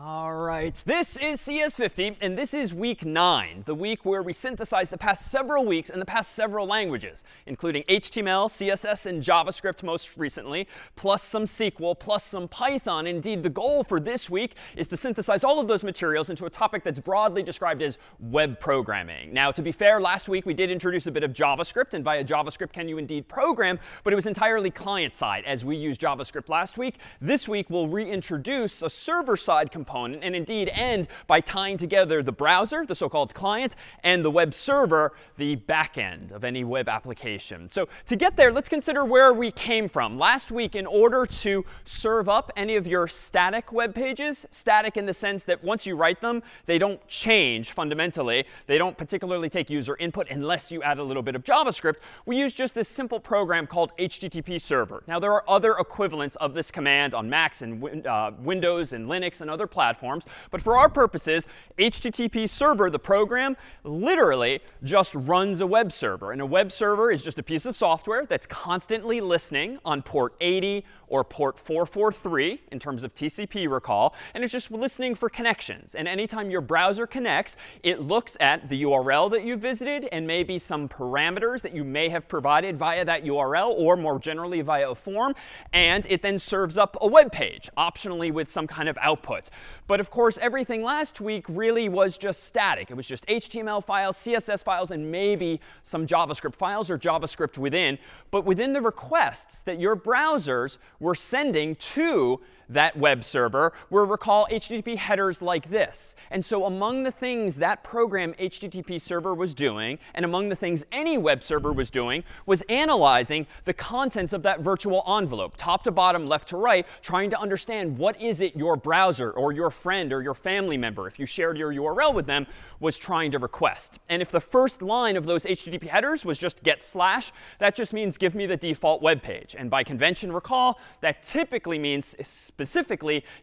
All right, this is CS50, and this is week 9, the week where we synthesize the past several weeks and the past several languages, including HTML, CSS, and JavaScript most recently, plus some SQL, plus some Python. Indeed, the goal for this week is to synthesize all of those materials into a topic that's broadly described as web programming. Now, to be fair, last week we did introduce a bit of JavaScript, and via JavaScript can you indeed program, but it was entirely client-side as we used JavaScript last week. This week we'll reintroduce a server-side component, and indeed end by tying together the browser, the so-called client, and the web server, the back end of any web application. So to get there, let's consider where we came from. Last week, in order to serve up any of your static web pages, static in the sense that once you write them, they don't change fundamentally. They don't particularly take user input unless you add a little bit of JavaScript. We use just this simple program called HTTP server. Now, there are other equivalents of this command on Macs and Windows and Linux and other platforms. But for our purposes, HTTP server, the program, literally just runs a web server. And a web server is just a piece of software that's constantly listening on port 80 or port 443 in terms of TCP recall. And it's just listening for connections. And anytime your browser connects, it looks at the URL that you visited and maybe some parameters that you may have provided via that URL or more generally via a form. And it then serves up a web page, optionally with some kind of output. But of course, everything last week really was just static. It was just HTML files, CSS files, and maybe some JavaScript files or JavaScript within. But within the requests that your browsers were sending to that web server were, recall, HTTP headers like this. And so among the things that program HTTP server was doing, and among the things any web server was doing, was analyzing the contents of that virtual envelope, top to bottom, left to right, trying to understand what is it your browser or your friend or your family member, if you shared your URL with them, was trying to request. And if the first line of those HTTP headers was just get slash, that just means give me the default web page. And by convention, recall, that typically means specifically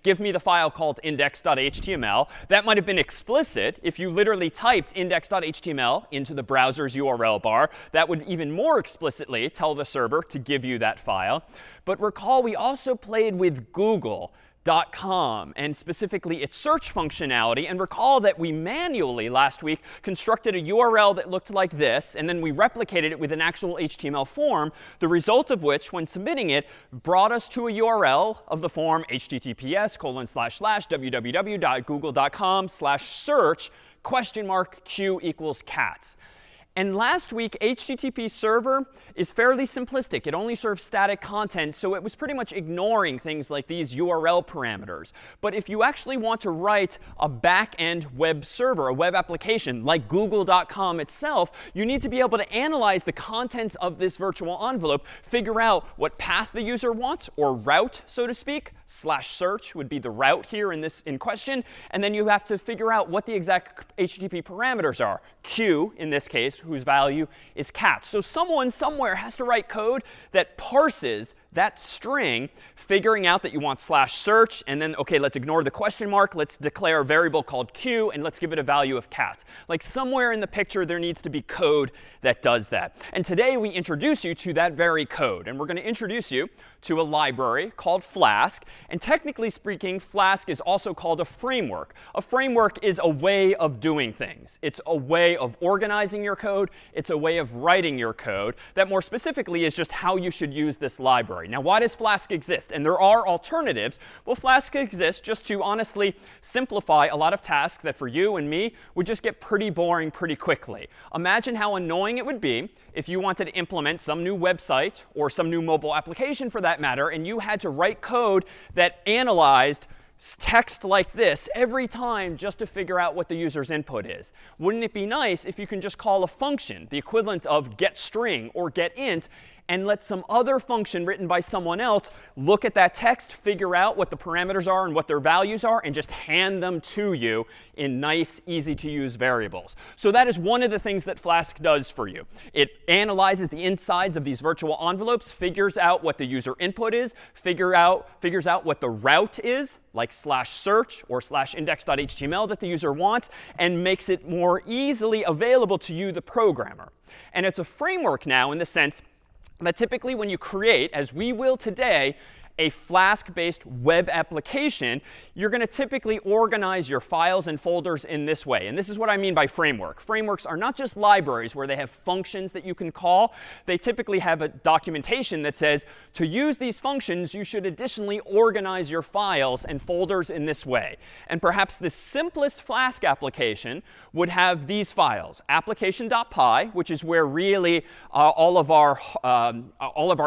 give me the file called index.html. That might have been explicit if you literally typed index.html into the browser's URL bar. That would even more explicitly tell the server to give you that file. But recall, we also played with Google.com and specifically its search functionality. And recall that we manually last week constructed a URL that looked like this, and then we replicated it with an actual HTML form, the result of which, when submitting it, brought us to a URL of the form https://www.google.com/search?Q equals cats. And last week, HTTP server is fairly simplistic. It only serves static content, so it was pretty much ignoring things like these URL parameters. But if you actually want to write a back-end web server, a web application like Google.com itself, you need to be able to analyze the contents of this virtual envelope, figure out what path the user wants, or route, so to speak. /search would be the route here in question. And then you have to figure out what the exact HTTP parameters are. Q, in this case, whose value is cats. So someone somewhere has to write code that parses that string, figuring out that you want /search, and then, OK, let's ignore the question mark. Let's declare a variable called Q, and let's give it a value of cats. Like somewhere in the picture, there needs to be code that does that. And today, we introduce you to that very code. And we're going to introduce you to a library called Flask. And technically speaking, Flask is also called a framework. A framework is a way of doing things. It's a way of organizing your code. It's a way of writing your code. That more specifically is just how you should use this library. Now, why does Flask exist? And there are alternatives. Well, Flask exists just to honestly simplify a lot of tasks that for you and me would just get pretty boring pretty quickly. Imagine how annoying it would be if you wanted to implement some new website or some new mobile application for that matter, and you had to write code that analyzed text like this every time just to figure out what the user's input is. Wouldn't it be nice if you can just call a function, the equivalent of getString or getInt, and let some other function written by someone else look at that text, figure out what the parameters are and what their values are, and just hand them to you in nice, easy-to-use variables. So that is one of the things that Flask does for you. It analyzes the insides of these virtual envelopes, figures out what the user input is, figures out what the route is, like /search or /index.html that the user wants, and makes it more easily available to you, the programmer. And it's a framework now in the sense that typically when you create, as we will today, a Flask-based web application, you're going to typically organize your files and folders in this way. And this is what I mean by framework. Frameworks are not just libraries where they have functions that you can call. They typically have a documentation that says, to use these functions, you should additionally organize your files and folders in this way. And perhaps the simplest Flask application would have these files, application.py, which is where really all of our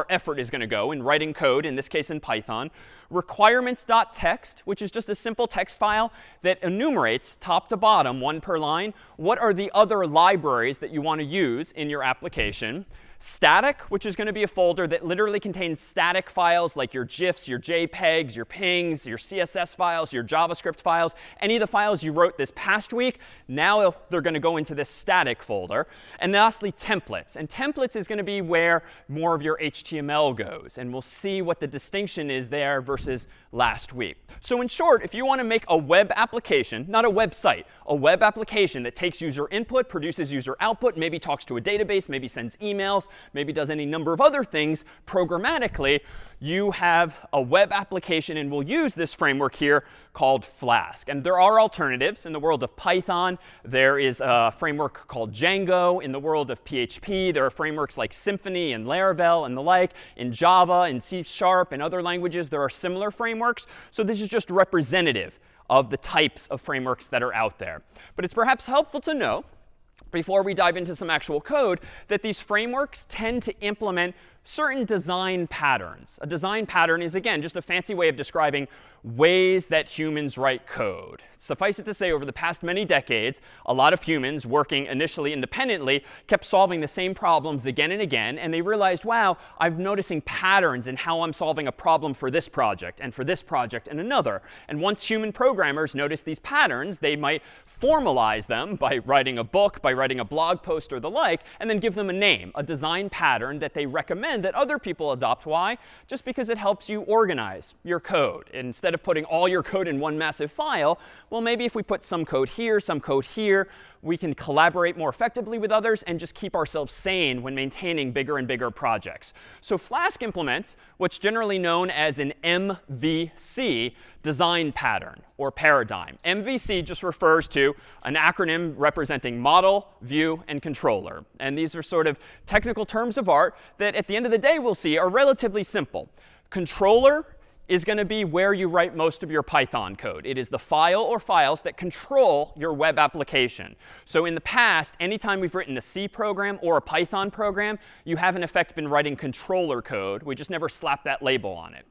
effort is going to go in writing code, in this case in Python. Requirements.txt, which is just a simple text file that enumerates top to bottom, one per line, what are the other libraries that you want to use in your application. Static, which is going to be a folder that literally contains static files like your GIFs, your JPEGs, your PNGs, your CSS files, your JavaScript files, any of the files you wrote this past week. Now they're going to go into this static folder. And lastly, templates. And templates is going to be where more of your HTML goes. And we'll see what the distinction is there versus last week. So in short, if you want to make a web application, not a website, a web application that takes user input, produces user output, maybe talks to a database, maybe sends emails, maybe does any number of other things programmatically, you have a web application, and we'll use this framework here called Flask. And there are alternatives. In the world of Python, there is a framework called Django. In the world of PHP, there are frameworks like Symfony and Laravel and the like. In Java and C# and other languages, there are similar frameworks. So this is just representative of the types of frameworks that are out there. But it's perhaps helpful to know, before we dive into some actual code, that these frameworks tend to implement certain design patterns. A design pattern is, again, just a fancy way of describing ways that humans write code. Suffice it to say, over the past many decades, a lot of humans working initially independently kept solving the same problems again and again. And they realized, wow, I'm noticing patterns in how I'm solving a problem for this project and for this project and another. And once human programmers notice these patterns, they might formalize them by writing a book, by writing a blog post or the like, and then give them a name, a design pattern that they recommend that other people adopt. Why? Just because it helps you organize your code. Instead of putting all your code in one massive file, well, maybe if we put some code here, we can collaborate more effectively with others and just keep ourselves sane when maintaining bigger and bigger projects. So Flask implements what's generally known as an MVC design pattern or paradigm. MVC just refers to an acronym representing model, view, and controller. And these are sort of technical terms of art that at the end of the day we'll see are relatively simple. Controller is going to be where you write most of your Python code. It is the file or files that control your web application. So in the past, anytime we've written a C program or a Python program, you have in effect been writing controller code. We just never slapped that label on it.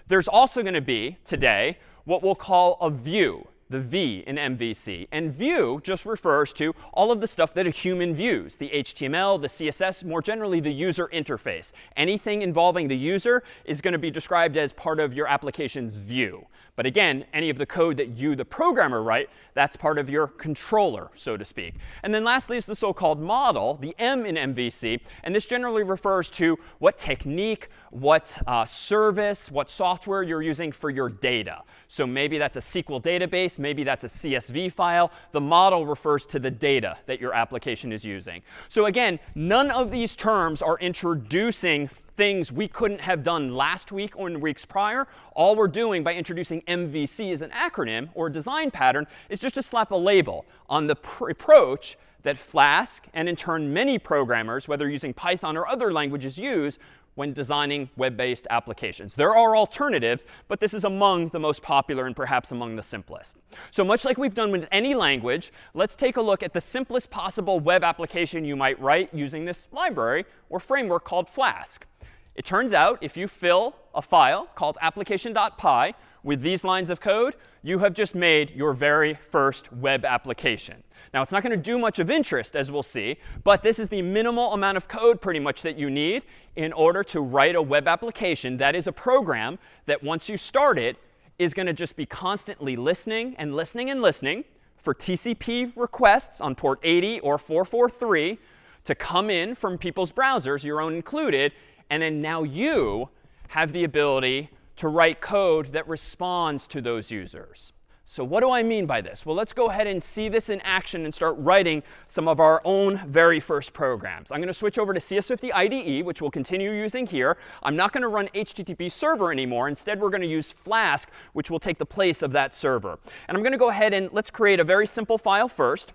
There's also going to be, today, what we'll call a view, the V in MVC. And view just refers to all of the stuff that a human views, the HTML, the CSS, more generally the user interface. Anything involving the user is going to be described as part of your application's view. But again, any of the code that you, the programmer, write, that's part of your controller, so to speak. And then lastly is the so-called model, the M in MVC. And this generally refers to what technique, what service, what software you're using for your data. So maybe that's a SQL database. Maybe that's a CSV file. The model refers to the data that your application is using. So again, none of these terms are introducing things we couldn't have done last week or in weeks prior. All we're doing by introducing MVC as an acronym or a design pattern is just to slap a label on the approach that Flask and in turn many programmers, whether using Python or other languages, use when designing web-based applications. There are alternatives, but this is among the most popular and perhaps among the simplest. So much like we've done with any language, let's take a look at the simplest possible web application you might write using this library or framework called Flask. It turns out if you fill a file called application.py with these lines of code, you have just made your very first web application. Now, it's not going to do much of interest, as we'll see, but this is the minimal amount of code pretty much that you need in order to write a web application that is a program that once you start it is going to just be constantly listening and listening and listening for TCP requests on port 80 or 443 to come in from people's browsers, your own included, and then now you have the ability to write code that responds to those users. So what do I mean by this? Well, let's go ahead and see this in action and start writing some of our own very first programs. I'm going to switch over to CS50 IDE, which we'll continue using here. I'm not going to run HTTP server anymore. Instead, we're going to use Flask, which will take the place of that server. And I'm going to go ahead and let's create a very simple file first.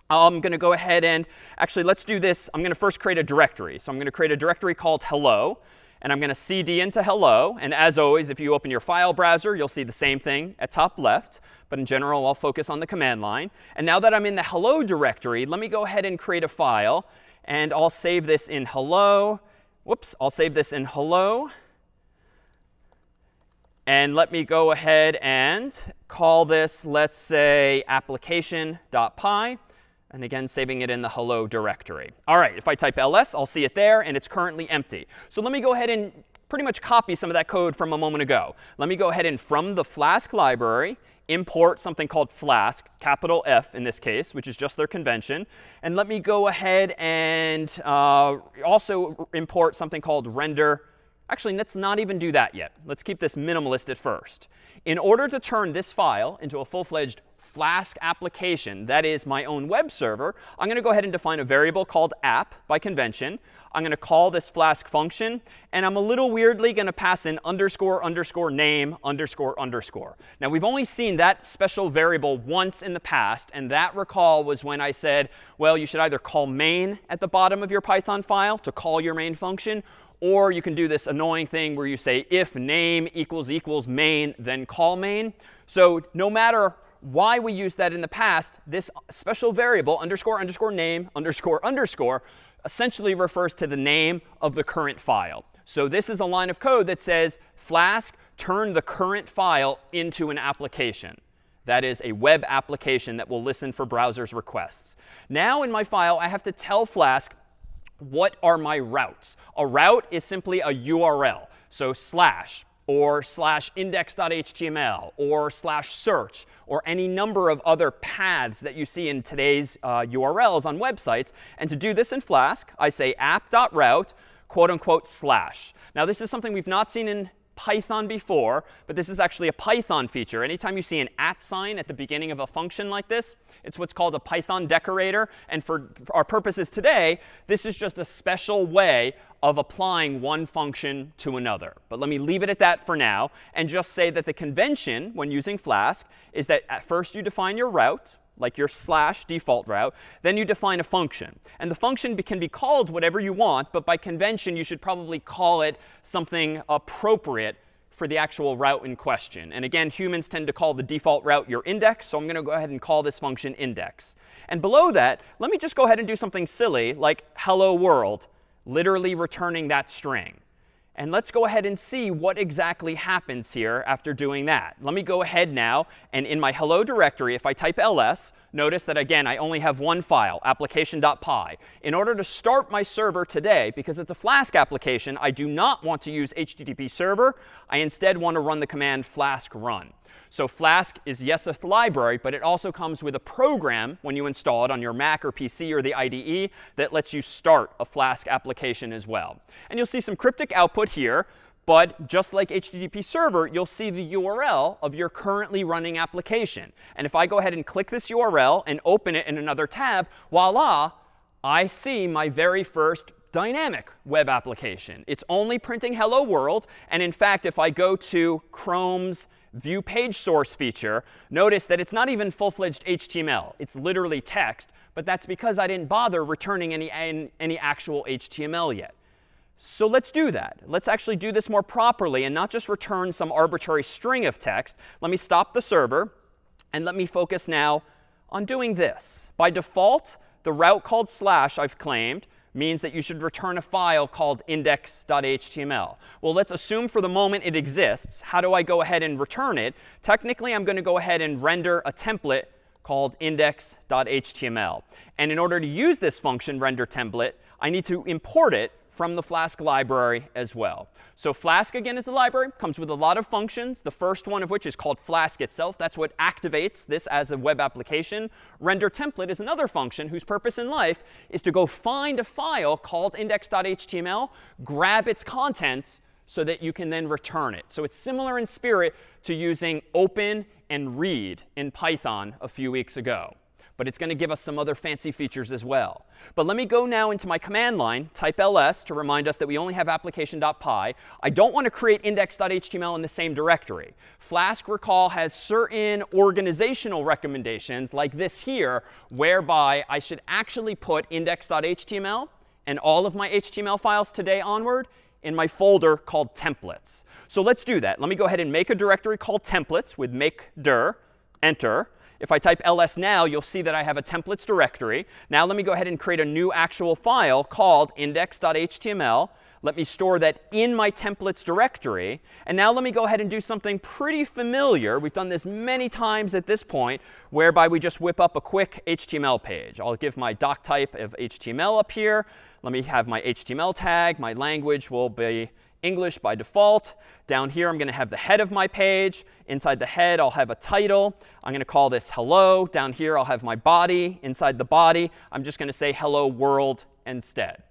I'm going to go ahead and actually, let's do this. I'm going to first create a directory. So I'm going to create a directory called hello. And I'm going to cd into hello. And as always, if you open your file browser, you'll see the same thing at top left. But in general, I'll focus on the command line. And now that I'm in the hello directory, let me go ahead and create a file. And I'll save this in hello. Whoops, I'll save this in hello. And let me go ahead and call this, let's say, application.py. And again, saving it in the hello directory. All right, if I type ls, I'll see it there, and it's currently empty. So let me go ahead and pretty much copy some of that code from a moment ago. Let me go ahead and, from the Flask library, import something called Flask, capital F in this case, which is just their convention. And let me go ahead and also import something called render. Actually, let's not even do that yet. Let's keep this minimalist at first. In order to turn this file into a full-fledged Flask application, that is my own web server, I'm going to go ahead and define a variable called app by convention. I'm going to call this Flask function. And I'm a little weirdly going to pass in underscore underscore name underscore underscore. Now, we've only seen that special variable once in the past. And that, recall, was when I said, well, you should either call main at the bottom of your Python file to call your main function, or you can do this annoying thing where you say if name equals main, then call main. So no matter why we used that in the past, this special variable, underscore underscore name underscore underscore, essentially refers to the name of the current file. So this is a line of code that says, Flask, turn the current file into an application. That is a web application that will listen for browser's requests. Now in my file, I have to tell Flask, what are my routes? A route is simply a URL. So slash, or slash index.html, or slash search, or any number of other paths that you see in today's URLs on websites. And to do this in Flask, I say app.route, quote unquote, slash. Now, this is something we've not seen in Python before, but this is actually a Python feature. Anytime you see an @ sign at the beginning of a function like this, it's what's called a Python decorator. And for our purposes today, this is just a special way of applying one function to another. But let me leave it at that for now and just say that the convention when using Flask is that at first you define your route, like your slash default route. Then you define a function. And the function can be called whatever you want, but by convention, you should probably call it something appropriate for the actual route in question. And again, humans tend to call the default route your index. So I'm going to go ahead and call this function index. And below that, let me just go ahead and do something silly like hello world, literally returning that string. And let's go ahead and see what exactly happens here after doing that. Let me go ahead now, and in my hello directory, if I type ls, notice that, again, I only have one file, application.py. In order to start my server today, because it's a Flask application, I do not want to use HTTP server. I instead want to run the command flask run. So Flask is, yes, a library, but it also comes with a program when you install it on your Mac or PC or the IDE that lets you start a Flask application as well. And you'll see some cryptic output here. But just like HTTP server, you'll see the URL of your currently running application. And if I go ahead and click this URL and open it in another tab, voila, I see my very first dynamic web application. It's only printing hello world. And in fact, if I go to Chrome's View Page Source feature, notice that it's not even full-fledged HTML. It's literally text. But that's because I didn't bother returning any actual HTML yet. So let's do that. Let's actually do this more properly and not just return some arbitrary string of text. Let me stop the server. And let me focus now on doing this. By default, the route called slash, I've claimed, means that you should return a file called index.html. Well, let's assume for the moment it exists. How do I go ahead and return it? Technically, I'm going to go ahead and render a template called index.html. And in order to use this function, render template, I need to import it from the Flask library as well. So Flask, again, is a library. Comes with a lot of functions, the first one of which is called Flask itself. That's what activates this as a web application. Render template is another function whose purpose in life is to go find a file called index.html, grab its contents, so that you can then return it. So it's similar in spirit to using open and read in Python a few weeks ago. But it's going to give us some other fancy features as well. But let me go now into my command line, type ls to remind us that we only have application.py. I don't want to create index.html in the same directory. Flask, recall, has certain organizational recommendations like this here, whereby I should actually put index.html and all of my HTML files today onward in my folder called templates. So let's do that. Let me go ahead and make a directory called templates with make dir, enter. If I type ls now, you'll see that I have a templates directory. Now let me go ahead and create a new actual file called index.html. Let me store that in my templates directory. And now let me go ahead and do something pretty familiar. We've done this many times at this point, whereby we just whip up a quick HTML page. I'll give my doc type of HTML up here. Let me have my HTML tag. My language will be English by default. Down here, I'm going to have the head of my page. Inside the head, I'll have a title. I'm going to call this hello. Down here, I'll have my body. Inside the body, I'm just going to say hello world instead.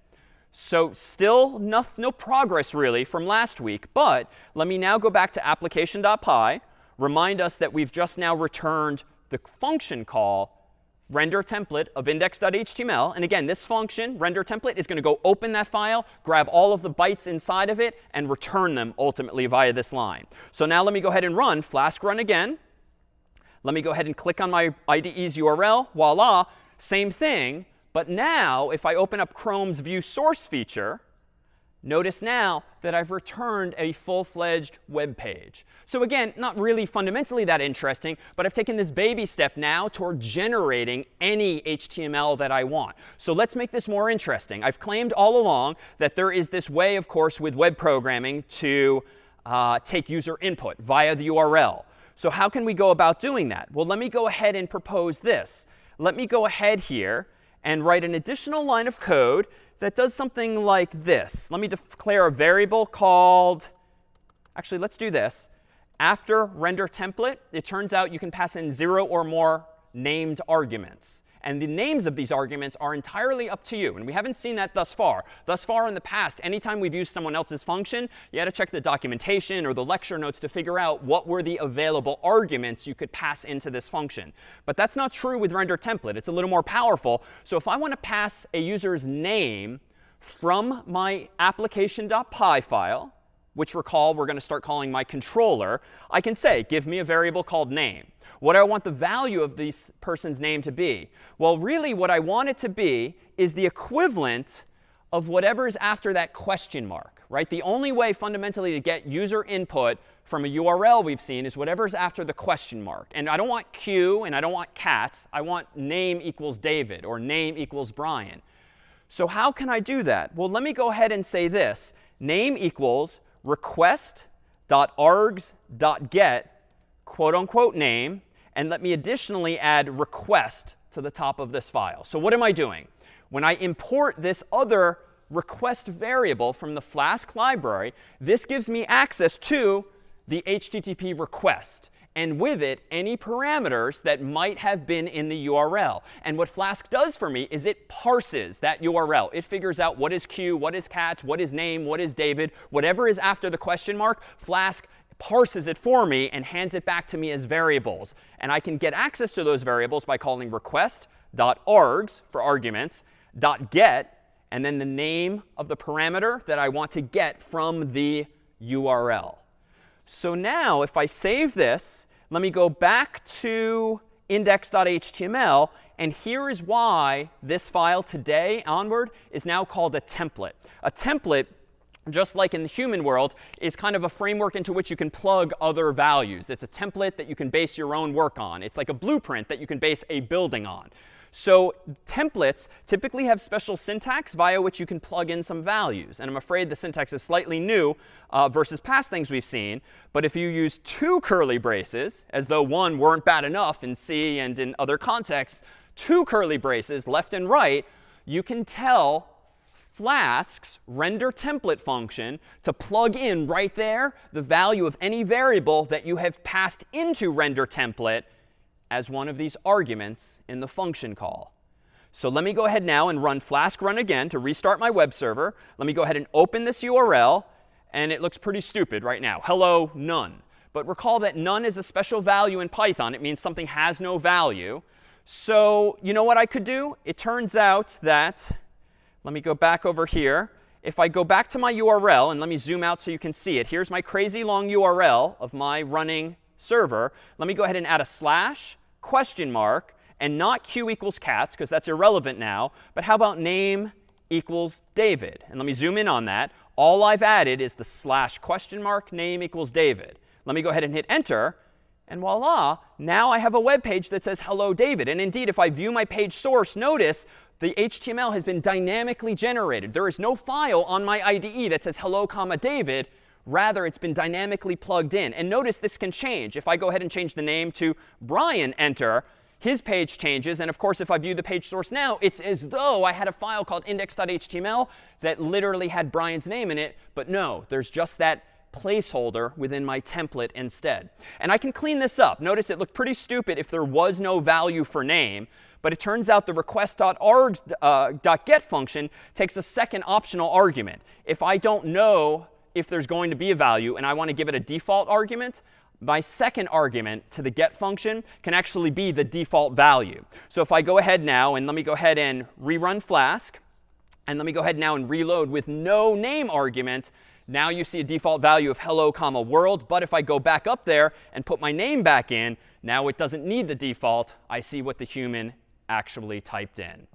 So still no progress really from last week. But let me now go back to application.py, remind us that we've just now returned the function call render template of index.html. And again, this function, render template, is going to go open that file, grab all of the bytes inside of it, and return them ultimately via this line. So now let me go ahead and run Flask run again. Let me go ahead and click on my IDE's URL. Voila, same thing. But now, if I open up Chrome's view source feature, notice now that I've returned a full-fledged web page. So again, not really fundamentally that interesting, but I've taken this baby step now toward generating any HTML that I want. So let's make this more interesting. I've claimed all along that there is this way, of course, with web programming to take user input via the URL. So how can we go about doing that? Well, let me go ahead and propose this. Let me go ahead here and write an additional line of code that does something like this. Let me declare a variable called, actually, let's do this. After render template, it turns out you can pass in 0 or more named arguments. And the names of these arguments are entirely up to you. And we haven't seen that thus far. Thus far in the past, anytime we've used someone else's function, you had to check the documentation or the lecture notes to figure out what were the available arguments you could pass into this function. But that's not true with render template. It's a little more powerful. So if I want to pass a user's name from my application.py file, which recall we're going to start calling my controller, I can say, give me a variable called name. What do I want the value of this person's name to be? Well, really what I want it to be is the equivalent of whatever is after that question mark, right? The only way fundamentally to get user input from a URL we've seen is whatever's after the question mark. And I don't want Q and I don't want cats. I want name equals David or name equals Brian. So how can I do that? Well, let me go ahead and say this. Name equals request.args.get quote unquote name. And let me additionally add request to the top of this file. So what am I doing? When I import this other request variable from the Flask library, this gives me access to the HTTP request. And with it, any parameters that might have been in the URL. And what Flask does for me is it parses that URL. It figures out what is Q, what is cats, what is name, what is David. Whatever is after the question mark, Flask parses it for me and hands it back to me as variables. And I can get access to those variables by calling request.args for arguments, .get, and then the name of the parameter that I want to get from the URL. So now if I save this, let me go back to index.html. And here is why this file today onward is now called a template. A template, just like in the human world, is kind of a framework into which you can plug other values. It's a template that you can base your own work on. It's like a blueprint that you can base a building on. So templates typically have special syntax via which you can plug in some values. And I'm afraid the syntax is slightly new versus past things we've seen. But if you use 2 curly braces, as though one weren't bad enough in C and in other contexts, 2 curly braces left and right, you can tell Flask's render template function to plug in right there the value of any variable that you have passed into render template as one of these arguments in the function call. So let me go ahead now and run Flask run again to restart my web server. Let me go ahead and open this URL. And it looks pretty stupid right now. Hello, none. But recall that none is a special value in Python. It means something has no value. So you know what I could do? It turns out that, let me go back over here. If I go back to my URL, and let me zoom out so you can see it. Here's my crazy long URL of my running server. Let me go ahead and add a slash, question mark, and not q equals cats, because that's irrelevant now. But how about name equals David? And let me zoom in on that. All I've added is the slash question mark name equals David. Let me go ahead and hit enter. And voila, now I have a web page that says hello David. And indeed, if I view my page source, notice the HTML has been dynamically generated. There is no file on my IDE that says hello, comma, David. Rather, it's been dynamically plugged in. And notice this can change. If I go ahead and change the name to Brian, enter, his page changes. And of course, if I view the page source now, it's as though I had a file called index.html that literally had Brian's name in it. But no, there's just that placeholder within my template instead. And I can clean this up. Notice it looked pretty stupid if there was no value for name. But it turns out the request.args.get function takes a second optional argument. If I don't know if there's going to be a value and I want to give it a default argument, my second argument to the get function can actually be the default value. So if I go ahead now and let me go ahead and rerun Flask, and let me go ahead now and reload with no name argument, now you see a default value of hello, comma, world. But if I go back up there and put my name back in, now it doesn't need the default. I see what the human actually typed in.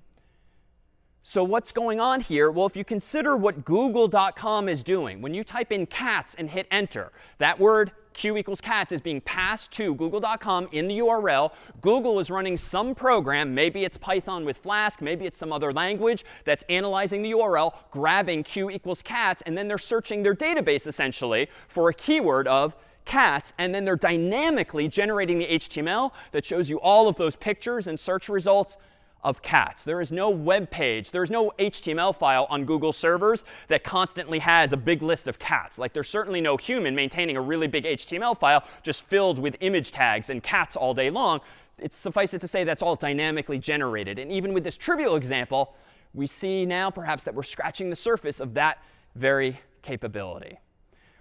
So what's going on here? Well, if you consider what google.com is doing, when you type in cats and hit enter, that word q equals cats is being passed to google.com in the URL. Google is running some program, maybe it's Python with Flask, maybe it's some other language that's analyzing the URL, grabbing q equals cats, and then they're searching their database essentially for a keyword of cats, and then they're dynamically generating the HTML that shows you all of those pictures and search results of cats. There is no web page, there is no HTML file on Google servers that constantly has a big list of cats. Like there's certainly no human maintaining a really big HTML file just filled with image tags and cats all day long. It's suffice it to say that's all dynamically generated. And even with this trivial example, we see now perhaps that we're scratching the surface of that very capability.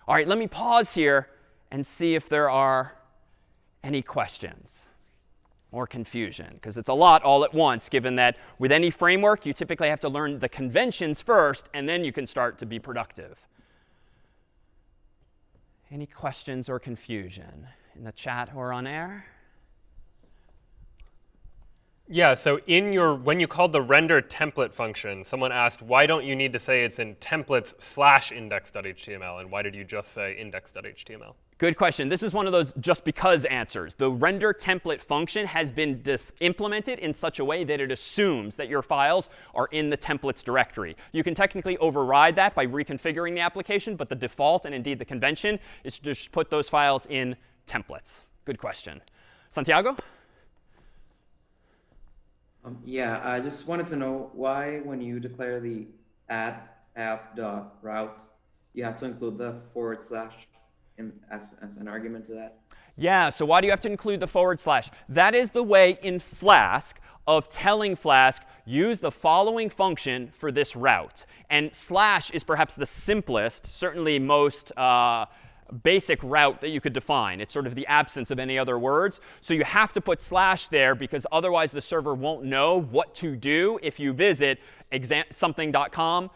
All right, let me pause here and see if there are any questions or confusion, because it's a lot all at once, given that with any framework, you typically have to learn the conventions first, and then you can start to be productive. Any questions or confusion in the chat or on air? Yeah, so when you called the render template function, someone asked, why don't you need to say it's in templates/index.html, and why did you just say index.html? Good question. This is one of those just because answers. The render template function has been implemented in such a way that it assumes that your files are in the templates directory. You can technically override that by reconfiguring the application, but the default and indeed the convention is to just put those files in templates. Good question. Santiago? Yeah, I just wanted to know why when you declare the app.route, you have to include the / as an argument to that? Yeah, so why do you have to include the /? That is the way in Flask of telling Flask, use the following function for this route. And / is perhaps the simplest, certainly most basic route that you could define. It's sort of the absence of any other words. So you have to put / there because otherwise the server won't know what to do if you visit something.com/.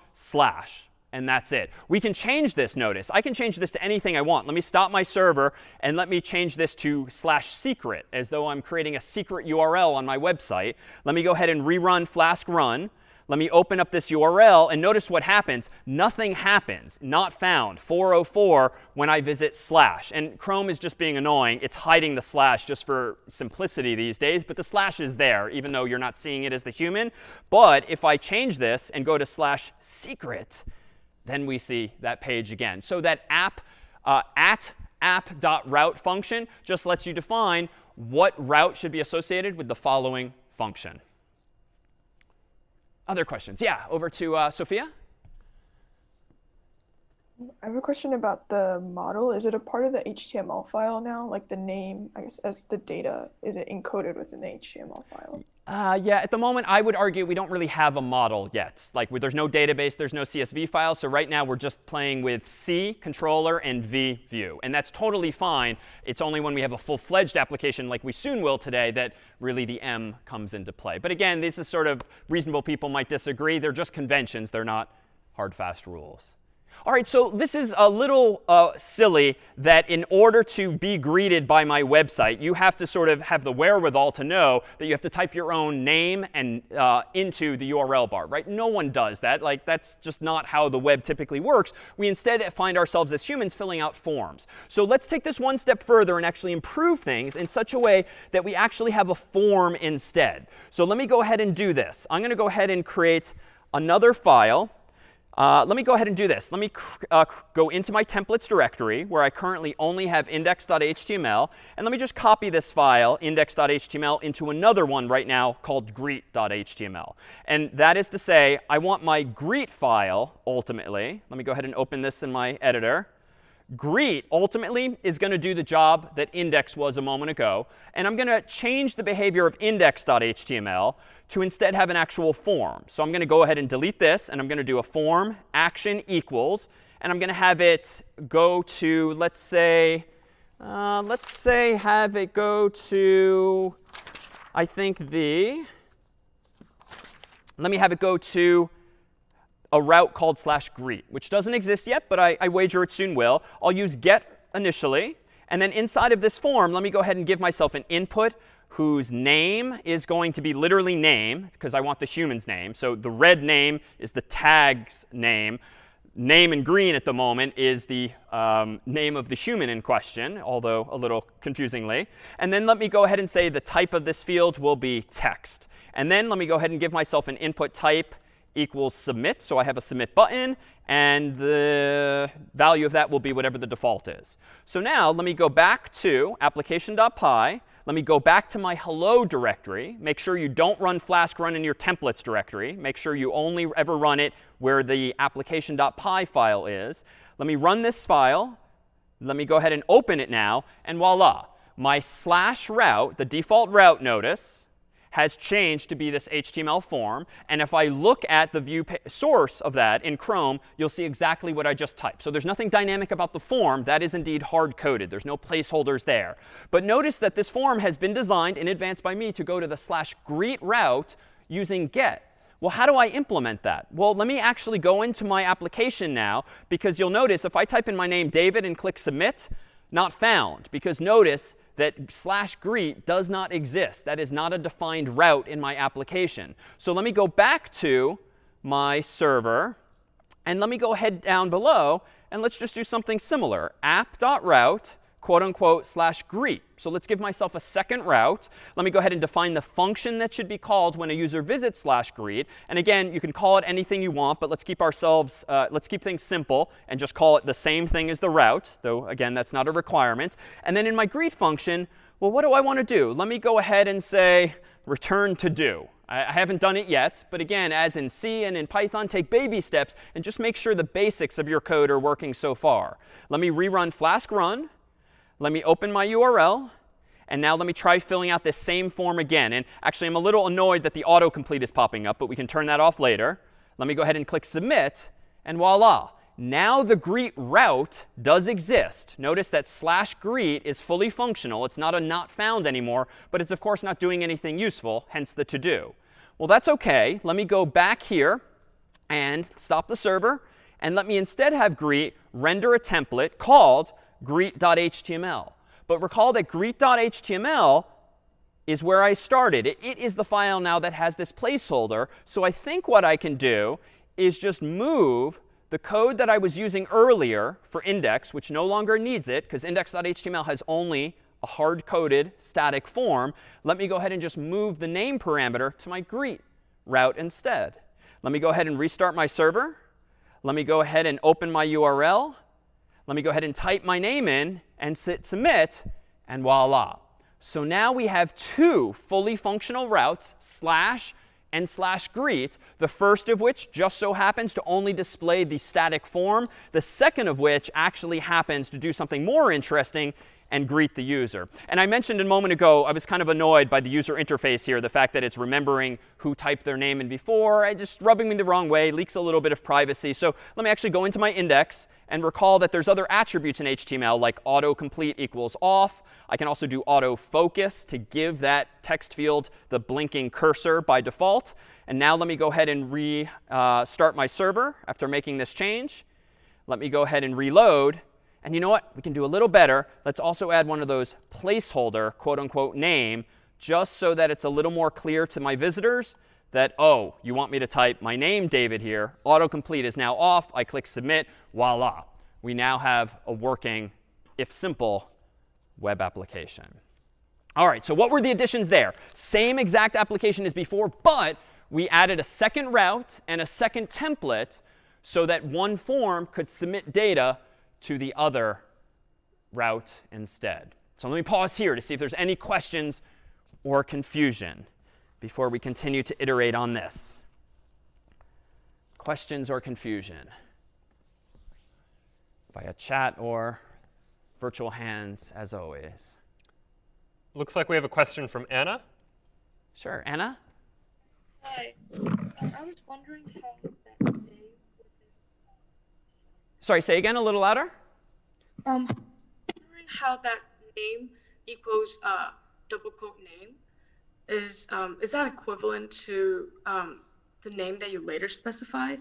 And that's it. We can change this, notice. I can change this to anything I want. Let me stop my server and let me change this to /secret, as though I'm creating a secret URL on my website. Let me go ahead and rerun Flask run. Let me open up this URL, and notice what happens. Nothing happens, not found, 404, when I visit /. And Chrome is just being annoying. It's hiding the / just for simplicity these days. But the / is there, even though you're not seeing it as the human. But if I change this and go to /secret, then we see that page again. So that app.route function just lets you define what route should be associated with the following function. Other questions? Yeah, over to Sophia. I have a question about the model. Is it a part of the HTML file now? Like the name, I guess, as the data, is it encoded within the HTML file? Yeah, at the moment, I would argue we don't really have a model yet. Like, there's no database, there's no CSV file. So right now, we're just playing with C, controller, and V, view. And that's totally fine. It's only when we have a full-fledged application, like we soon will today, that really the M comes into play. But again, this is sort of reasonable people might disagree. They're just conventions. They're not hard, fast rules. All right, so this is a little silly that in order to be greeted by my website, you have to sort of have the wherewithal to know that you have to type your own name and into the URL bar, right? No one does that. Like, that's just not how the web typically works. We instead find ourselves as humans filling out forms. So let's take this one step further and actually improve things in such a way that we actually have a form instead. So let me go ahead and do this. I'm going to go ahead and create another file. Let me go ahead and do this. Let me go into my templates directory, where I currently only have index.html. And let me just copy this file, index.html, into another one right now called greet.html. And that is to say, I want my greet file, ultimately. Let me go ahead and open this in my editor. Greet, ultimately, is going to do the job that index was a moment ago. And I'm going to change the behavior of index.html to instead have an actual form. So I'm going to go ahead and delete this. And I'm going to do a form action equals. And I'm going to have it go to, let's say have it go to, I think let me have it go to a route called /greet, which doesn't exist yet, but I wager it soon will. I'll use get initially. And then inside of this form, let me go ahead and give myself an input whose name is going to be literally name, because I want the human's name. So the red name is the tag's name. Name in green at the moment is the name of the human in question, although a little confusingly. And then let me go ahead and say the type of this field will be text. And then let me go ahead and give myself an input type equals submit. So I have a submit button, and the value of that will be whatever the default is. So now let me go back to application.py. Let me go back to my hello directory. Make sure you don't run Flask run in your templates directory. Make sure you only ever run it where the application.py file is. Let me run this file. Let me go ahead and open it now. And voila, my /route, the default route notice, has changed to be this HTML form. And if I look at the view source of that in Chrome, you'll see exactly what I just typed. So there's nothing dynamic about the form. That is indeed hard-coded. There's no placeholders there. But notice that this form has been designed in advance by me to go to the /greet route using get. Well, how do I implement that? Well, let me actually go into my application now, because you'll notice if I type in my name David and click submit, not found. Because notice that /greet does not exist. That is not a defined route in my application. So let me go back to my server. And let me go ahead down below. And let's just do something similar. app.route, quote unquote, /greet. So let's give myself a second route. Let me go ahead and define the function that should be called when a user visits /greet. And again, you can call it anything you want, but let's keep things simple and just call it the same thing as the route, though again, that's not a requirement. And then in my greet function, well, what do I want to do? Let me go ahead and say return to do. I haven't done it yet, but again, as in C and in Python, take baby steps and just make sure the basics of your code are working so far. Let me rerun Flask run. Let me open my URL. And now let me try filling out this same form again. And actually, I'm a little annoyed that the autocomplete is popping up, but we can turn that off later. Let me go ahead and click submit. And voila. Now the greet route does exist. Notice that /greet is fully functional. It's not a not found anymore, but it's, of course, not doing anything useful, hence the to do. Well, that's OK. Let me go back here and stop the server. And let me instead have greet render a template called greet.html. But recall that greet.html is where I started. It is the file now that has this placeholder. So I think what I can do is just move the code that I was using earlier for index, which no longer needs it, because index.html has only a hard-coded static form. Let me go ahead and just move the name parameter to my greet route instead. Let me go ahead and restart my server. Let me go ahead and open my URL. Let me go ahead and type my name in and hit submit, and voila. So now we have two fully functional routes, / and /greet, the first of which just so happens to only display the static form, the second of which actually happens to do something more interesting and greet the user. And I mentioned a moment ago, I was kind of annoyed by the user interface here, the fact that it's remembering who typed their name in before, and just rubbing me the wrong way, leaks a little bit of privacy. So let me actually go into my index and recall that there's other attributes in HTML, like autocomplete equals off. I can also do autofocus to give that text field the blinking cursor by default. And now let me go ahead and restart my server after making this change. Let me go ahead and reload. And you know what? We can do a little better. Let's also add one of those placeholder, quote unquote, name, just so that it's a little more clear to my visitors that, oh, you want me to type my name, David, here. Autocomplete is now off. I click submit. Voila. We now have a working, if simple, web application. All right, so what were the additions there? Same exact application as before, but we added a second route and a second template so that one form could submit data to the other route instead. So let me pause here to see if there's any questions or confusion before we continue to iterate on this. Questions or confusion? Via chat or virtual hands, as always. Looks like we have a question from Anna. Sure, Anna? Hi. I was wondering how that name. Sorry, say again a little louder. Wondering how that name equals double quote name is that equivalent to the name that you later specified?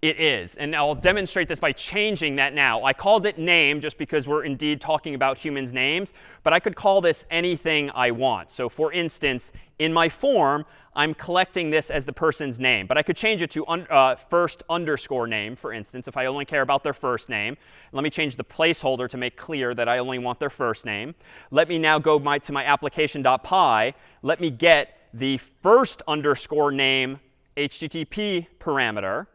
It is. And I'll demonstrate this by changing that now. I called it name just because we're indeed talking about humans' names. But I could call this anything I want. So for instance, in my form, I'm collecting this as the person's name. But I could change it to first underscore name, for instance, if I only care about their first name. Let me change the placeholder to make clear that I only want their first name. Let me now go to my application.py. Let me get the first underscore name HTTP parameter.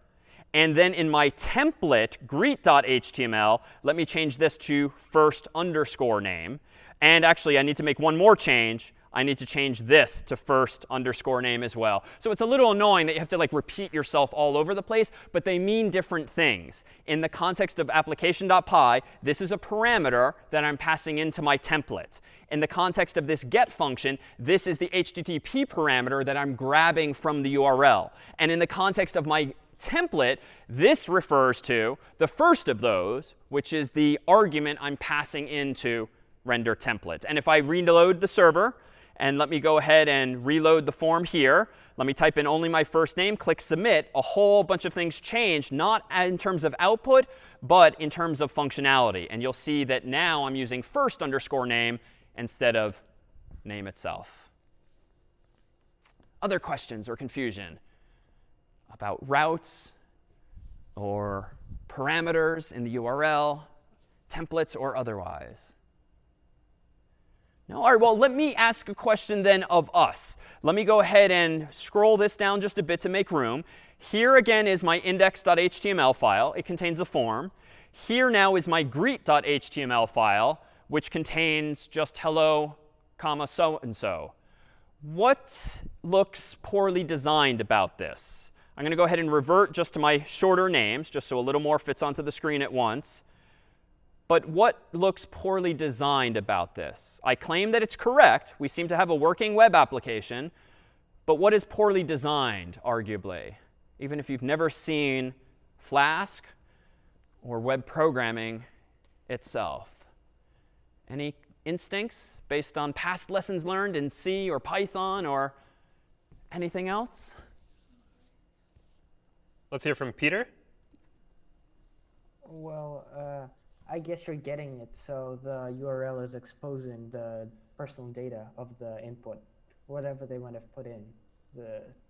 And then in my template, greet.html, let me change this to first underscore name. And actually, I need to make one more change. I need to change this to first underscore name as well. So it's a little annoying that you have to repeat yourself all over the place, but they mean different things. In the context of application.py, this is a parameter that I'm passing into my template. In the context of this get function, this is the HTTP parameter that I'm grabbing from the URL. And in the context of my template, this refers to the first of those, which is the argument I'm passing into render template. And if I reload the server, and let me go ahead and reload the form here, let me type in only my first name, click submit, a whole bunch of things change, not in terms of output, but in terms of functionality. And you'll see that now I'm using first underscore name instead of name itself. Other questions or confusion about routes or parameters in the URL, templates or otherwise? No? All right, well, let me ask a question then of us. Let me go ahead and scroll this down just a bit to make room. Here again is my index.html file. It contains a form. Here now is my greet.html file, which contains just hello, comma, so-and-so. What looks poorly designed about this? I'm going to go ahead and revert just to my shorter names, just so a little more fits onto the screen at once. But what looks poorly designed about this? I claim that it's correct. We seem to have a working web application. But what is poorly designed, arguably? Even if you've never seen Flask or web programming itself. Any instincts based on past lessons learned in C or Python or anything else? Let's hear from Peter. Well, I guess you're getting it. So the URL is exposing the personal data of the input, whatever they want to put in.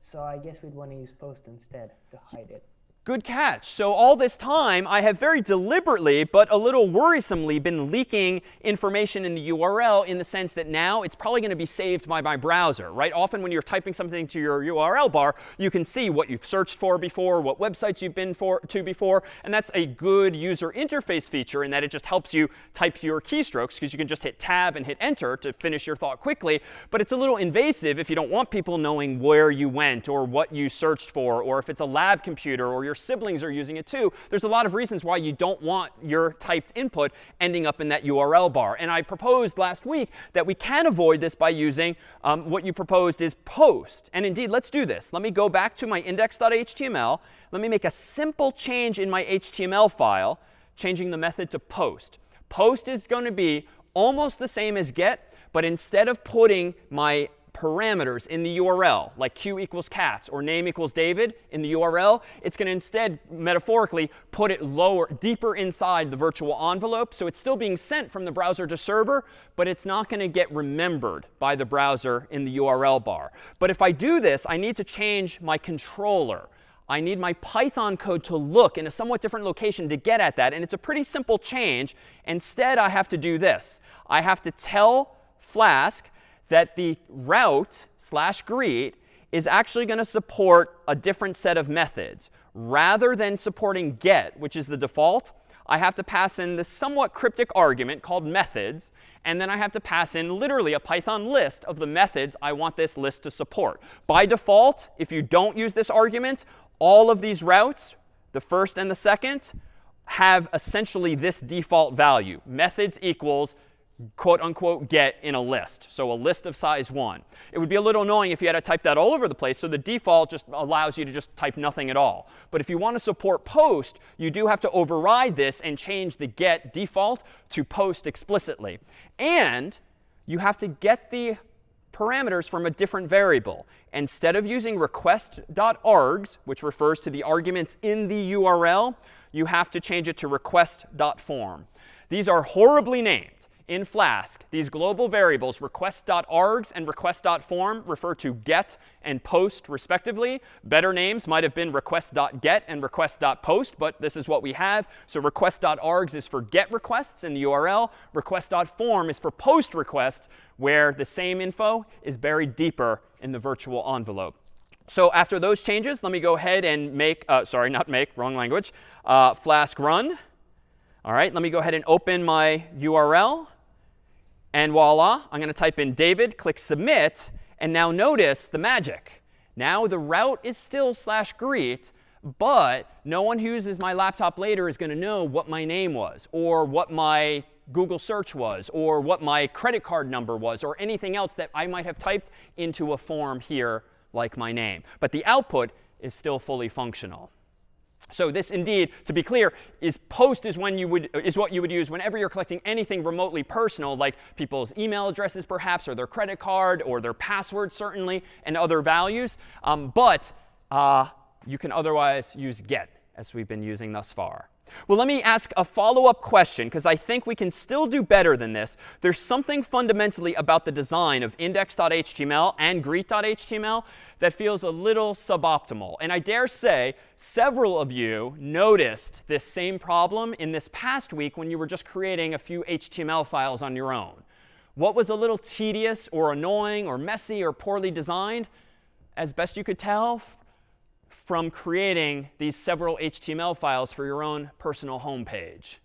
So I guess we'd want to use post instead to hide it. Good catch. So all this time, I have very deliberately, but a little worrisomely, been leaking information in the URL in the sense that now it's probably going to be saved by my browser, right? Often when you're typing something to your URL bar, you can see what you've searched for before, what websites you've been to before. And that's a good user interface feature in that it just helps you type fewer keystrokes because you can just hit tab and hit enter to finish your thought quickly. But it's a little invasive if you don't want people knowing where you went or what you searched for, or if it's a lab computer or your siblings are using it too, there's a lot of reasons why you don't want your typed input ending up in that URL bar. And I proposed last week that we can avoid this by using what you proposed is post. And indeed, let's do this. Let me go back to my index.html. Let me make a simple change in my HTML file, changing the method to post. Post is going to be almost the same as get, but instead of putting my parameters in the URL, like q equals cats or name equals David in the URL, it's going to instead, metaphorically, put it lower, deeper inside the virtual envelope. So it's still being sent from the browser to server, but it's not going to get remembered by the browser in the URL bar. But if I do this, I need to change my controller. I need my Python code to look in a somewhat different location to get at that. And it's a pretty simple change. Instead, I have to do this. I have to tell Flask that the route /greet is actually going to support a different set of methods. Rather than supporting get, which is the default, I have to pass in this somewhat cryptic argument called methods. And then I have to pass in literally a Python list of the methods I want this list to support. By default, if you don't use this argument, all of these routes, the first and the second, have essentially this default value. Methods equals quote unquote get in a list. So a list of size 1. It would be a little annoying if you had to type that all over the place. So the default just allows you to just type nothing at all. But if you want to support post, you do have to override this and change the get default to post explicitly. And you have to get the parameters from a different variable. Instead of using request.args, which refers to the arguments in the URL, you have to change it to request.form. These are horribly named. In Flask, these global variables, request.args and request.form, refer to get and post, respectively. Better names might have been request.get and request.post, but this is what we have. So request.args is for get requests in the URL. Request.form is for post requests, where the same info is buried deeper in the virtual envelope. So after those changes, let me go ahead and make, sorry, not make, wrong language, Flask run. All right, let me go ahead and open my URL. And voila, I'm going to type in David, click submit, and now notice the magic. Now the route is still /greet, but no one who uses my laptop later is going to know what my name was, or what my Google search was, or what my credit card number was, or anything else that I might have typed into a form here like my name. But the output is still fully functional. So this indeed, to be clear, is post is what you would use whenever you're collecting anything remotely personal, like people's email addresses perhaps, or their credit card, or their password certainly, and other values. But you can otherwise use get, as we've been using thus far. Well, let me ask a follow-up question, because I think we can still do better than this. There's something fundamentally about the design of index.html and greet.html that feels a little suboptimal. And I dare say several of you noticed this same problem in this past week when you were just creating a few HTML files on your own. What was a little tedious or annoying or messy or poorly designed, as best you could tell, from creating these several HTML files for your own personal home page?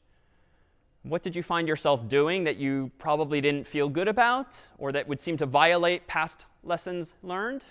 What did you find yourself doing that you probably didn't feel good about, or that would seem to violate past lessons learned?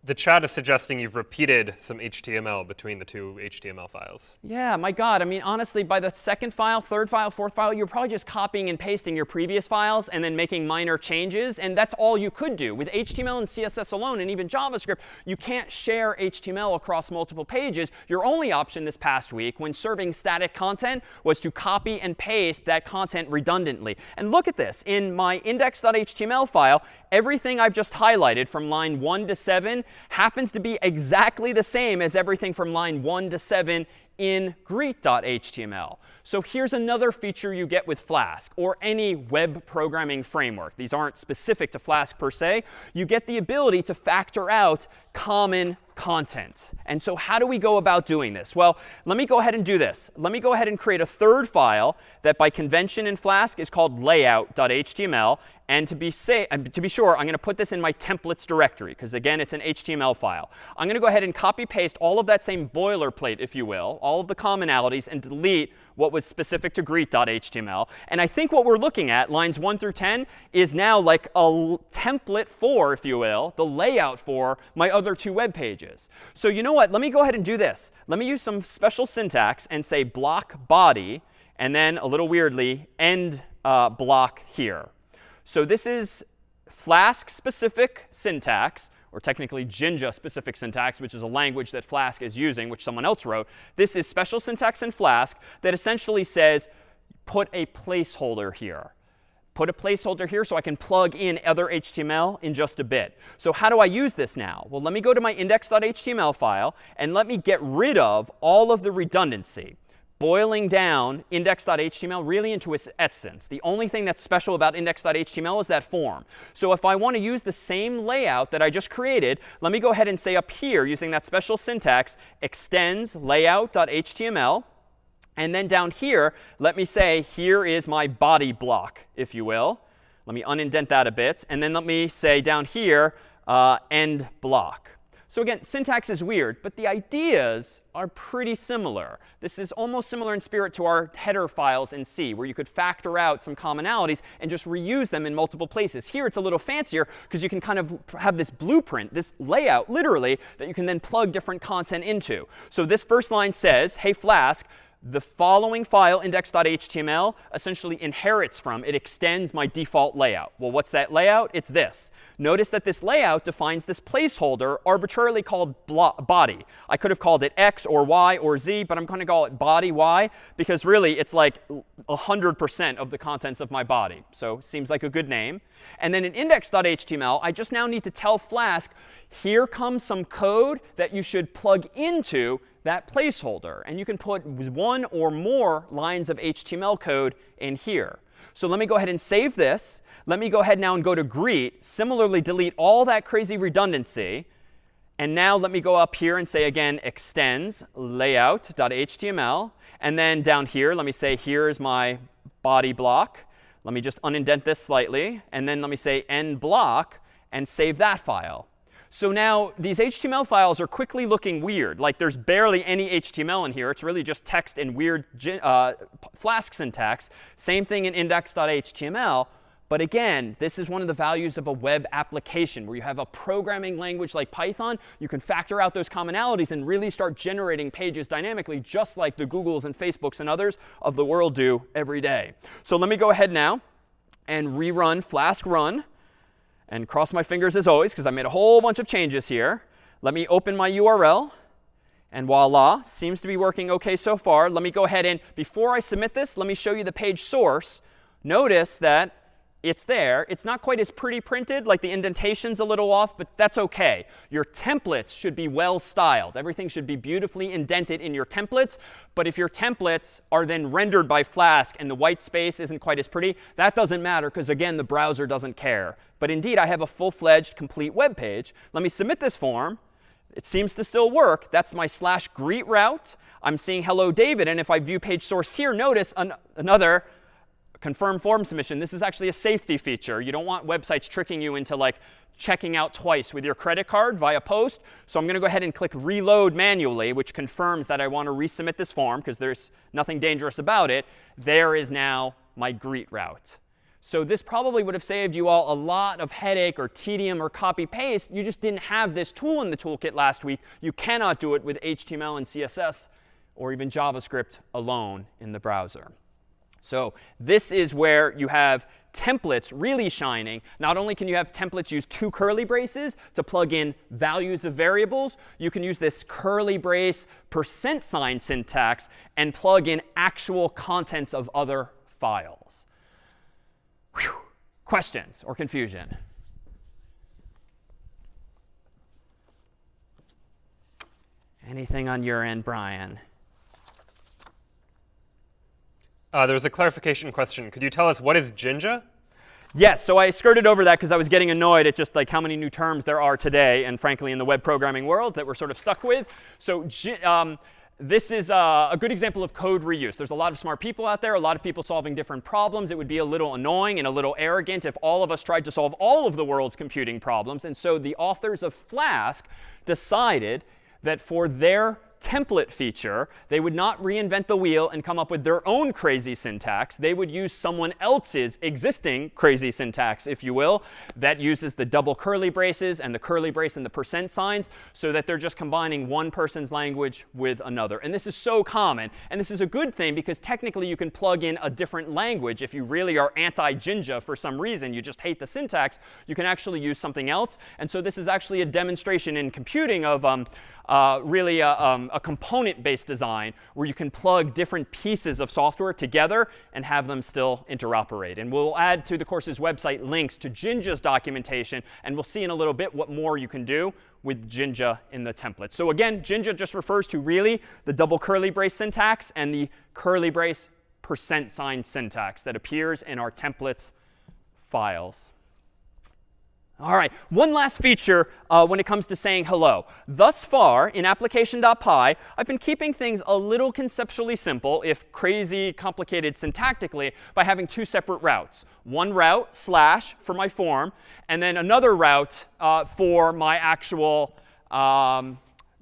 The chat is suggesting you've repeated some HTML between the two HTML files. Yeah, my God. I mean, honestly, by the second file, third file, fourth file, you're probably just copying and pasting your previous files and then making minor changes. And that's all you could do. With HTML and CSS alone, and even JavaScript, you can't share HTML across multiple pages. Your only option this past week when serving static content was to copy and paste that content redundantly. And look at this. In my index.html file, everything I've just highlighted from line 1 to 7 happens to be exactly the same as everything from line 1 to 7 in greet.html. So here's another feature you get with Flask, or any web programming framework. These aren't specific to Flask per se. You get the ability to factor out common content. And so how do we go about doing this? Well, let me go ahead and do this. Let me go ahead and create a third file that by convention in Flask is called layout.html. And to be sure, I'm going to put this in my templates directory, because again, it's an HTML file. I'm going to go ahead and copy paste all of that same boilerplate, if you will, all of the commonalities, and delete what was specific to greet.html. And I think what we're looking at, lines 1 through 10, is now like a template for, if you will, the layout for my other two web pages. So you know what? Let me go ahead and do this. Let me use some special syntax and say block body, and then a little weirdly, end block here. So this is Flask-specific syntax, or technically Jinja-specific syntax, which is a language that Flask is using, which someone else wrote. This is special syntax in Flask that essentially says, put a placeholder here. Put a placeholder here so I can plug in other HTML in just a bit. So how do I use this now? Well, let me go to my index.html file, and let me get rid of all of the redundancy, boiling down index.html really into its essence. The only thing that's special about index.html is that form. So if I want to use the same layout that I just created, let me go ahead and say up here, using that special syntax, extends layout.html. And then down here, let me say, here is my body block, if you will. Let me unindent that a bit. And then let me say down here, end block. So again, syntax is weird, but the ideas are pretty similar. This is almost similar in spirit to our header files in C, where you could factor out some commonalities and just reuse them in multiple places. Here it's a little fancier because you can kind of have this blueprint, this layout, literally, that you can then plug different content into. So this first line says, hey, Flask, the following file, index.html, essentially inherits from, it extends my default layout. Well, what's that layout? It's this. Notice that this layout defines this placeholder arbitrarily called body. I could have called it X or Y or Z, but I'm going to call it body Y because really it's like 100% of the contents of my body. So seems like a good name. And then in index.html, I just now need to tell Flask, here comes some code that you should plug into that placeholder. And you can put one or more lines of HTML code in here. So let me go ahead and save this. Let me go ahead now and go to greet. Similarly, delete all that crazy redundancy. And now let me go up here and say again, extends layout.html. And then down here, let me say, here's my body block. Let me just unindent this slightly. And then let me say end block and save that file. So now these HTML files are quickly looking weird. Like there's barely any HTML in here. It's really just text and weird Flask syntax. Same thing in index.html. But again, this is one of the values of a web application where you have a programming language like Python. You can factor out those commonalities and really start generating pages dynamically, just like the Googles and Facebooks and others of the world do every day. So let me go ahead now and rerun Flask run. And cross my fingers as always, because I made a whole bunch of changes here. Let me open my URL. And voila, seems to be working OK so far. Let me go ahead and, before I submit this, let me show you the page source. Notice that it's there. It's not quite as pretty printed, like the indentation's a little off, but that's OK. Your templates should be well styled. Everything should be beautifully indented in your templates. But if your templates are then rendered by Flask and the white space isn't quite as pretty, that doesn't matter because, again, the browser doesn't care. But indeed, I have a full-fledged, complete web page. Let me submit this form. It seems to still work. That's my /greet route. I'm seeing hello, David. And if I view page source here, notice another confirm form submission. This is actually a safety feature. You don't want websites tricking you into like checking out twice with your credit card via post. So I'm going to go ahead and click reload manually, which confirms that I want to resubmit this form because there's nothing dangerous about it. There is now my greet route. So this probably would have saved you all a lot of headache or tedium or copy paste. You just didn't have this tool in the toolkit last week. You cannot do it with HTML and CSS or even JavaScript alone in the browser. So this is where you have templates really shining. Not only can you have templates use two curly braces to plug in values of variables, you can use this curly brace %sign syntax and plug in actual contents of other files. Whew. Questions or confusion? Anything on your end, Brian? There was a clarification question. Could you tell us what is Jinja? Yes, so I skirted over that because I was getting annoyed at just like how many new terms there are today, and frankly in the web programming world that we're sort of stuck with. So this is a good example of code reuse. There's a lot of smart people out there, a lot of people solving different problems. It would be a little annoying and a little arrogant if all of us tried to solve all of the world's computing problems. And so the authors of Flask decided that for their template feature, they would not reinvent the wheel and come up with their own crazy syntax. They would use someone else's existing crazy syntax, if you will, that uses the double curly braces and the curly brace and the percent signs, so that they're just combining one person's language with another. And this is so common. And this is a good thing because technically you can plug in a different language. If you really are anti-Jinja for some reason, you just hate the syntax, you can actually use something else. And so this is actually a demonstration in computing of really a component-based design where you can plug different pieces of software together and have them still interoperate. And we'll add to the course's website links to Jinja's documentation, and we'll see in a little bit what more you can do with Jinja in the template. So again, Jinja just refers to really the double curly brace syntax and the curly brace percent sign syntax that appears in our templates files. All right, one last feature when it comes to saying hello. Thus far, in application.py, I've been keeping things a little conceptually simple, if crazy complicated syntactically, by having two separate routes. One route, slash, for my form, and then another route for my actual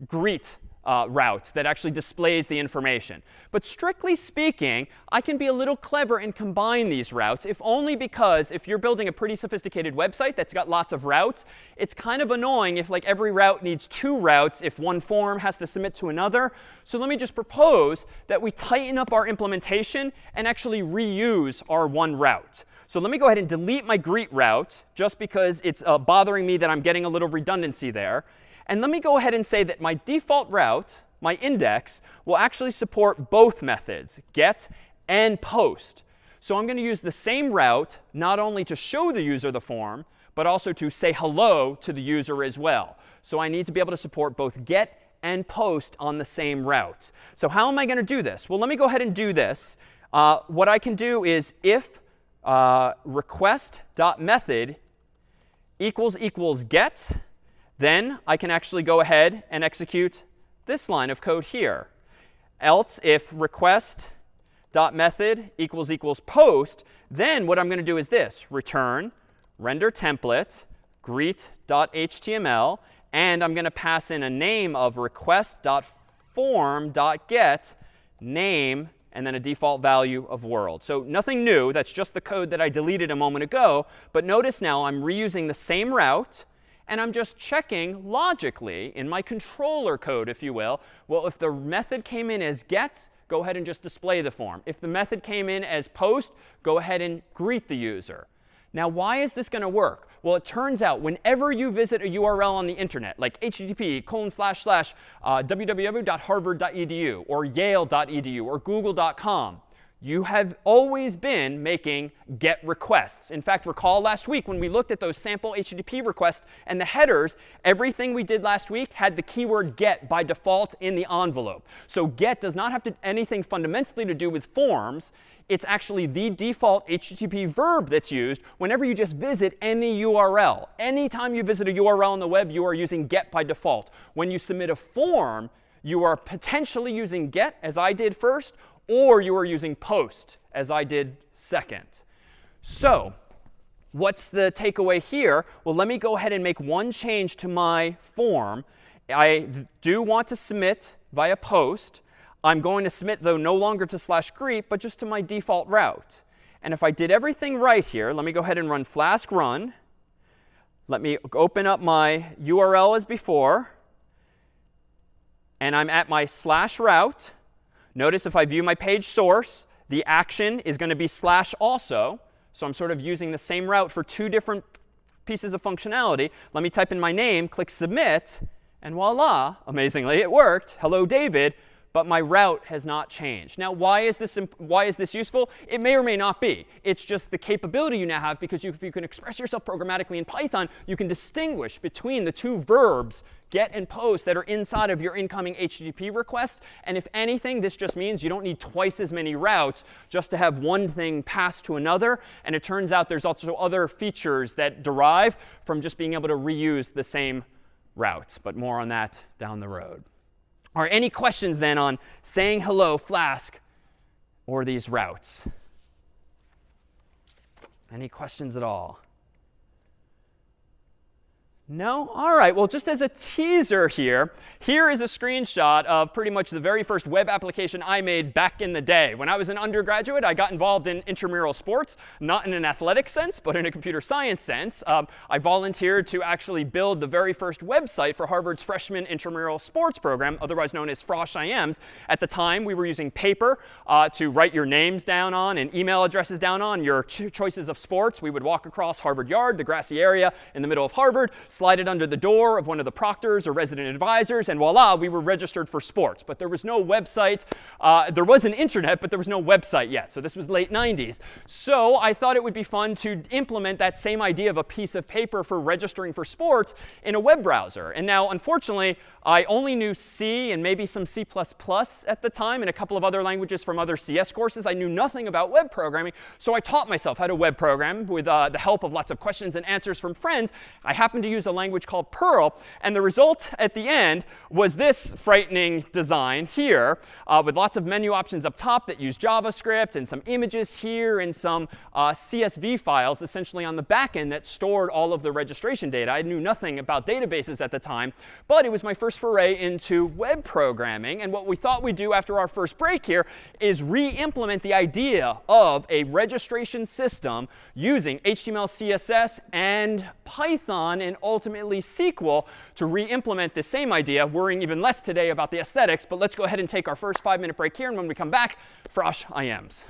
greet route that actually displays the information. But strictly speaking, I can be a little clever and combine these routes, if only because if you're building a pretty sophisticated website that's got lots of routes, it's kind of annoying if like every route needs two routes if one form has to submit to another. So let me just propose that we tighten up our implementation and actually reuse our one route. So let me go ahead and delete my greet route just because it's bothering me that I'm getting a little redundancy there. And let me go ahead and say that my default route, my index, will actually support both methods, get and post. So I'm going to use the same route not only to show the user the form, but also to say hello to the user as well. So I need to be able to support both get and post on the same route. So how am I going to do this? Well, let me go ahead and do this. What I can do is if request.method equals get, then I can actually go ahead and execute this line of code here. Else, if request.method equals post, then what I'm going to do is this: return render template greet.html, and I'm going to pass in a name of request.form.get name, and then a default value of world. So nothing new. That's just the code that I deleted a moment ago. But notice now I'm reusing the same route. And I'm just checking logically in my controller code, if you will. Well, if the method came in as get, go ahead and just display the form. If the method came in as post, go ahead and greet the user. Now, why is this going to work? Well, it turns out whenever you visit a URL on the internet, like http://www.harvard.edu or yale.edu or google.com, you have always been making GET requests. In fact, recall last week when we looked at those sample HTTP requests and the headers, everything we did last week had the keyword GET by default in the envelope. So GET does not have anything fundamentally to do with forms. It's actually the default HTTP verb that's used whenever you just visit any URL. Anytime you visit a URL on the web, you are using GET by default. When you submit a form, you are potentially using GET, as I did first, or you are using post, as I did second. So what's the takeaway here? Well, let me go ahead and make one change to my form. I do want to submit via post. I'm going to submit, though, no longer to /greet, but just to my default route. And if I did everything right here, let me go ahead and run Flask run. Let me open up my URL as before. And I'm at my /route. Notice if I view my page source, the action is going to be / also. So I'm sort of using the same route for two different pieces of functionality. Let me type in my name, click submit, and voila, amazingly, it worked. Hello, David. But my route has not changed. Now, why is this useful? It may or may not be. It's just the capability you now have because if you can express yourself programmatically in Python, you can distinguish between the two verbs, get and post, that are inside of your incoming HTTP request. And if anything, this just means you don't need twice as many routes just to have one thing pass to another. And it turns out there's also other features that derive from just being able to reuse the same route. But more on that down the road. All right, any questions then on saying hello, Flask, or these routes? Any questions at all? No? All right. Well, just as a teaser here, here is a screenshot of pretty much the very first web application I made back in the day. When I was an undergraduate, I got involved in intramural sports, not in an athletic sense, but in a computer science sense. I volunteered to actually build the very first website for Harvard's freshman intramural sports program, otherwise known as froshims. At the time, we were using paper to write your names down on and email addresses down on, your choices of sports. We would walk across Harvard Yard, the grassy area in the middle of Harvard, slide it under the door of one of the proctors or resident advisors, and voila, we were registered for sports. But there was no website. There was an internet, but there was no website yet. So this was late 90s. So I thought it would be fun to implement that same idea of a piece of paper for registering for sports in a web browser. And now, unfortunately, I only knew C and maybe some C++ at the time and a couple of other languages from other CS courses. I knew nothing about web programming. So I taught myself how to web program with the help of lots of questions and answers from friends. I happened to use a language called Perl. And the result at the end was this frightening design here with lots of menu options up top that use JavaScript and some images here and some CSV files essentially on the back end that stored all of the registration data. I knew nothing about databases at the time, but it was my first foray into web programming. And what we thought we'd do after our first break here is re-implement the idea of a registration system using HTML, CSS, and Python, and ultimately SQL to re-implement the same idea, worrying even less today about the aesthetics. But let's go ahead and take our first 5-minute break here. And when we come back, froshims.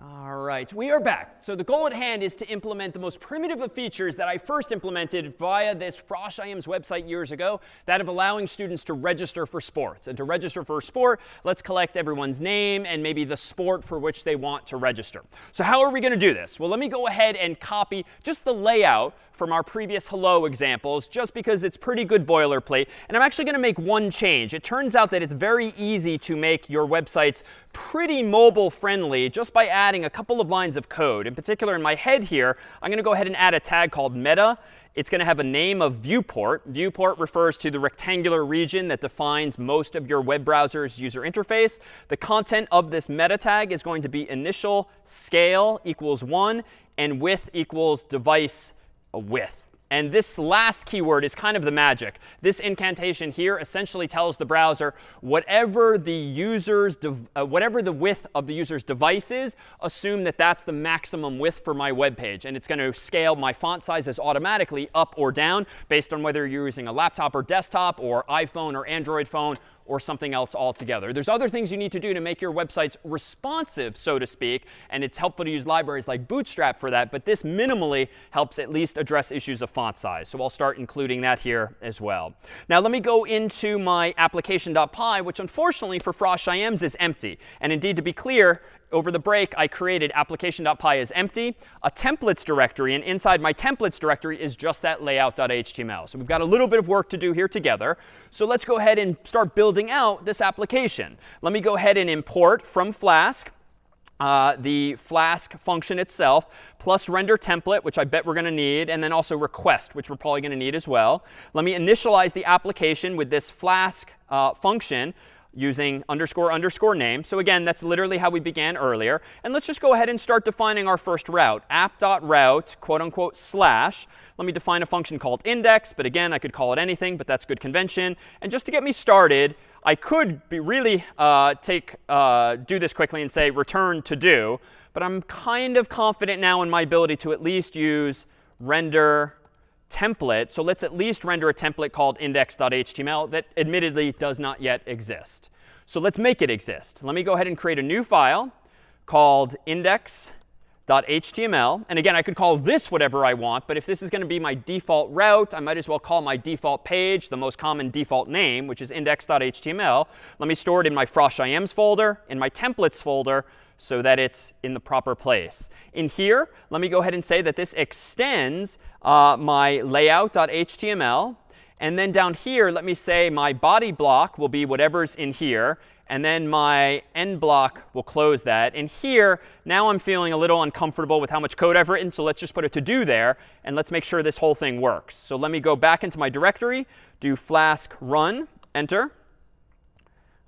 All right, we are back. So the goal at hand is to implement the most primitive of features that I first implemented via this froshims website years ago, that of allowing students to register for sports. And to register for a sport, let's collect everyone's name and maybe the sport for which they want to register. So how are we going to do this? Well, let me go ahead and copy just the layout from our previous hello examples, just because it's pretty good boilerplate. And I'm actually going to make one change. It turns out that it's very easy to make your websites pretty mobile friendly just by adding a couple of lines of code. In particular, in my head here, I'm going to go ahead and add a tag called meta. It's going to have a name of viewport. Viewport refers to the rectangular region that defines most of your web browser's user interface. The content of this meta tag is going to be initial scale equals 1 and width equals device width. And this last keyword is kind of the magic. This incantation here essentially tells the browser whatever the width of the user's device is, assume that that's the maximum width for my web page. And it's going to scale my font sizes automatically up or down based on whether you're using a laptop or desktop or iPhone or Android phone or something else altogether. There's other things you need to do to make your websites responsive, so to speak, and it's helpful to use libraries like Bootstrap for that, but this minimally helps at least address issues of font size. So I'll start including that here as well. Now let me go into my application.py, which unfortunately for froshims is empty. And indeed, to be clear, over the break, I created application.py as empty, a templates directory, and inside my templates directory is just that layout.html. So we've got a little bit of work to do here together. So let's go ahead and start building out this application. Let me go ahead and import from Flask the Flask function itself, plus render template, which I bet we're going to need, and then also request, which we're probably going to need as well. Let me initialize the application with this Flask function using __ name. So again, that's literally how we began earlier. And let's just go ahead and start defining our first route. App.route, quote unquote, slash. Let me define a function called index. But again, I could call it anything, but that's good convention. And just to get me started, I could do this quickly and say return to do. But I'm kind of confident now in my ability to at least use render template. So let's at least render a template called index.html that admittedly does not yet exist. So let's make it exist. Let me go ahead and create a new file called index.html. And again, I could call this whatever I want. But if this is going to be my default route, I might as well call my default page the most common default name, which is index.html. Let me store it in my froshims folder, in my templates folder, so that it's in the proper place. In here, let me go ahead and say that this extends my layout.html. And then down here, let me say my body block will be whatever's in here. And then my end block will close that. And here, now I'm feeling a little uncomfortable with how much code I've written. So let's just put a to-do there. And let's make sure this whole thing works. So let me go back into my directory, do flask run, enter.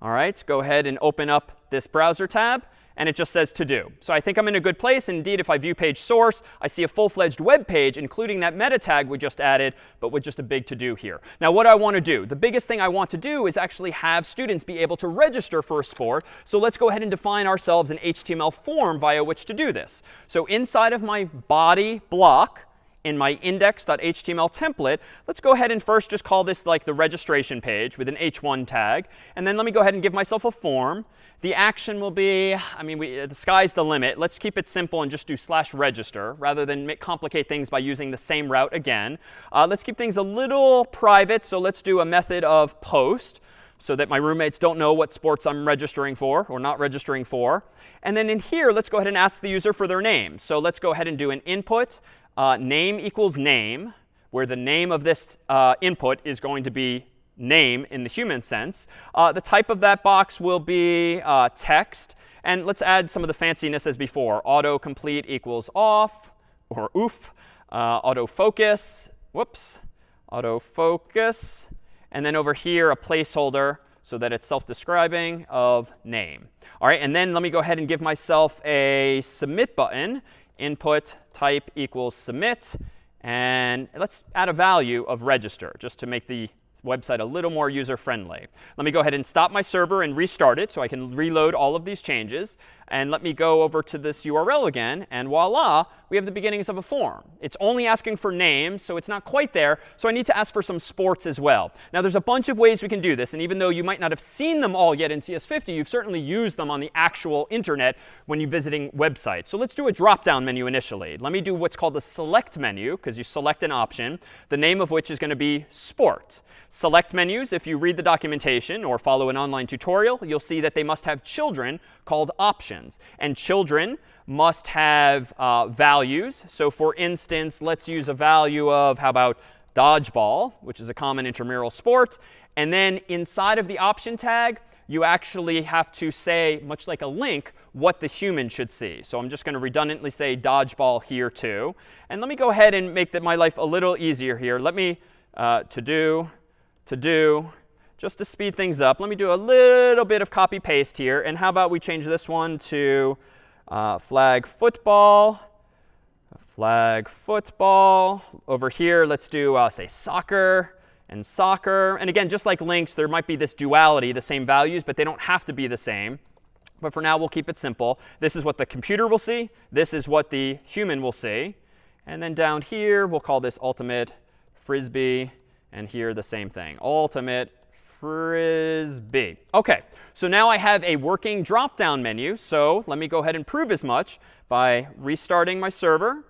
All right, go ahead and open up this browser tab. And it just says to do. So I think I'm in a good place. Indeed, if I view page source, I see a full-fledged web page, including that meta tag we just added, but with just a big to do here. Now, what do I want to do? The biggest thing I want to do is actually have students be able to register for a sport. So let's go ahead and define ourselves an HTML form via which to do this. So inside of my body block, in my index.html template, let's go ahead and first just call this like the registration page with an h1 tag. And then let me go ahead and give myself a form. The action will be, the sky's the limit. Let's keep it simple and just do /register rather than complicate things by using the same route again. Let's keep things a little private. So let's do a method of post so that my roommates don't know what sports I'm registering for or not registering for. And then in here, let's go ahead and ask the user for their name. So let's go ahead and do an input. Name equals name, where the name of this input is going to be name in the human sense. The type of that box will be text. And let's add some of the fanciness as before. Autocomplete equals off or oof. Autofocus, whoops, autofocus. And then over here, a placeholder so that it's self-describing of name. All right, and then let me go ahead and give myself a submit button. Input type equals submit. And let's add a value of register just to make the website a little more user-friendly. Let me go ahead and stop my server and restart it so I can reload all of these changes. And let me go over to this URL again, and voila, we have the beginnings of a form. It's only asking for names, so it's not quite there. So I need to ask for some sports as well. Now, there's a bunch of ways we can do this. And even though you might not have seen them all yet in CS50, you've certainly used them on the actual internet when you're visiting websites. So let's do a drop-down menu initially. Let me do what's called the select menu, because you select an option, the name of which is going to be sport. Select menus, if you read the documentation or follow an online tutorial, you'll see that they must have children called options. And children must have values. So for instance, let's use a value of, how about dodgeball, which is a common intramural sport. And then inside of the option tag, you actually have to say, much like a link, what the human should see. So I'm just going to redundantly say dodgeball here too. And let me go ahead and make my life a little easier here. Let me to do, just to speed things up, let me do a little bit of copy paste here. And how about we change this one to flag football. Flag football. Over here, let's do, say, soccer and soccer. And again, just like links, there might be this duality, the same values, but they don't have to be the same. But for now, we'll keep it simple. This is what the computer will see. This is what the human will see. And then down here, we'll call this ultimate frisbee. And here, the same thing, ultimate frisbee. OK, so now I have a working drop-down menu. So let me go ahead and prove as much by restarting my server,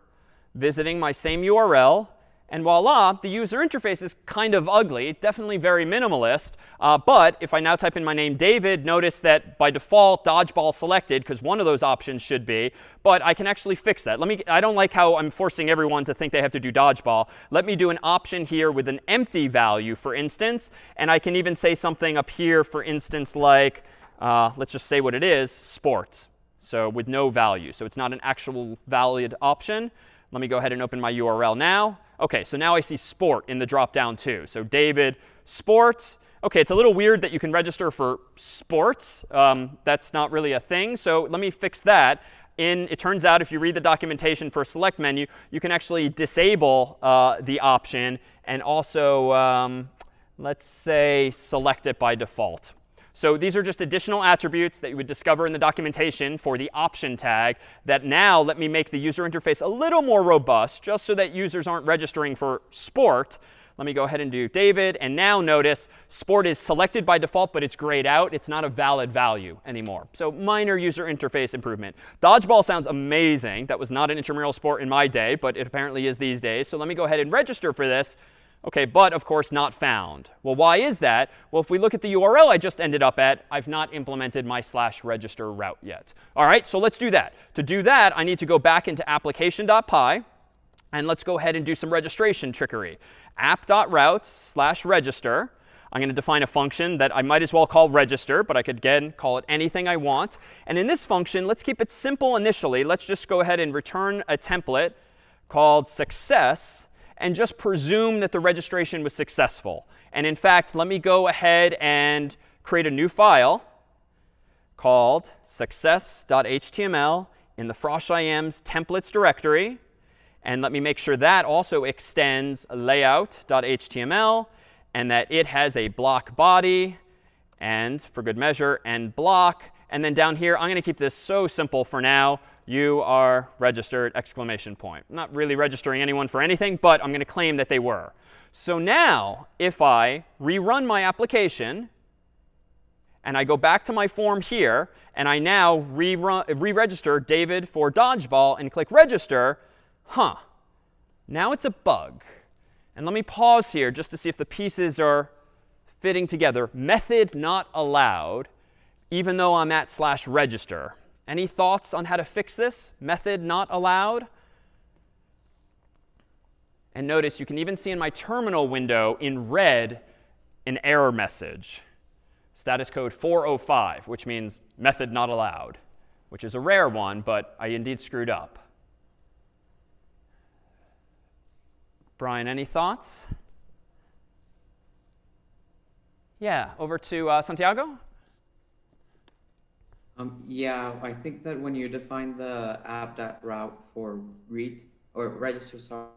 visiting my same URL. And voila, the user interface is kind of ugly, definitely very minimalist. But if I now type in my name, David, notice that by default, dodgeball selected, because one of those options should be. But I can actually fix that. I don't like how I'm forcing everyone to think they have to do dodgeball. Let me do an option here with an empty value, for instance. And I can even say something up here, for instance, like, let's just say what it is, sports. So with no value. So it's not an actual valid option. Let me go ahead and open my URL now. OK, so now I see sport in the drop-down too. So David, sports. OK, it's a little weird that you can register for sports. That's not really a thing. So let me fix that. It turns out if you read the documentation for a select menu, you can actually disable the option and also, let's say, select it by default. So these are just additional attributes that you would discover in the documentation for the option tag that now let me make the user interface a little more robust, just so that users aren't registering for sport. Let me go ahead and do David. And now notice sport is selected by default, but it's grayed out. It's not a valid value anymore. So minor user interface improvement. Dodgeball sounds amazing. That was not an intramural sport in my day, but it apparently is these days. So let me go ahead and register for this. OK, but of course not found. Well, why is that? Well, if we look at the URL I just ended up at, I've not implemented my /register route yet. All right, so let's do that. To do that, I need to go back into application.py. And let's go ahead and do some registration trickery. app.routes/register. I'm going to define a function that I might as well call register, but I could, again, call it anything I want. And in this function, let's keep it simple initially. Let's just go ahead and return a template called success, and just presume that the registration was successful. And in fact, let me go ahead and create a new file called success.html in the froshims templates directory. And let me make sure that also extends layout.html and that it has a block body and, for good measure, and block. And then down here, I'm going to keep this so simple for now. You are registered, exclamation point. I'm not really registering anyone for anything, but I'm going to claim that they were. So now, if I rerun my application, and I go back to my form here, and I now re-register David for dodgeball and click register, now it's a bug. And let me pause here just to see if the pieces are fitting together. Method not allowed, even though I'm at /register. Any thoughts on how to fix this? Method not allowed? And notice you can even see in my terminal window in red an error message. Status code 405, which means method not allowed, which is a rare one, but I indeed screwed up. Brian, any thoughts? Yeah, over to Santiago. Yeah, I think that when you define the app.route for read or register, sorry,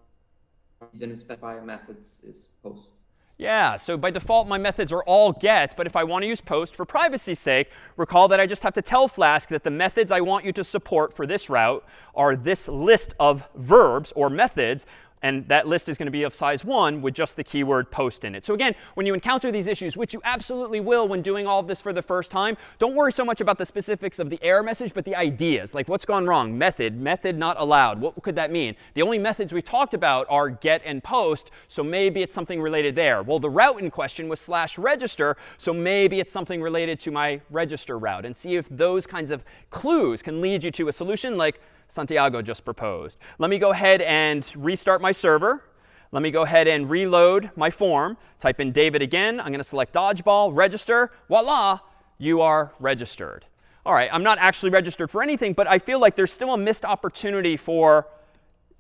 you didn't specify a method is post. Yeah, so by default, my methods are all get. But if I want to use post for privacy's sake, recall that I just have to tell Flask that the methods I want you to support for this route are this list of verbs or methods. And that list is going to be of size 1 with just the keyword post in it. So again, when you encounter these issues, which you absolutely will when doing all of this for the first time, don't worry so much about the specifics of the error message, but the ideas. Like, what's gone wrong? Method not allowed. What could that mean? The only methods we've talked about are get and post, so maybe it's something related there. Well, the route in question was /register, so maybe it's something related to my register route. And see if those kinds of clues can lead you to a solution like Santiago just proposed. Let me go ahead and restart my server. Let me go ahead and reload my form. Type in David again. I'm going to select dodgeball, register. Voila, you are registered. All right, I'm not actually registered for anything, but I feel like there's still a missed opportunity for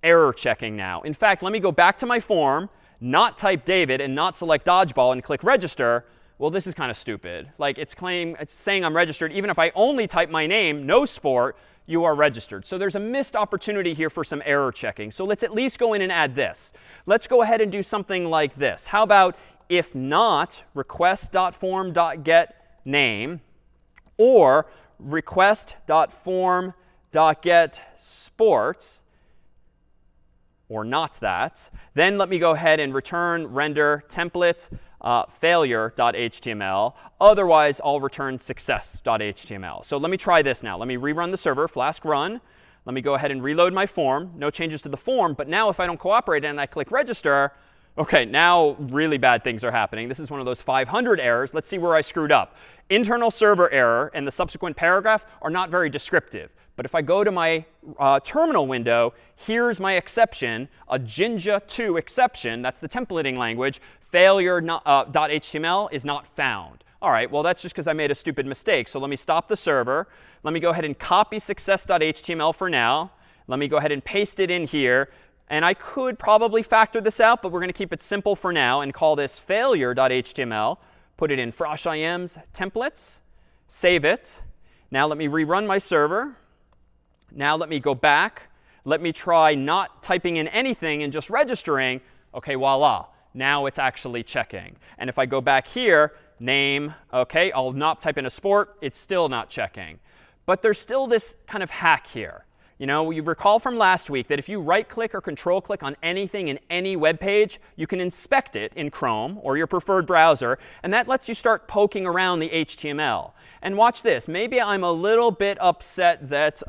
error checking now. In fact, let me go back to my form, not type David, and not select dodgeball and click register. Well, this is kind of stupid. Like, it's saying I'm registered. Even if I only type my name, no sport, you are registered. So there's a missed opportunity here for some error checking. So let's at least go in and add this. Let's go ahead and do something like this. How about if not request.form.get name or request.form.get sports, or not that, then let me go ahead and return render template failure.html. Otherwise, I'll return success.html. So let me try this now. Let me rerun the server, Flask run. Let me go ahead and reload my form. No changes to the form. But now if I don't cooperate and I click register, OK, now really bad things are happening. This is one of those 500 errors. Let's see where I screwed up. Internal server error and the subsequent paragraph are not very descriptive. But if I go to my terminal window, here's my exception, a Jinja2 exception. That's the templating language. Failure.html is not found. All right, well, that's just because I made a stupid mistake. So let me stop the server. Let me go ahead and copy success.html for now. Let me go ahead and paste it in here. And I could probably factor this out, but we're going to keep it simple for now and call this failure.html. Put it in froshims templates. Save it. Now let me rerun my server. Now let me go back. Let me try not typing in anything and just registering. OK, voila. Now it's actually checking. And if I go back here, name, OK, I'll not type in a sport. It's still not checking. But there's still this kind of hack here. You know, you recall from last week that if you right-click or control-click on anything in any web page, you can inspect it in Chrome or your preferred browser. And that lets you start poking around the HTML. And watch this. Maybe I'm a little bit upset that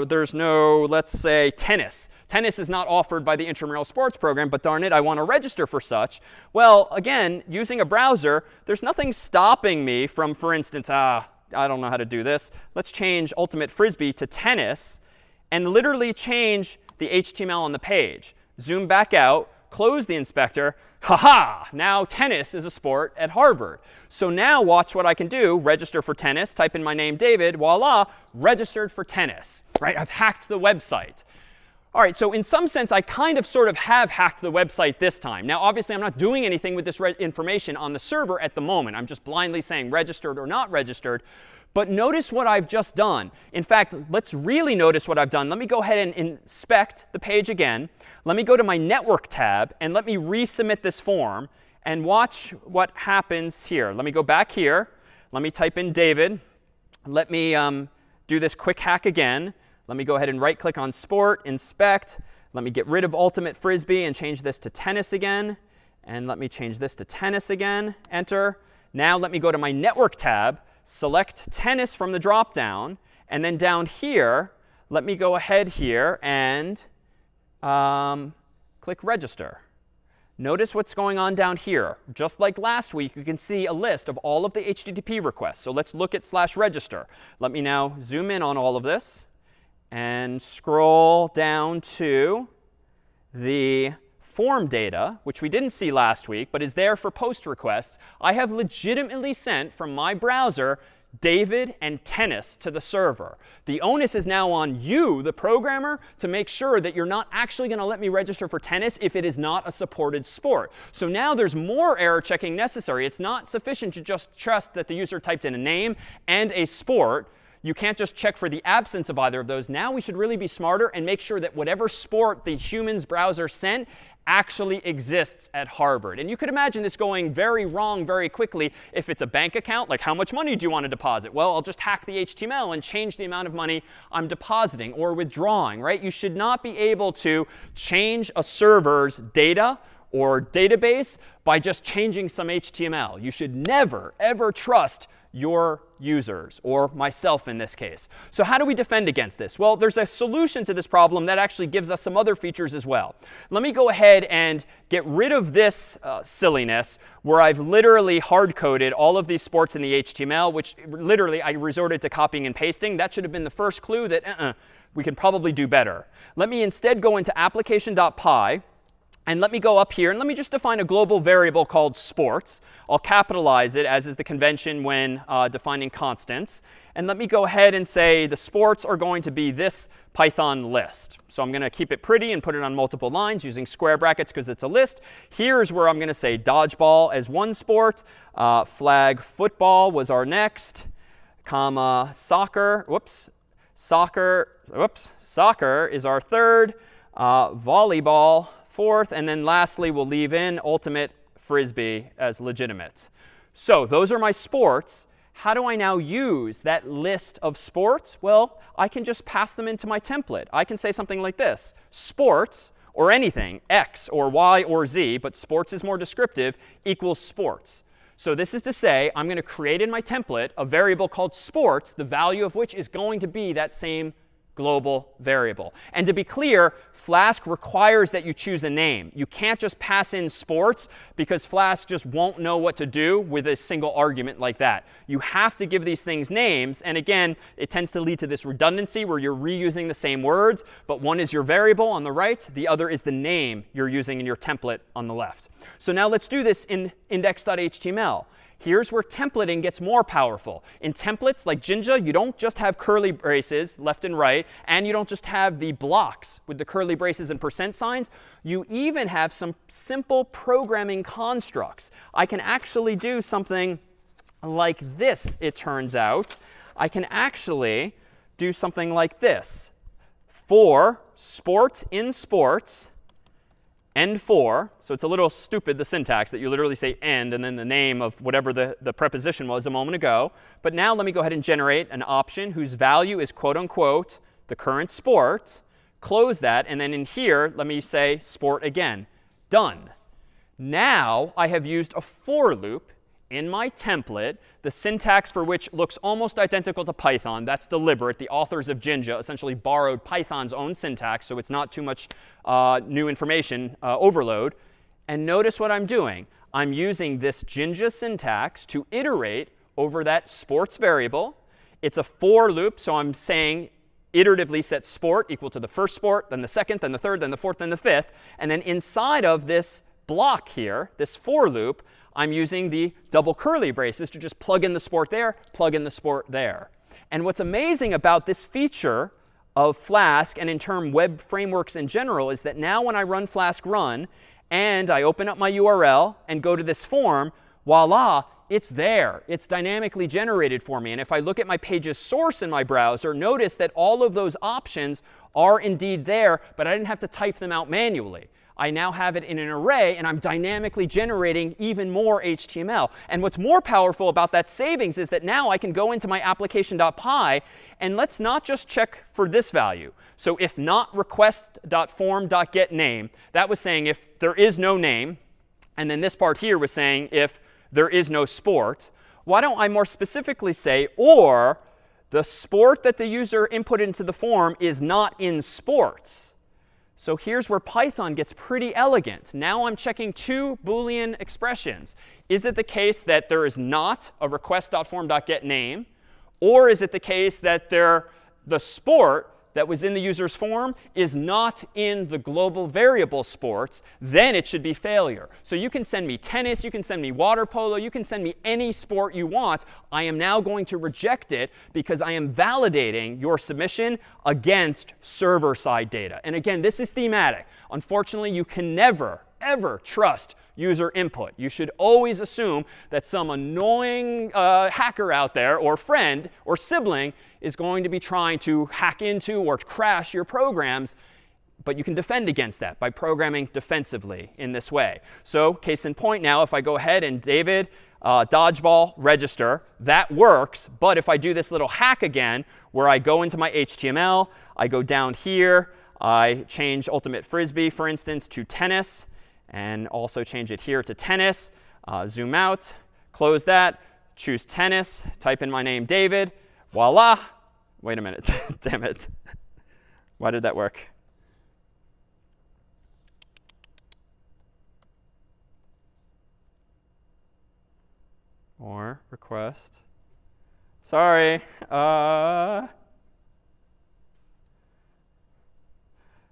there's no, let's say, tennis. Tennis is not offered by the intramural sports program, but darn it, I want to register for such. Well, again, using a browser, there's nothing stopping me from, for instance, I don't know how to do this. Let's change Ultimate Frisbee to tennis and literally change the HTML on the page. Zoom back out, close the inspector. Ha-ha! Now tennis is a sport at Harvard. So now watch what I can do. Register for tennis. Type in my name, David. Voila, registered for tennis. Right? I've hacked the website. All right, so in some sense, I kind of sort of have hacked the website this time. Now, obviously, I'm not doing anything with this information on the server at the moment. I'm just blindly saying registered or not registered. But notice what I've just done. In fact, let's really notice what I've done. Let me go ahead and inspect the page again. Let me go to my network tab, and let me resubmit this form. And watch what happens here. Let me go back here. Let me type in David. Let me do this quick hack again. Let me go ahead and right-click on Sport, Inspect. Let me get rid of Ultimate Frisbee and change this to Tennis again. And let me change this to Tennis again. Enter. Now let me go to my Network tab, select Tennis from the drop-down. And then down here, let me go ahead here and click Register. Notice what's going on down here. Just like last week, you can see a list of all of the HTTP requests. So let's look at /register. Let me now zoom in on all of this and scroll down to the form data, which we didn't see last week, but is there for post requests. I have legitimately sent from my browser David and tennis to the server. The onus is now on you, the programmer, to make sure that you're not actually going to let me register for tennis if it is not a supported sport. So now there's more error checking necessary. It's not sufficient to just trust that the user typed in a name and a sport. You can't just check for the absence of either of those. Now we should really be smarter and make sure that whatever sport the human's browser sent actually exists at Harvard. And you could imagine this going very wrong very quickly if it's a bank account. Like, how much money do you want to deposit? Well, I'll just hack the HTML and change the amount of money I'm depositing or withdrawing, right? You should not be able to change a server's data or database by just changing some HTML. You should never, ever trust your users, or myself in this case. So how do we defend against this? Well, there's a solution to this problem that actually gives us some other features as well. Let me go ahead and get rid of this silliness where I've literally hard-coded all of these sports in the HTML, which literally I resorted to copying and pasting. That should have been the first clue that we can probably do better. Let me instead go into application.py. And let me go up here, and let me just define a global variable called sports. I'll capitalize it, as is the convention when defining constants. And let me go ahead and say the sports are going to be this Python list. So I'm going to keep it pretty and put it on multiple lines using square brackets because it's a list. Here's where I'm going to say dodgeball as one sport, flag football was our next, comma soccer, soccer is our third, volleyball fourth, and then lastly, we'll leave in ultimate frisbee as legitimate. So those are my sports. How do I now use that list of sports? Well, I can just pass them into my template. I can say something like this: sports, or anything, X or Y or Z, but sports is more descriptive, equals sports. So this is to say I'm going to create in my template a variable called sports, the value of which is going to be that same global variable. And to be clear, Flask requires that you choose a name. You can't just pass in sports because Flask just won't know what to do with a single argument like that. You have to give these things names. And again, it tends to lead to this redundancy where you're reusing the same words, but one is your variable on the right, the other is the name you're using in your template on the left. So now let's do this in index.html. Here's where templating gets more powerful. In templates like Jinja, you don't just have curly braces left and right, and you don't just have the blocks with the curly braces and percent signs. You even have some simple programming constructs. I can actually do something like this, it turns out. I can actually do something like this. For sports in sports, end for, so it's a little stupid, the syntax, that you literally say end and then the name of whatever the preposition was a moment ago. But now let me go ahead and generate an option whose value is quote unquote the current sport. Close that. And then in here, let me say sport again. Done. Now I have used a for loop in my template, the syntax for which looks almost identical to Python. That's deliberate. The authors of Jinja essentially borrowed Python's own syntax, so it's not too much new information overload. And notice what I'm doing. I'm using this Jinja syntax to iterate over that sports variable. It's a for loop, so I'm saying iteratively set sport equal to the first sport, then the second, then the third, then the fourth, then the fifth. And then inside of this block here, this for loop, I'm using the double curly braces to just plug in the sport there, plug in the sport there. And what's amazing about this feature of Flask, and in turn web frameworks in general, is that now when I run Flask run and I open up my URL and go to this form, voila, it's there. It's dynamically generated for me. And if I look at my page's source in my browser, notice that all of those options are indeed there, but I didn't have to type them out manually. I now have it in an array, and I'm dynamically generating even more HTML. And what's more powerful about that savings is that now I can go into my application.py, and let's not just check for this value. So if not request.form.getName, that was saying if there is no name, and then this part here was saying if there is no sport. Why don't I more specifically say, or the sport that the user input into the form is not in sports? So here's where Python gets pretty elegant. Now I'm checking two Boolean expressions. Is it the case that there is not a request.form.getName? Or is it the case that the sport that was in the user's form is not in the global variable sports? Then it should be failure. So you can send me tennis, you can send me water polo, you can send me any sport you want. I am now going to reject it because I am validating your submission against server-side data. And again, this is thematic. Unfortunately, you can never, ever trust user input. You should always assume that some annoying hacker out there, or friend, or sibling, is going to be trying to hack into or crash your programs. But you can defend against that by programming defensively in this way. So case in point now, if I go ahead and David, dodgeball, register, that works. But if I do this little hack again, where I go into my HTML, I go down here, I change ultimate frisbee, for instance, to tennis, and also change it here to tennis, zoom out, close that, choose tennis, type in my name, David, voila. Wait a minute. Damn it. Why did that work? Or request. Sorry.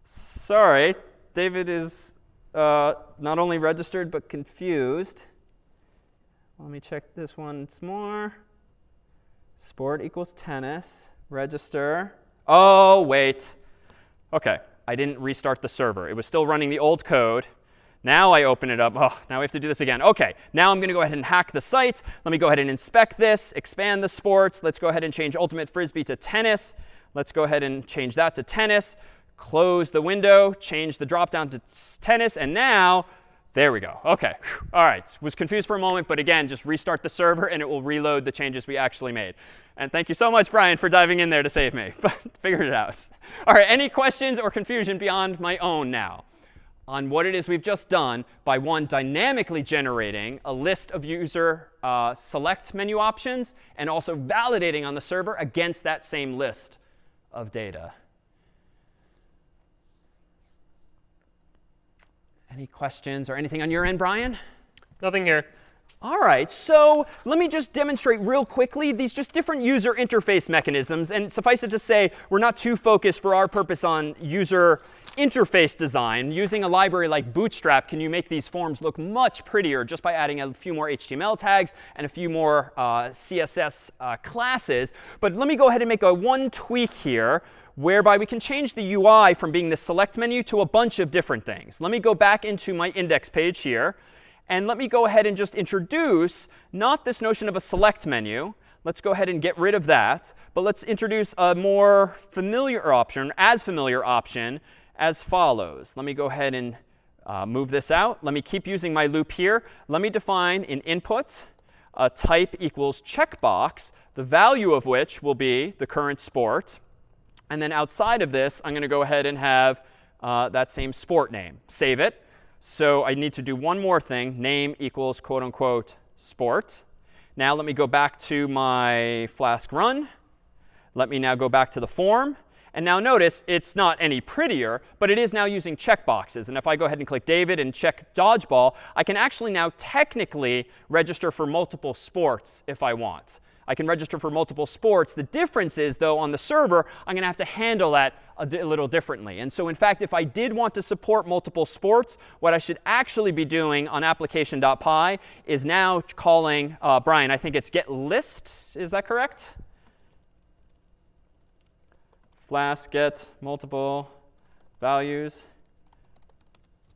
Sorry. David is not only registered but confused. Let me check this once more. Sport equals tennis. Register. Oh, wait. OK. I didn't restart the server. It was still running the old code. Now I open it up. Oh, now we have to do this again. OK, now I'm going to go ahead and hack the site. Let me go ahead and inspect this, expand the sports. Let's go ahead and change ultimate frisbee to tennis. Let's go ahead and change that to tennis. Close the window, change the dropdown to tennis. And now, there we go. OK, all right. Was confused for a moment. But again, just restart the server, and it will reload the changes we actually made. And thank you so much, Brian, for diving in there to save me. But figured it out. All right, any questions or confusion beyond my own now on what it is we've just done by, one, dynamically generating a list of user select menu options, and also validating on the server against that same list of data? Any questions or anything on your end, Brian? Nothing here. All right, so let me just demonstrate real quickly these just different user interface mechanisms. And suffice it to say, we're not too focused for our purpose on user interface design. Using a library like Bootstrap, can you make these forms look much prettier just by adding a few more HTML tags and a few more CSS classes. But let me go ahead and make one tweak here, whereby we can change the UI from being the select menu to a bunch of different things. Let me go back into my index page here. And let me go ahead and just introduce not this notion of a select menu. Let's go ahead and get rid of that. But let's introduce a more familiar option, as follows. Let me go ahead and move this out. Let me keep using my loop here. Let me define an input, a type equals checkbox, the value of which will be the current sport. And then outside of this, I'm going to go ahead and have that same sport name. Save it. So I need to do one more thing. Name equals quote unquote sport. Now let me go back to my Flask run. Let me now go back to the form. And now notice it's not any prettier, but it is now using checkboxes. And if I go ahead and click David and check dodgeball, I can actually now technically register for multiple sports if I want. I can register for multiple sports. The difference is, though, on the server, I'm going to have to handle that a little differently. And so, in fact, if I did want to support multiple sports, what I should actually be doing on application.py is now calling, Brian, I think it's getList. Is that correct? Flask get multiple values.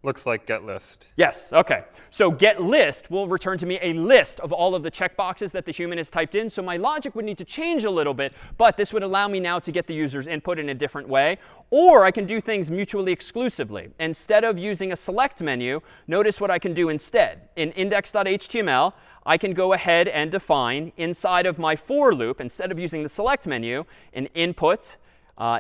Looks like getList. Yes, OK. So getList will return to me a list of all of the checkboxes that the human has typed in. So my logic would need to change a little bit, but this would allow me now to get the user's input in a different way. Or I can do things mutually exclusively. Instead of using a select menu, notice what I can do instead. In index.html, I can go ahead and define inside of my for loop, instead of using the select menu, an input,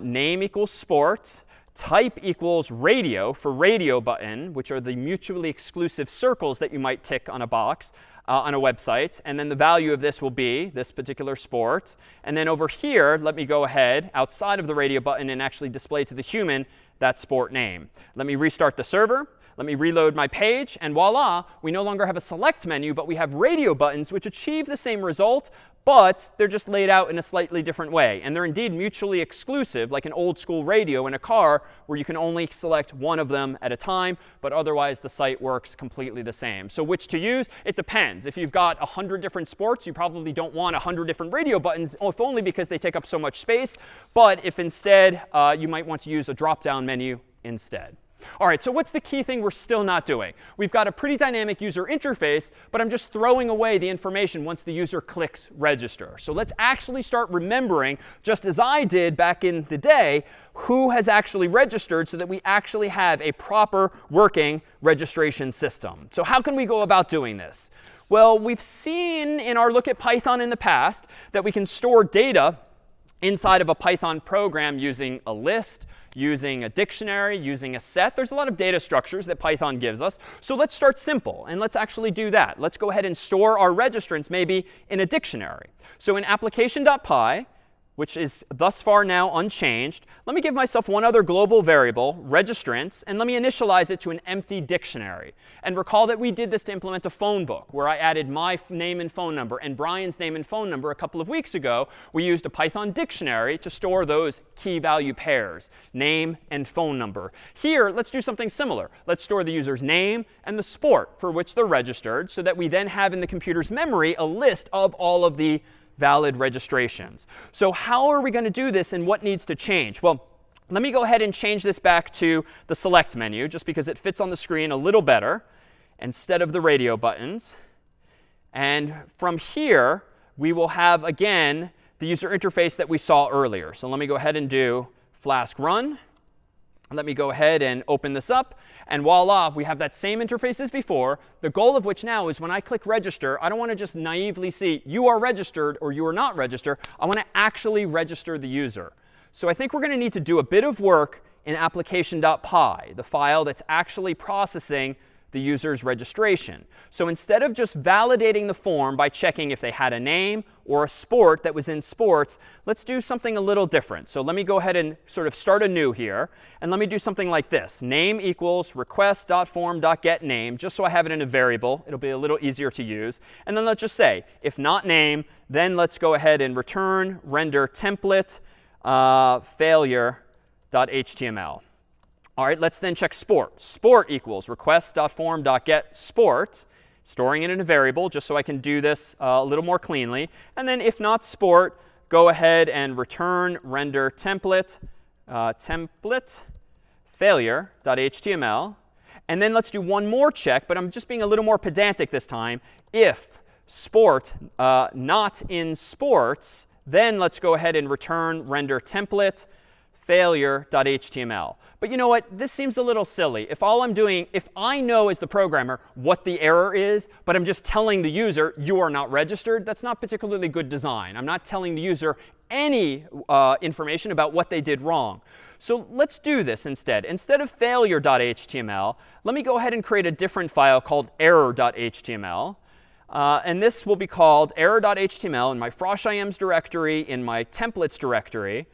name equals sport, type equals radio for radio button, which are the mutually exclusive circles that you might tick on a box on a website. And then the value of this will be this particular sport. And then over here, let me go ahead outside of the radio button and actually display to the human that sport name. Let me restart the server. Let me reload my page. And voila, we no longer have a select menu, but we have radio buttons, which achieve the same result, but they're just laid out in a slightly different way. And they're indeed mutually exclusive, like an old school radio in a car, where you can only select one of them at a time. But otherwise, the site works completely the same. So which to use? It depends. If you've got 100 different sports, you probably don't want 100 different radio buttons, if only because they take up so much space. But if instead you might want to use a drop-down menu instead. All right, so what's the key thing we're still not doing? We've got a pretty dynamic user interface, but I'm just throwing away the information once the user clicks register. So let's actually start remembering, just as I did back in the day, who has actually registered so that we actually have a proper working registration system. So how can we go about doing this? Well, we've seen in our look at Python in the past that we can store data inside of a Python program using a list, using a dictionary, using a set. There's a lot of data structures that Python gives us. So let's start simple, and let's actually do that. Let's go ahead and store our registrants maybe in a dictionary. So in application.py, which is thus far now unchanged, let me give myself one other global variable, registrants, and let me initialize it to an empty dictionary. And recall that we did this to implement a phone book, where I added my name and phone number and Brian's name and phone number a couple of weeks ago. We used a Python dictionary to store those key value pairs, name and phone number. Here, let's do something similar. Let's store the user's name and the sport for which they're registered, so that we then have in the computer's memory a list of all of the valid registrations. So how are we going to do this, and what needs to change? Well, let me go ahead and change this back to the select menu, just because it fits on the screen a little better instead of the radio buttons. And from here, we will have, again, the user interface that we saw earlier. So let me go ahead and do Flask run. Let me go ahead and open this up. And voila, we have that same interface as before, the goal of which now is when I click register, I don't want to just naively see you are registered or you are not registered. I want to actually register the user. So I think we're going to need to do a bit of work in application.py, the file that's actually processing the user's registration. So instead of just validating the form by checking if they had a name or a sport that was in sports, let's do something a little different. So let me go ahead and sort of start anew here. And let me do something like this. Name equals request.form.getName, just so I have it in a variable. It'll be a little easier to use. And then let's just say, if not name, then let's go ahead and return render template failure.html. All right, let's then check sport. Sport equals request.form.getSport, storing it in a variable just so I can do this a little more cleanly. And then if not sport, go ahead and return render template failure.html. And then let's do one more check, but I'm just being a little more pedantic this time. If sport not in sports, then let's go ahead and return render template failure.html. But you know what? This seems a little silly. If all I'm doing, if I know as the programmer what the error is, but I'm just telling the user you are not registered, that's not particularly good design. I'm not telling the user any information about what they did wrong. So let's do this instead. Instead of failure.html, let me go ahead and create a different file called error.html. And this will be called error.html in my froshims directory, in my templates directory.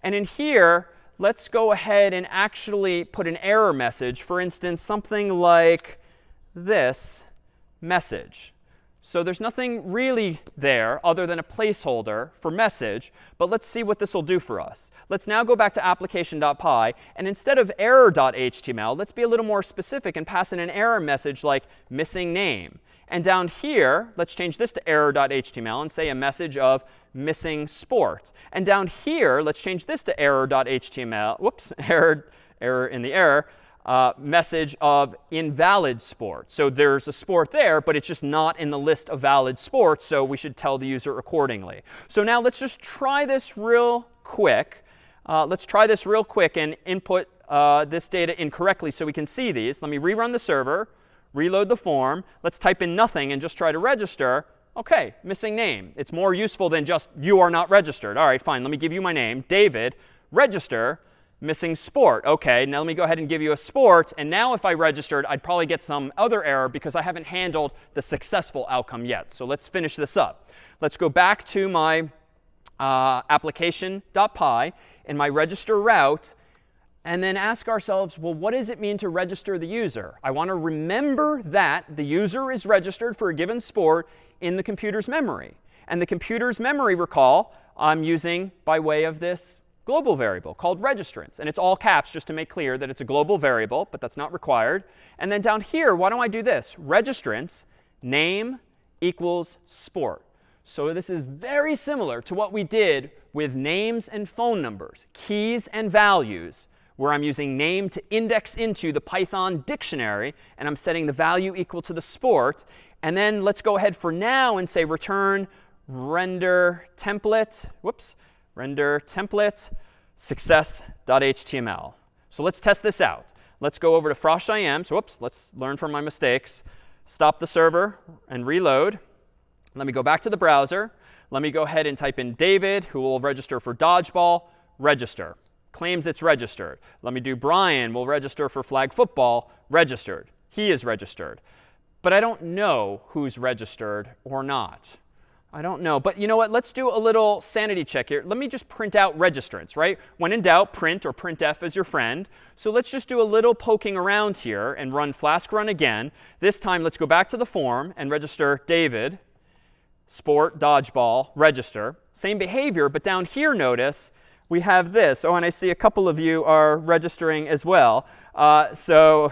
And in here, let's go ahead and actually put an error message. For instance, something like this message. So there's nothing really there other than a placeholder for message. But let's see what this will do for us. Let's now go back to application.py. And instead of error.html, let's be a little more specific and pass in an error message like missing name. And down here, let's change this to error.html and say a message of missing sport. And down here, let's change this to error.html. Whoops, error in the error. Message of invalid sport. So there's a sport there, but it's just not in the list of valid sports, so we should tell the user accordingly. So now let's just try this real quick. Let's try this real quick and input this data incorrectly so we can see these. Let me rerun the server, reload the form. Let's type in nothing and just try to register. OK, missing name. It's more useful than just you are not registered. All right, fine. Let me give you my name, David. Register. Missing sport. OK, now let me go ahead and give you a sport. And now if I registered, I'd probably get some other error because I haven't handled the successful outcome yet. So let's finish this up. Let's go back to my application.py in my register route. And then ask ourselves, well, what does it mean to register the user? I want to remember that the user is registered for a given sport in the computer's memory. And the computer's memory, recall, I'm using by way of this global variable called registrants. And it's all caps just to make clear that it's a global variable, but that's not required. And then down here, why don't I do this? Registrants name equals sport. So this is very similar to what we did with names and phone numbers, keys and values, where I'm using name to index into the Python dictionary, and I'm setting the value equal to the sport. And then let's go ahead for now and say return render template, render template success.html. So let's test this out. Let's go over to froshims. Let's learn from my mistakes. Stop the server and reload. Let me go back to the browser. Let me go ahead and type in David, who will register for dodgeball, register. Claims it's registered. Let me do Brian, will register for flag football, registered. He is registered. But I don't know who's registered or not. I don't know. But you know what? Let's do a little sanity check here. Let me just print out registrants, right? When in doubt, print or printf as your friend. So let's just do a little poking around here and run Flask run again. This time, let's go back to the form and register David, sport, dodgeball, register. Same behavior, but down here, notice, we have this. Oh, and I see a couple of you are registering as well. So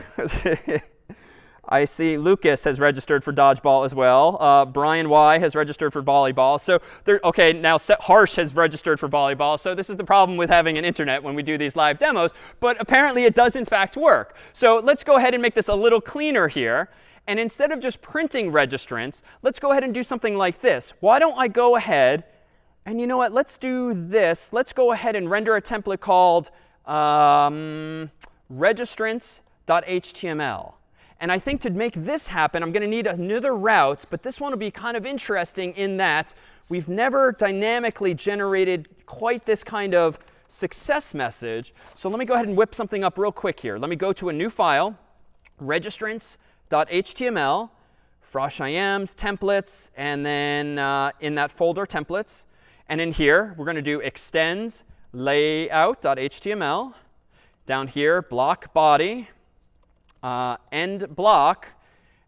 I see Lucas has registered for dodgeball as well. Brian Y has registered for volleyball. So OK, now Harsh has registered for volleyball. So this is the problem with having an internet when we do these live demos. But apparently, it does, in fact, work. So let's go ahead and make this a little cleaner here. And instead of just printing registrants, let's go ahead and do something like this. Why don't I go ahead and you know what? Let's do this. Let's go ahead and render a template called registrants.html. And I think to make this happen, I'm going to need another route. But this one will be kind of interesting in that we've never dynamically generated quite this kind of success message. So let me go ahead and whip something up real quick here. Let me go to a new file, registrants.html, froshims, templates, and then in that folder, templates. And in here, we're going to do extends layout.html. Down here, block body. End block,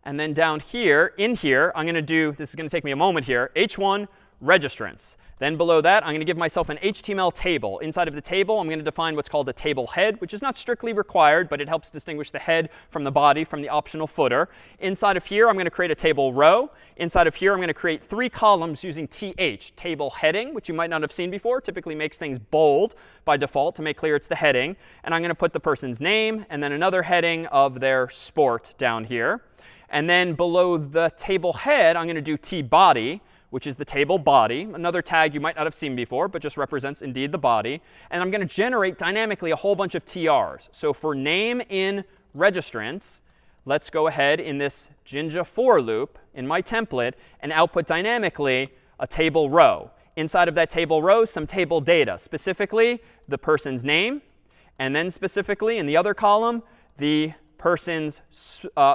and then down here, in here, I'm going to do, this is going to take me a moment here, h1 registrants. Then below that, I'm going to give myself an HTML table. Inside of the table, I'm going to define what's called a table head, which is not strictly required, but it helps distinguish the head from the body from the optional footer. Inside of here, I'm going to create a table row. Inside of here, I'm going to create 3 columns using th, table heading, which you might not have seen before. Typically makes things bold by default to make clear it's the heading. And I'm going to put the person's name and then another heading of their sport down here. And then below the table head, I'm going to do tbody, which is the table body, another tag you might not have seen before, but just represents indeed the body. And I'm going to generate dynamically a whole bunch of TRs. So for name in registrants, let's go ahead in this Jinja for loop in my template and output dynamically a table row. Inside of that table row, some table data, specifically the person's name, and then specifically in the other column, the person's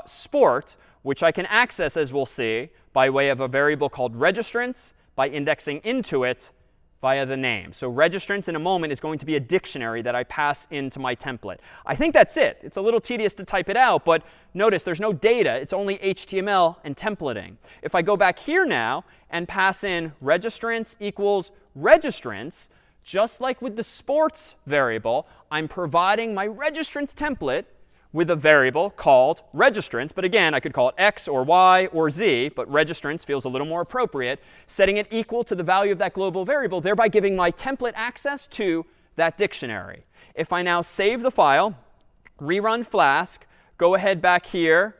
sport, which I can access, as we'll see, by way of a variable called registrants by indexing into it via the name. So registrants in a moment is going to be a dictionary that I pass into my template. I think that's it. It's a little tedious to type it out, but notice there's no data. It's only HTML and templating. If I go back here now and pass in registrants equals registrants, just like with the sports variable, I'm providing my registrants template with a variable called registrants. But again, I could call it x or y or z, but registrants feels a little more appropriate, setting it equal to the value of that global variable, thereby giving my template access to that dictionary. If I now save the file, rerun Flask, go ahead back here.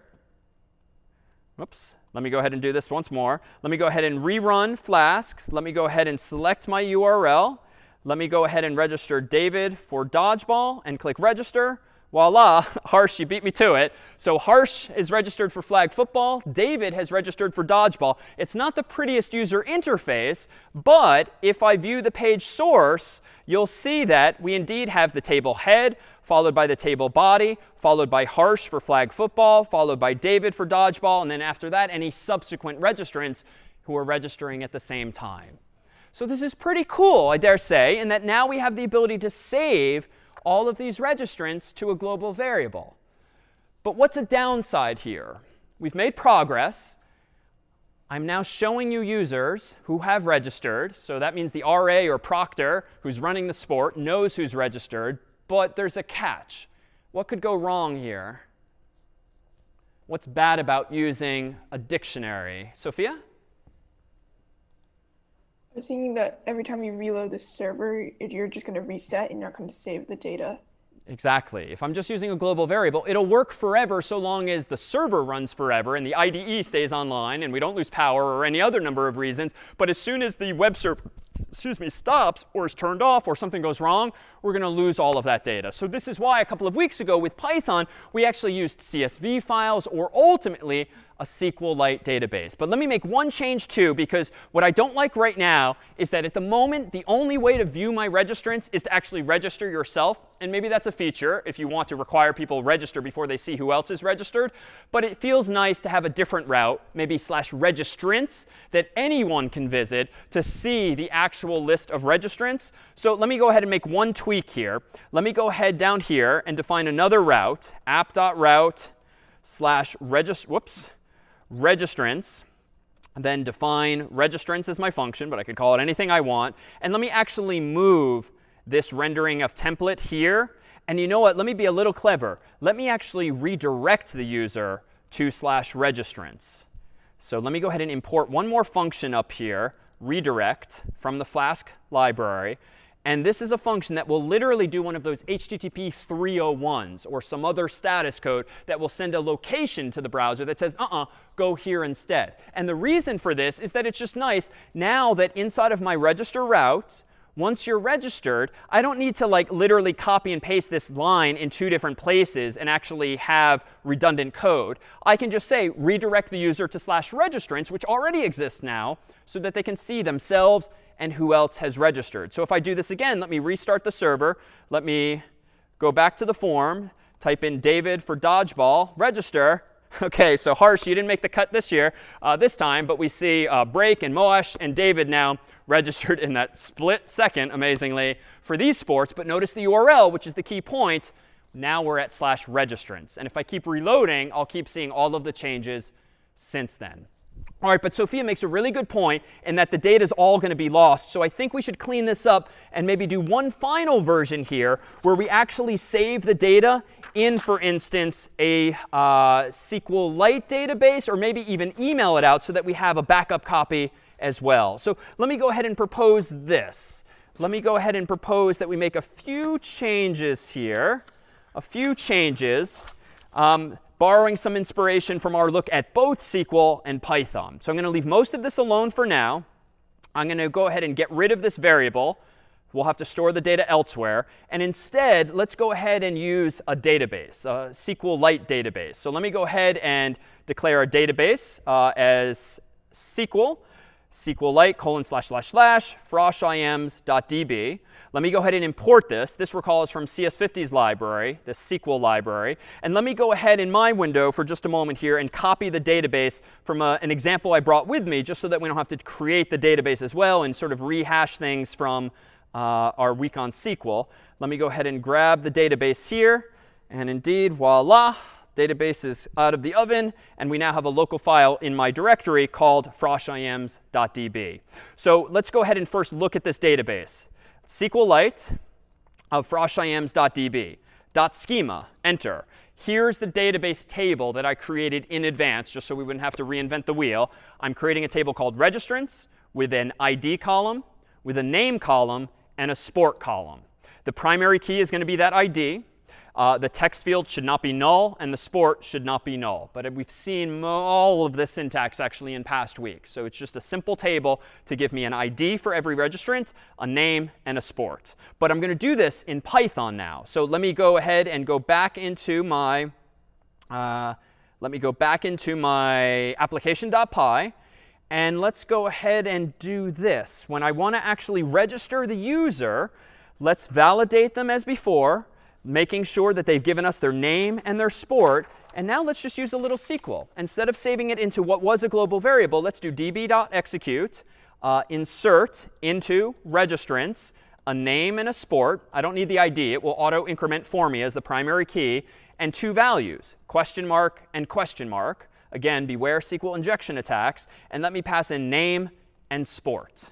Whoops. Let me go ahead and do this once more. Let me go ahead and rerun Flask. Let me go ahead and select my URL. Let me go ahead and register David for dodgeball and click register. Voila, Harsh, you beat me to it. So Harsh is registered for flag football. David has registered for dodgeball. It's not the prettiest user interface, but if I view the page source, you'll see that we indeed have the table head, followed by the table body, followed by Harsh for flag football, followed by David for dodgeball, and then after that, any subsequent registrants who are registering at the same time. So this is pretty cool, I dare say, in that now we have the ability to save all of these registrants to a global variable. But what's a downside here? We've made progress. I'm now showing you users who have registered. So that means the RA or proctor who's running the sport knows who's registered. But there's a catch. What could go wrong here? What's bad about using a dictionary? Sophia? I was thinking that every time you reload the server, you're just going to reset and you're not going to save the data. Exactly. If I'm just using a global variable, it'll work forever so long as the server runs forever and the IDE stays online and we don't lose power or any other number of reasons. But as soon as the web server stops or is turned off or something goes wrong, we're going to lose all of that data. So this is why a couple of weeks ago with Python, we actually used CSV files or ultimately a SQLite database. But let me make one change too, because what I don't like right now is that at the moment, the only way to view my registrants is to actually register yourself. And maybe that's a feature if you want to require people register before they see who else is registered. But it feels nice to have a different route, maybe /registrants, that anyone can visit to see the actual list of registrants. So let me go ahead and make one tweak here. Let me go ahead down here and define another route, app.route /registrants, and then define registrants as my function, but I could call it anything I want. And let me actually move this rendering of template here. And you know what? Let me be a little clever. Let me actually redirect the user to /registrants. So let me go ahead and import one more function up here, redirect from the Flask library. And this is a function that will literally do one of those HTTP 301s or some other status code that will send a location to the browser that says, go here instead. And the reason for this is that it's just nice now that inside of my register route, once you're registered, I don't need to like literally copy and paste this line in 2 different places and actually have redundant code. I can just say redirect the user to /registrants, which already exists now, so that they can see themselves and who else has registered. So if I do this again, let me restart the server. Let me go back to the form, type in David for dodgeball, register. OK, so Harsh, you didn't make the cut this time, but we see Break and Moash and David now registered in that split second, amazingly, for these sports. But notice the URL, which is the key point. Now we're at /registrants. And if I keep reloading, I'll keep seeing all of the changes since then. All right, but Sophia makes a really good point in that the data is all going to be lost. So I think we should clean this up and maybe do one final version here where we actually save the data in, for instance, a SQLite database, or maybe even email it out so that we have a backup copy as well. So let me go ahead and propose this. Let me go ahead and propose that we make a few changes here, borrowing some inspiration from our look at both SQL and Python. So I'm going to leave most of this alone for now. I'm going to go ahead and get rid of this variable. We'll have to store the data elsewhere. And instead, let's go ahead and use a database, a SQLite database. So let me go ahead and declare a database as SQLite : //froshims.db. Let me go ahead and import this. This, recall, is from CS50's library, the SQL library. And let me go ahead in my window for just a moment here and copy the database from an example I brought with me, just so that we don't have to create the database as well and sort of rehash things from our week on SQL. Let me go ahead and grab the database here. And indeed, voila. Database is out of the oven, and we now have a local file in my directory called froshims.db. So let's go ahead and first look at this database. SQLite of froshims.db. .schema, enter. Here's the database table that I created in advance, just so we wouldn't have to reinvent the wheel. I'm creating a table called registrants with an ID column, with a name column, and a sport column. The primary key is going to be that ID. The text field should not be null, and the sport should not be null. But we've seen all of this syntax actually in past weeks. So it's just a simple table to give me an ID for every registrant, a name, and a sport. But I'm going to do this in Python now. So let me go ahead and go back into my application.py. And let's go ahead and do this. When I want to actually register the user, let's validate them as before, making sure that they've given us their name and their sport. And now let's just use a little SQL. Instead of saving it into what was a global variable, let's do db.execute, insert into registrants, a name and a sport. I don't need the ID. It will auto increment for me as the primary key. And 2 values, question mark and question mark. Again, beware SQL injection attacks. And let me pass in name and sport.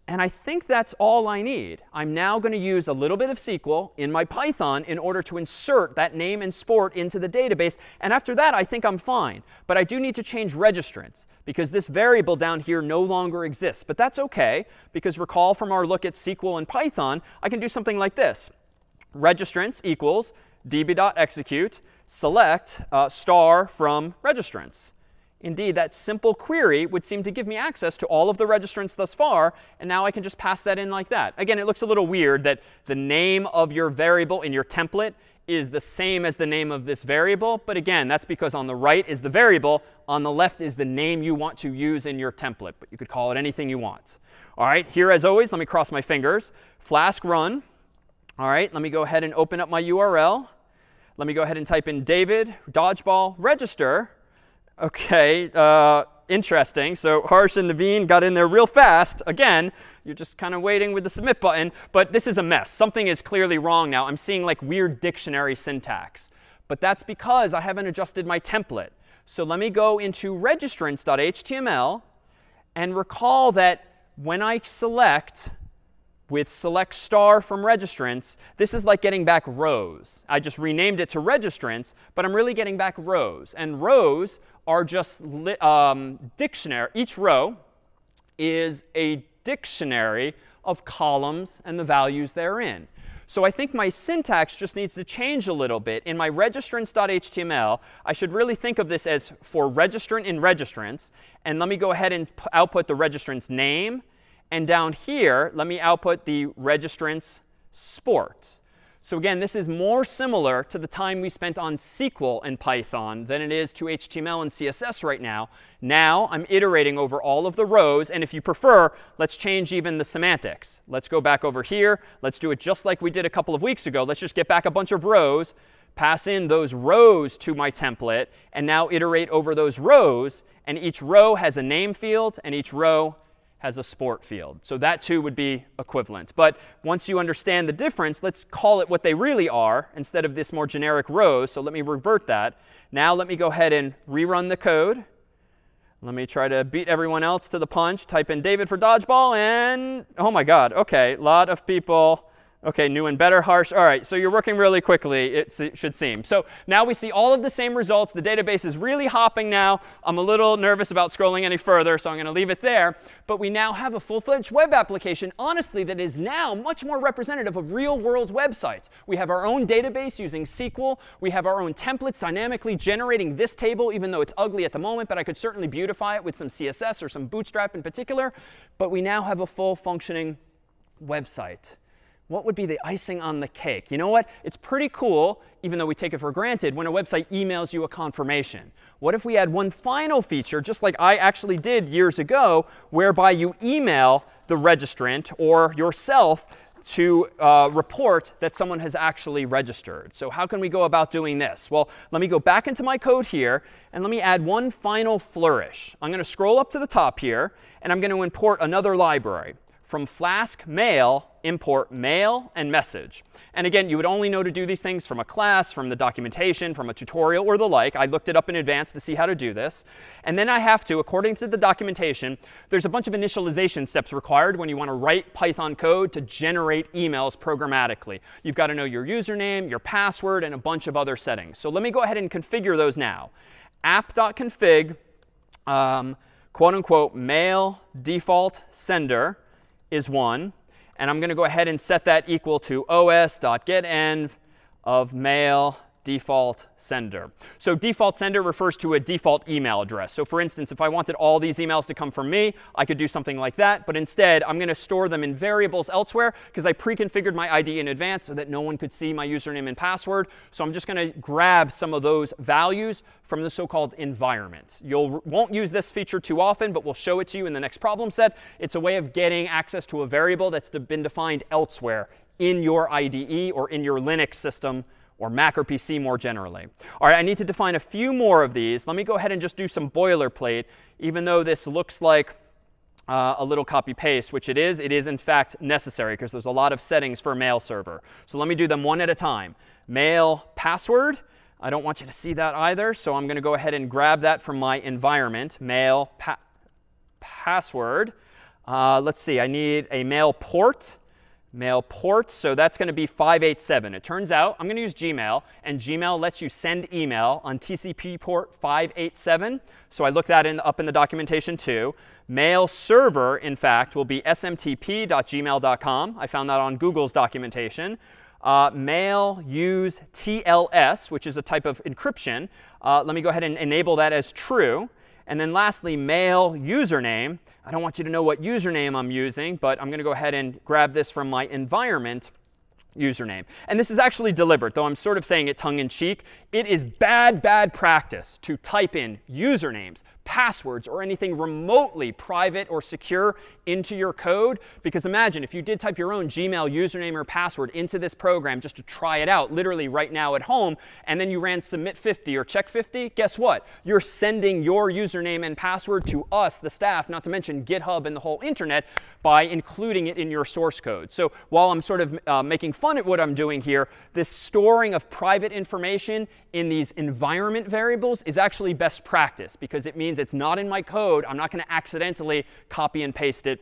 And I think that's all I need. I'm now going to use a little bit of SQL in my Python in order to insert that name and sport into the database. And after that, I think I'm fine. But I do need to change registrants, because this variable down here no longer exists. But that's OK, because recall from our look at SQL and Python, I can do something like this. registrants equals db.execute select star from registrants. Indeed, that simple query would seem to give me access to all of the registrants thus far, and now I can just pass that in like that. Again, it looks a little weird that the name of your variable in your template is the same as the name of this variable, but again, that's because on the right is the variable, on the left is the name you want to use in your template, but you could call it anything you want. All right, here as always, let me cross my fingers. Flask run. All right, let me go ahead and open up my URL. Let me go ahead and type in David, dodgeball, register. OK, interesting. So Harsh and Naveen got in there real fast. Again, you're just kind of waiting with the submit button. But this is a mess. Something is clearly wrong now. I'm seeing like weird dictionary syntax. But that's because I haven't adjusted my template. So let me go into registrants.html and recall that when I select with select star from registrants, this is like getting back rows. I just renamed it to registrants, but I'm really getting back rows. And rows are just dictionary. Each row is a dictionary of columns and the values therein. So I think my syntax just needs to change a little bit. In my registrants.html, I should really think of this as for registrant in registrants. And let me go ahead and output the registrant's name. And down here, let me output the registrant's sport. So again, this is more similar to the time we spent on SQL in Python than it is to HTML and CSS right now. Now I'm iterating over all of the rows. And if you prefer, let's change even the semantics. Let's go back over here. Let's do it just like we did a couple of weeks ago. Let's just get back a bunch of rows, pass in those rows to my template, and now iterate over those rows. And each row has a name field, and each row has a sport field. So that too would be equivalent. But once you understand the difference, let's call it what they really are instead of this more generic rows. So let me revert that. Now let me go ahead and rerun the code. Let me try to beat everyone else to the punch. Type in David for dodgeball and oh my god, OK, a lot of people. OK, new and better, Harsh. All right, so you're working really quickly, it should seem. So now we see all of the same results. The database is really hopping now. I'm a little nervous about scrolling any further, so I'm going to leave it there. But we now have a full-fledged web application, honestly, that is now much more representative of real-world websites. We have our own database using SQL. We have our own templates dynamically generating this table, even though it's ugly at the moment. But I could certainly beautify it with some CSS or some Bootstrap in particular. But we now have a full functioning website. What would be the icing on the cake? You know what? It's pretty cool, even though we take it for granted, when a website emails you a confirmation. What if we add one final feature, just like I actually did years ago, whereby you email the registrant or yourself to report that someone has actually registered? So how can we go about doing this? Well, let me go back into my code here, and let me add one final flourish. I'm going to scroll up to the top here, and I'm going to import another library. From Flask mail, import mail and message. And again, you would only know to do these things from a class, from the documentation, from a tutorial, or the like. I looked it up in advance to see how to do this. And then I have to, according to the documentation, there's a bunch of initialization steps required when you want to write Python code to generate emails programmatically. You've got to know your username, your password, and a bunch of other settings. So let me go ahead and configure those now. app.config, quote unquote, mail default sender is one. And I'm going to go ahead and set that equal to os.getEnv of mail default sender. So default sender refers to a default email address. So for instance, if I wanted all these emails to come from me, I could do something like that. But instead, I'm going to store them in variables elsewhere because I pre-configured my ID in advance so that no one could see my username and password. So I'm just going to grab some of those values from the so-called environment. You won't use this feature too often, but we'll show it to you in the next problem set. It's a way of getting access to a variable that's been defined elsewhere in your IDE or in your Linux system or Mac or PC more generally. All right, I need to define a few more of these. Let me go ahead and just do some boilerplate, even though this looks like a little copy-paste, which it is in fact necessary because there's a lot of settings for a mail server. So let me do them one at a time. Mail password. I don't want you to see that either, so I'm going to go ahead and grab that from my environment. Mail password. Let's see, I need a mail port. Mail port, so that's going to be 587. It turns out I'm going to use Gmail, and Gmail lets you send email on TCP port 587. So I looked that up in the documentation too. Mail server, in fact, will be smtp.gmail.com. I found that on Google's documentation. mail use TLS, which is a type of encryption. Let me go ahead and enable that as true. And then lastly, mail username. I don't want you to know what username I'm using, but I'm going to go ahead and grab this from my environment username. And this is actually deliberate, though I'm sort of saying it tongue-in-cheek. It is bad practice to type in usernames, passwords, or anything remotely private or secure into your code. Because imagine if you did type your own Gmail username or password into this program just to try it out, literally right now at home, and then you ran submit 50 or check 50, guess what? You're sending your username and password to us, the staff, not to mention GitHub and the whole internet, by including it in your source code. So while I'm sort of making fun at what I'm doing here, this storing of private information in these environment variables is actually best practice, because it means it's not in my code. I'm not going to accidentally copy and paste it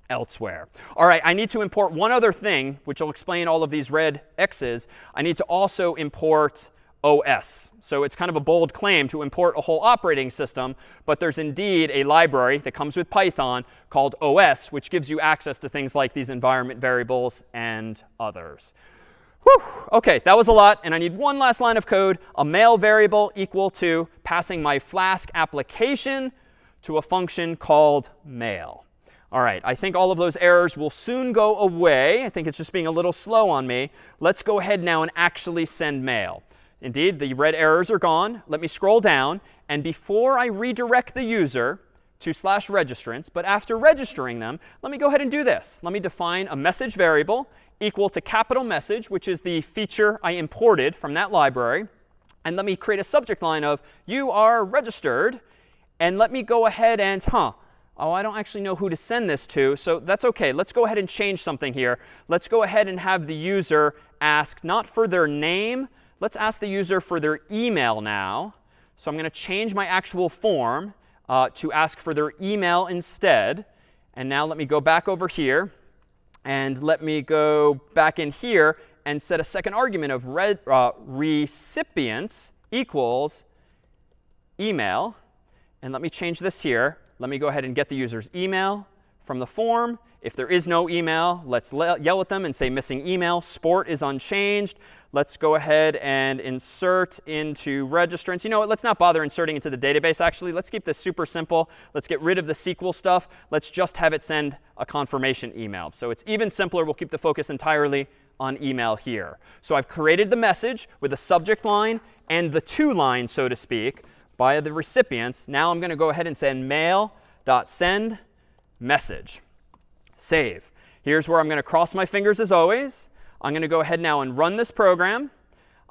elsewhere. All right, I need to import one other thing, which will explain all of these red X's. I need to also import OS. So it's kind of a bold claim to import a whole operating system, but there's indeed a library that comes with Python called OS, which gives you access to things like these environment variables and others. Whew. OK, that was a lot. And I need one last line of code, a mail variable equal to passing my Flask application to a function called mail. All right, I think all of those errors will soon go away. I think it's just being a little slow on me. Let's go ahead now and actually send mail. Indeed, the red errors are gone. Let me scroll down. And before I redirect the user to /registrants, but after registering them, let me go ahead and do this. Let me define a message variable equal to capital message, which is the feature I imported from that library. And let me create a subject line of you are registered. And let me go ahead and, oh, I don't actually know who to send this to. So that's OK. Let's go ahead and change something here. Let's go ahead and have the user ask not for their name. Let's ask the user for their email now. So I'm going to change my actual form to ask for their email instead. And now let me go back over here. And let me go back in here and set a second argument of recipients equals email. And let me change this here. Let me go ahead and get the user's email from the form. If there is no email, let's yell at them and say missing email. Sport is unchanged. Let's go ahead and insert into registrants. You know what? Let's not bother inserting into the database, actually. Let's keep this super simple. Let's get rid of the SQL stuff. Let's just have it send a confirmation email. So it's even simpler. We'll keep the focus entirely on email here. So I've created the message with a subject line and the to line, so to speak, by the recipients. Now I'm going to go ahead and send mail.send message. Save. Here's where I'm going to cross my fingers as always. I'm going to go ahead now and run this program.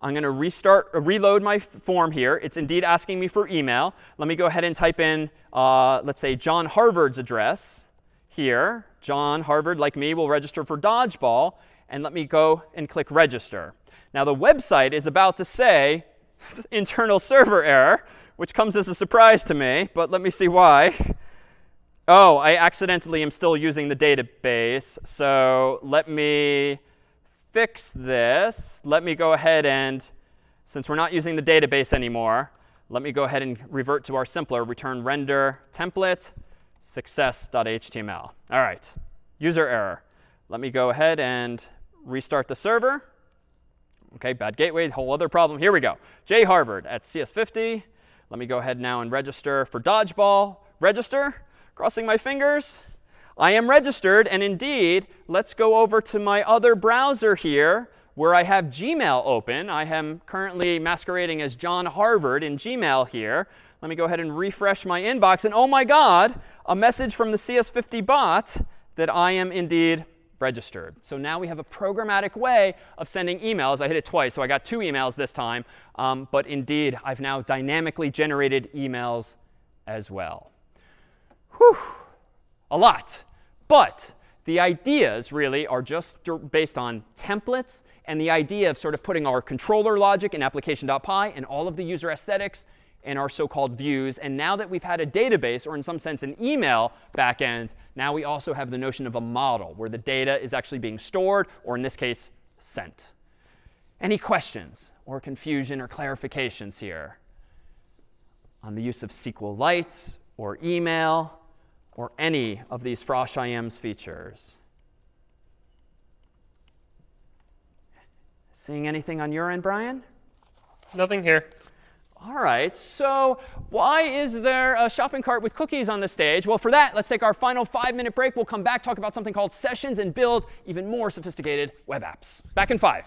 I'm going to reload my form here. It's indeed asking me for email. Let me go ahead and type in, let's say, John Harvard's address here. John Harvard, like me, will register for dodgeball. And let me go and click register. Now the website is about to say internal server error, which comes as a surprise to me. But let me see why. Oh, I accidentally am still using the database. So let me fix this. Let me go ahead and, since we're not using the database anymore, let me go ahead and revert to our simpler return render template success.html. All right, user error. Let me go ahead and restart the server. OK, bad gateway, whole other problem. Here we go. J Harvard at CS50. Let me go ahead now and register for dodgeball. Register. Crossing my fingers. I am registered. And indeed, let's go over to my other browser here where I have Gmail open. I am currently masquerading as John Harvard in Gmail here. Let me go ahead and refresh my inbox. And oh my God, a message from the CS50 bot that I am indeed registered. So now we have a programmatic way of sending emails. I hit it twice, so I got 2 emails this time. But indeed, I've now dynamically generated emails as well. Whew, a lot. But the ideas really are just based on templates and the idea of sort of putting our controller logic in application.py and all of the user aesthetics in our so-called views. And now that we've had a database, or in some sense an email backend, now we also have the notion of a model where the data is actually being stored, or in this case, sent. Any questions or confusion or clarifications here on the use of SQLite or email or any of these froshims features? Seeing anything on your end, Brian? Nothing here. All right, so why is there a shopping cart with cookies on the stage? Well, for that, let's take our final 5-minute break. We'll come back, talk about something called sessions, and build even more sophisticated web apps. Back in 5.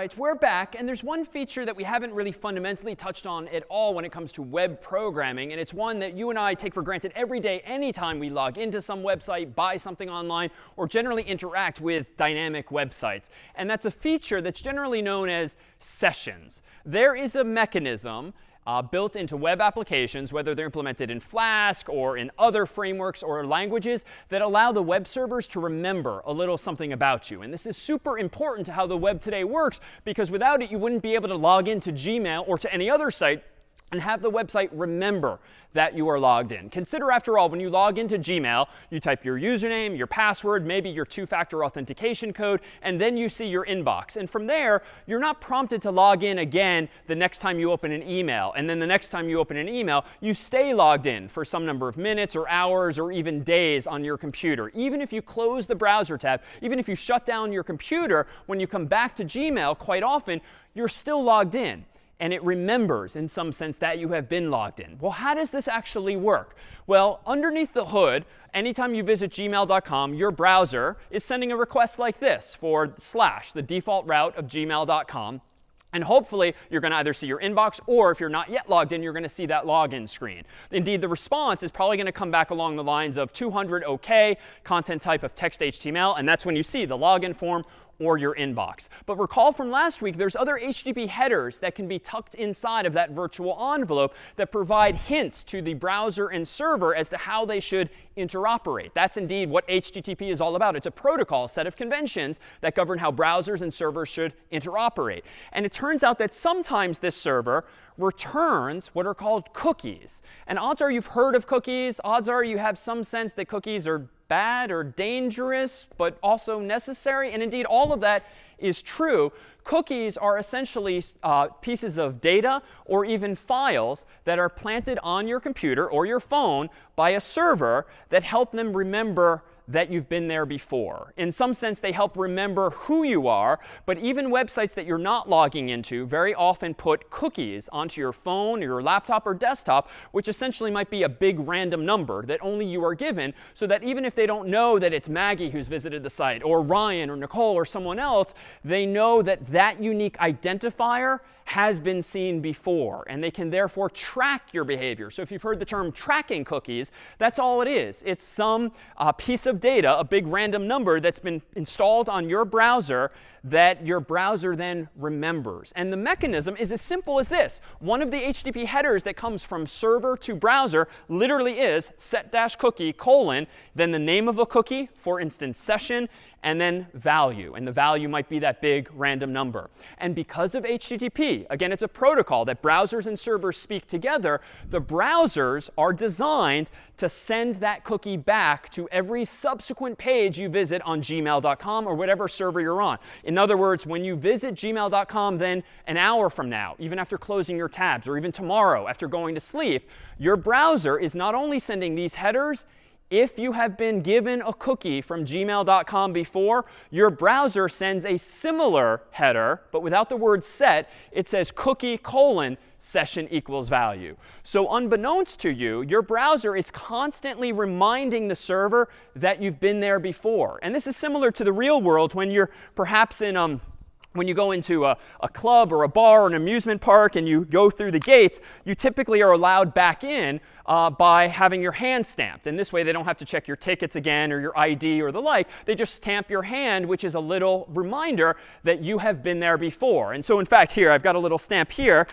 right, we're back, and there's one feature that we haven't really fundamentally touched on at all when it comes to web programming, and it's one that you and I take for granted every day anytime we log into some website, buy something online, or generally interact with dynamic websites. And that's a feature that's generally known as sessions. There is a mechanism built into web applications, whether they're implemented in Flask or in other frameworks or languages, that allow the web servers to remember a little something about you. And this is super important to how the web today works, because without it, you wouldn't be able to log into Gmail or to any other site and have the website remember that you are logged in. Consider, after all, when you log into Gmail, you type your username, your password, maybe your two-factor authentication code, and then you see your inbox. And from there, you're not prompted to log in again the next time you open an email. And then the next time you open an email, you stay logged in for some number of minutes or hours or even days on your computer. Even if you close the browser tab, even if you shut down your computer, when you come back to Gmail, quite often, you're still logged in. And it remembers, in some sense, that you have been logged in. Well, how does this actually work? Well, underneath the hood, anytime you visit gmail.com, your browser is sending a request like this for /, the default route of gmail.com. And hopefully, you're going to either see your inbox, or if you're not yet logged in, you're going to see that login screen. Indeed, the response is probably going to come back along the lines of 200 OK, content type of text HTML. And that's when you see the login form or your inbox. But recall from last week, there's other HTTP headers that can be tucked inside of that virtual envelope that provide hints to the browser and server as to how they should interoperate. That's indeed what HTTP is all about. It's a protocol, set of conventions that govern how browsers and servers should interoperate. And it turns out that sometimes this server returns what are called cookies. And odds are you've heard of cookies. Odds are you have some sense that cookies are bad or dangerous, but also necessary. And indeed, all of that is true. Cookies are essentially pieces of data or even files that are planted on your computer or your phone by a server that help them remember that you've been there before. In some sense, they help remember who you are. But even websites that you're not logging into very often put cookies onto your phone or your laptop or desktop, which essentially might be a big random number that only you are given, so that even if they don't know that it's Maggie who's visited the site, or Ryan or Nicole or someone else, they know that that unique identifier has been seen before, and they can therefore track your behavior. So if you've heard the term tracking cookies, that's all it is. It's some piece of data, a big random number that's been installed on your browser that your browser then remembers. And the mechanism is as simple as this. One of the HTTP headers that comes from server to browser literally is set-cookie : then the name of a cookie, for instance, session, and then value. And the value might be that big random number. And because of HTTP, again, it's a protocol that browsers and servers speak together, the browsers are designed to send that cookie back to every subsequent page you visit on gmail.com or whatever server you're on. In other words, when you visit gmail.com then an hour from now, even after closing your tabs, or even tomorrow after going to sleep, your browser is not only sending these headers. If you have been given a cookie from gmail.com before, your browser sends a similar header, but without the word set. It says cookie : session equals value. So unbeknownst to you, your browser is constantly reminding the server that you've been there before. And this is similar to the real world when you're perhaps in when you go into a club or a bar or an amusement park and you go through the gates, you typically are allowed back in by having your hand stamped. And this way, they don't have to check your tickets again or your ID or the like. They just stamp your hand, which is a little reminder that you have been there before. And so in fact, here, I've got a little stamp here.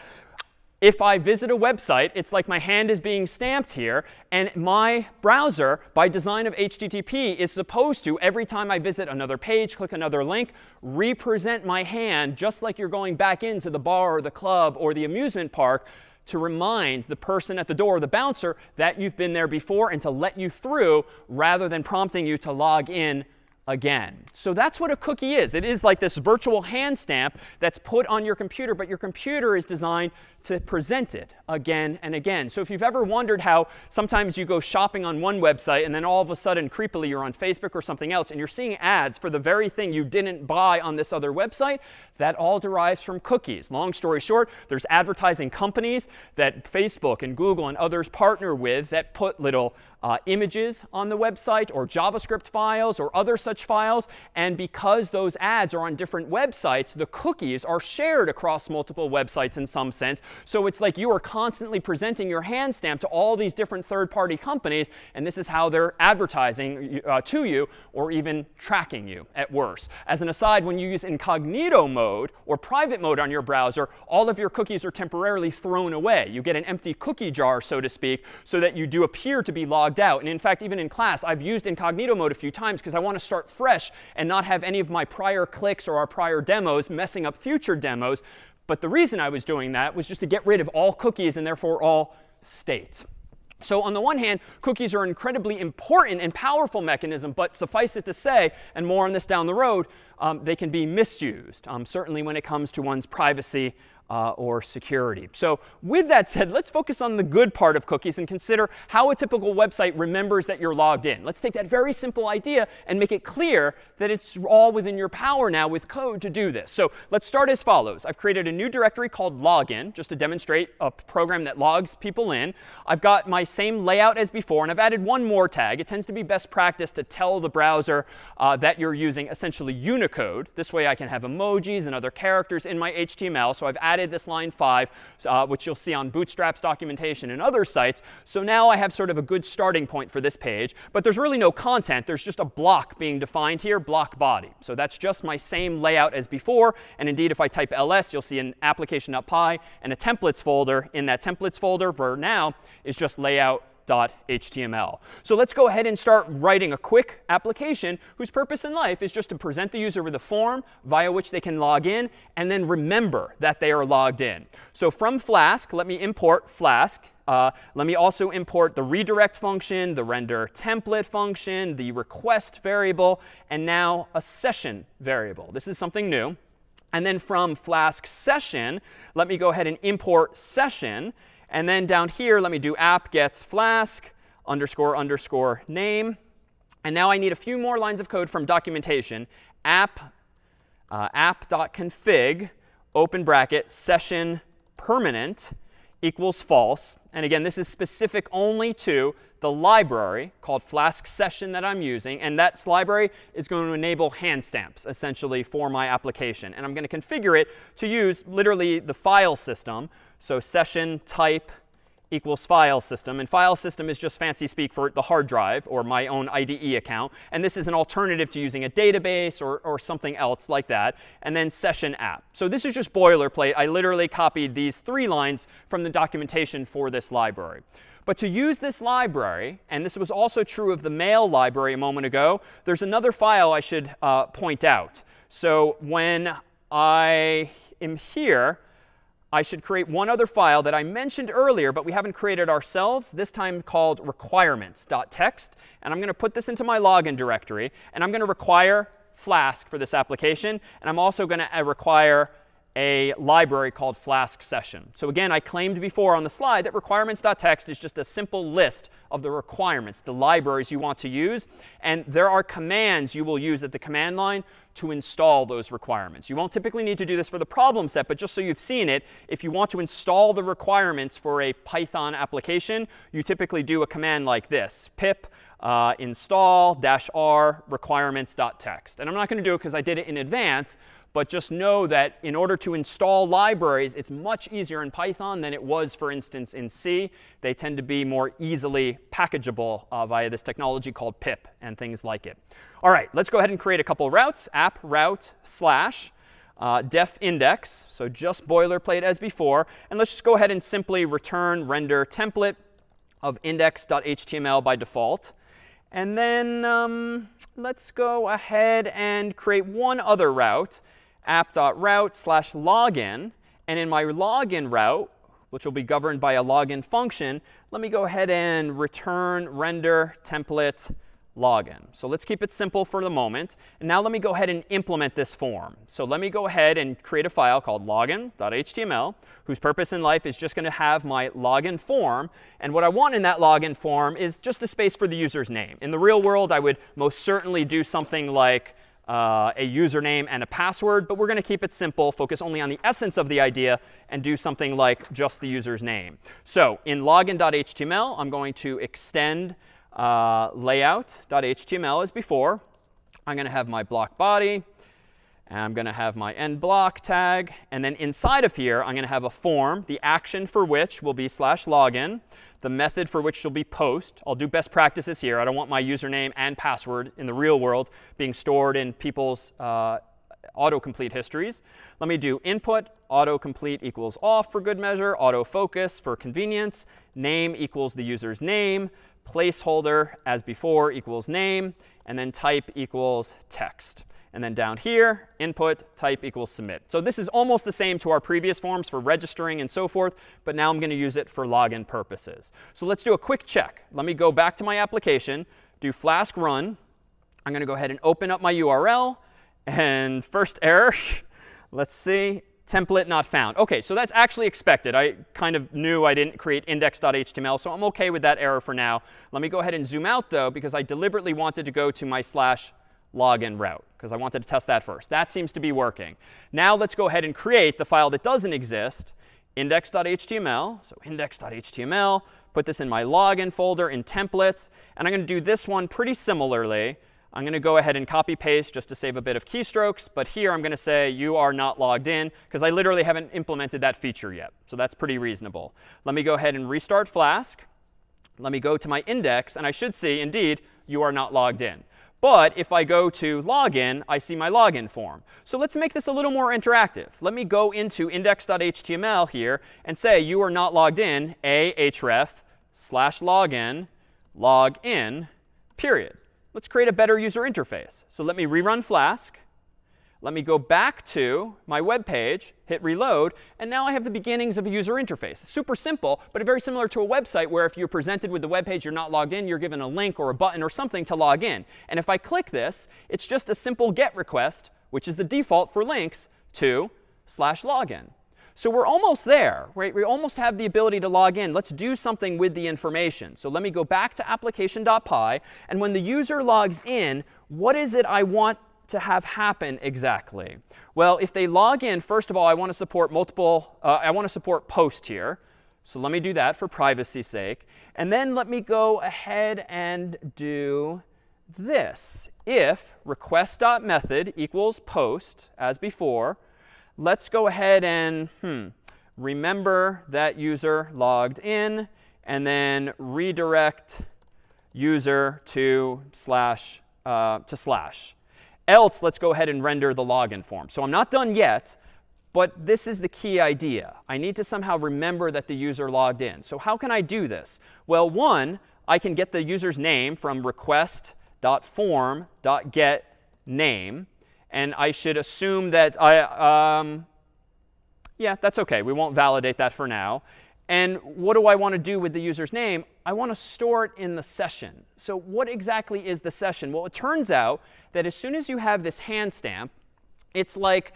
If I visit a website, it's like my hand is being stamped here. And my browser, by design of HTTP, is supposed to, every time I visit another page, click another link, represent my hand just like you're going back into the bar or the club or the amusement park, to remind the person at the door, the bouncer, that you've been there before and to let you through, rather than prompting you to log in again. So that's what a cookie is. It is like this virtual hand stamp that's put on your computer, but your computer is designed to present it again and again. So if you've ever wondered how sometimes you go shopping on one website and then all of a sudden creepily you're on Facebook or something else and you're seeing ads for the very thing you didn't buy on this other website, that all derives from cookies. Long story short, there's advertising companies that Facebook and Google and others partner with that put little images on the website or JavaScript files or other such files. And because those ads are on different websites, the cookies are shared across multiple websites in some sense. So it's like you are constantly presenting your hand stamp to all these different third-party companies. And this is how they're advertising to you or even tracking you at worst. As an aside, when you use incognito mode or private mode on your browser, all of your cookies are temporarily thrown away. You get an empty cookie jar, so to speak, so that you do appear to be logged out. And in fact, even in class, I've used incognito mode a few times because I want to start fresh and not have any of my prior clicks or our prior demos messing up future demos. But the reason I was doing that was just to get rid of all cookies and therefore all state. So on the one hand, cookies are an incredibly important and powerful mechanism, but suffice it to say, and more on this down the road, they can be misused, certainly when it comes to one's privacy or security. So with that said, let's focus on the good part of cookies and consider how a typical website remembers that you're logged in. Let's take that very simple idea and make it clear that it's all within your power now with code to do this. So let's start as follows. I've created a new directory called login just to demonstrate a program that logs people in. I've got my same layout as before, and I've added one more tag. It tends to be best practice to tell the browser that you're using essentially Unicode. This way I can have emojis and other characters in my HTML. So I've added this line 5, which you'll see on Bootstrap's documentation and other sites. So now I have sort of a good starting point for this page. But there's really no content. There's just a block being defined here, block body. So that's just my same layout as before. And indeed, if I type ls, you'll see an application.py and a templates folder. In that templates folder, for now, is just layout.html. So let's go ahead and start writing a quick application whose purpose in life is just to present the user with a form via which they can log in and then remember that they are logged in. So from Flask, let me import Flask. Let me also import the redirect function, the render template function, the request variable, and now a session variable. This is something new. And then from Flask session, let me go ahead and import session. And then down here, let me do app gets Flask __ name. And now I need a few more lines of code from documentation. App.config, open bracket, session permanent equals false. And again, this is specific only to the library called Flask session that I'm using. And that library is going to enable hand stamps, essentially, for my application. And I'm going to configure it to use literally the file system. So session type equals file system. And file system is just fancy speak for the hard drive or my own IDE account. And this is an alternative to using a database or something else like that. And then session app. So this is just boilerplate. I literally copied these 3 lines from the documentation for this library. But to use this library, and this was also true of the mail library a moment ago, there's another file I should point out. So when I am here, I should create one other file that I mentioned earlier, but we haven't created ourselves, this time called requirements.txt. And I'm going to put this into my login directory. And I'm going to require Flask for this application. And I'm also going to require a library called Flask session. So again, I claimed before on the slide that requirements.txt is just a simple list of the requirements, the libraries you want to use. And there are commands you will use at the command line to install those requirements. You won't typically need to do this for the problem set, but just so you've seen it, if you want to install the requirements for a Python application, you typically do a command like this, pip install -r requirements.txt. And I'm not going to do it because I did it in advance. But just know that in order to install libraries, it's much easier in Python than it was, for instance, in C. They tend to be more easily packageable via this technology called pip and things like it. All right, let's go ahead and create a couple of routes. App route / def index. So just boilerplate as before. And let's just go ahead and simply return render template of index.html by default. And then let's go ahead and create one other route. App.route / login. And in my login route, which will be governed by a login function, let me go ahead and return render template login. So let's keep it simple for the moment. And now let me go ahead and implement this form. So let me go ahead and create a file called login.html, whose purpose in life is just going to have my login form. And what I want in that login form is just a space for the user's name. In the real world, I would most certainly do something like a username and a password, but we're going to keep it simple, focus only on the essence of the idea, and do something like just the user's name. So in login.html, I'm going to extend layout.html as before. I'm going to have my block body. And I'm going to have my end block tag. And then inside of here, I'm going to have a form, the action for which will be /login, the method for which will be post. I'll do best practices here. I don't want my username and password in the real world being stored in people's autocomplete histories. Let me do input autocomplete equals off for good measure, autofocus for convenience, name equals the user's name, placeholder as before equals name, and then type equals text. And then down here, input type equals submit. So this is almost the same to our previous forms for registering and so forth, but now I'm going to use it for login purposes. So let's do a quick check. Let me go back to my application, do Flask run. I'm going to go ahead and open up my URL. And first error, let's see, template not found. OK, so that's actually expected. I kind of knew I didn't create index.html, so I'm OK with that error for now. Let me go ahead and zoom out, though, because I deliberately wanted to go to my /login route, because I wanted to test that first. That seems to be working. Now let's go ahead and create the file that doesn't exist, index.html. So index.html, put this in my login folder in templates. And I'm going to do this one pretty similarly. I'm going to go ahead and copy paste just to save a bit of keystrokes. But here I'm going to say you are not logged in, because I literally haven't implemented that feature yet. So that's pretty reasonable. Let me go ahead and restart Flask. Let me go to my index. And I should see, indeed, you are not logged in. But if I go to login, I see my login form. So let's make this a little more interactive. Let me go into index.html here and say you are not logged in, /login, login, period. Let's create a better user interface. So let me rerun Flask. Let me go back to my web page, hit reload, and now I have the beginnings of a user interface. Super simple, but very similar to a website where if you're presented with the web page, you're not logged in, you're given a link or a button or something to log in. And if I click this, it's just a simple GET request, which is the default for links, to /login. So we're almost there, right? We almost have the ability to log in. Let's do something with the information. So let me go back to application.py. And when the user logs in, what is it I want to have happen exactly? Well, if they log in, first of all, I want to support I want to support post here. So let me do that for privacy's sake. And then let me go ahead and do this. If request.method equals post, as before, let's go ahead and remember that user logged in, and then redirect user to slash. Else, let's go ahead and render the login form. So I'm not done yet, but this is the key idea. I need to somehow remember that the user logged in. So how can I do this? Well, one, I can get the user's name from request.form.getName. And I should assume that yeah, that's OK. We won't validate that for now. And what do I want to do with the user's name? I want to store it in the session. So what exactly is the session? Well, it turns out that as soon as you have this hand stamp, it's like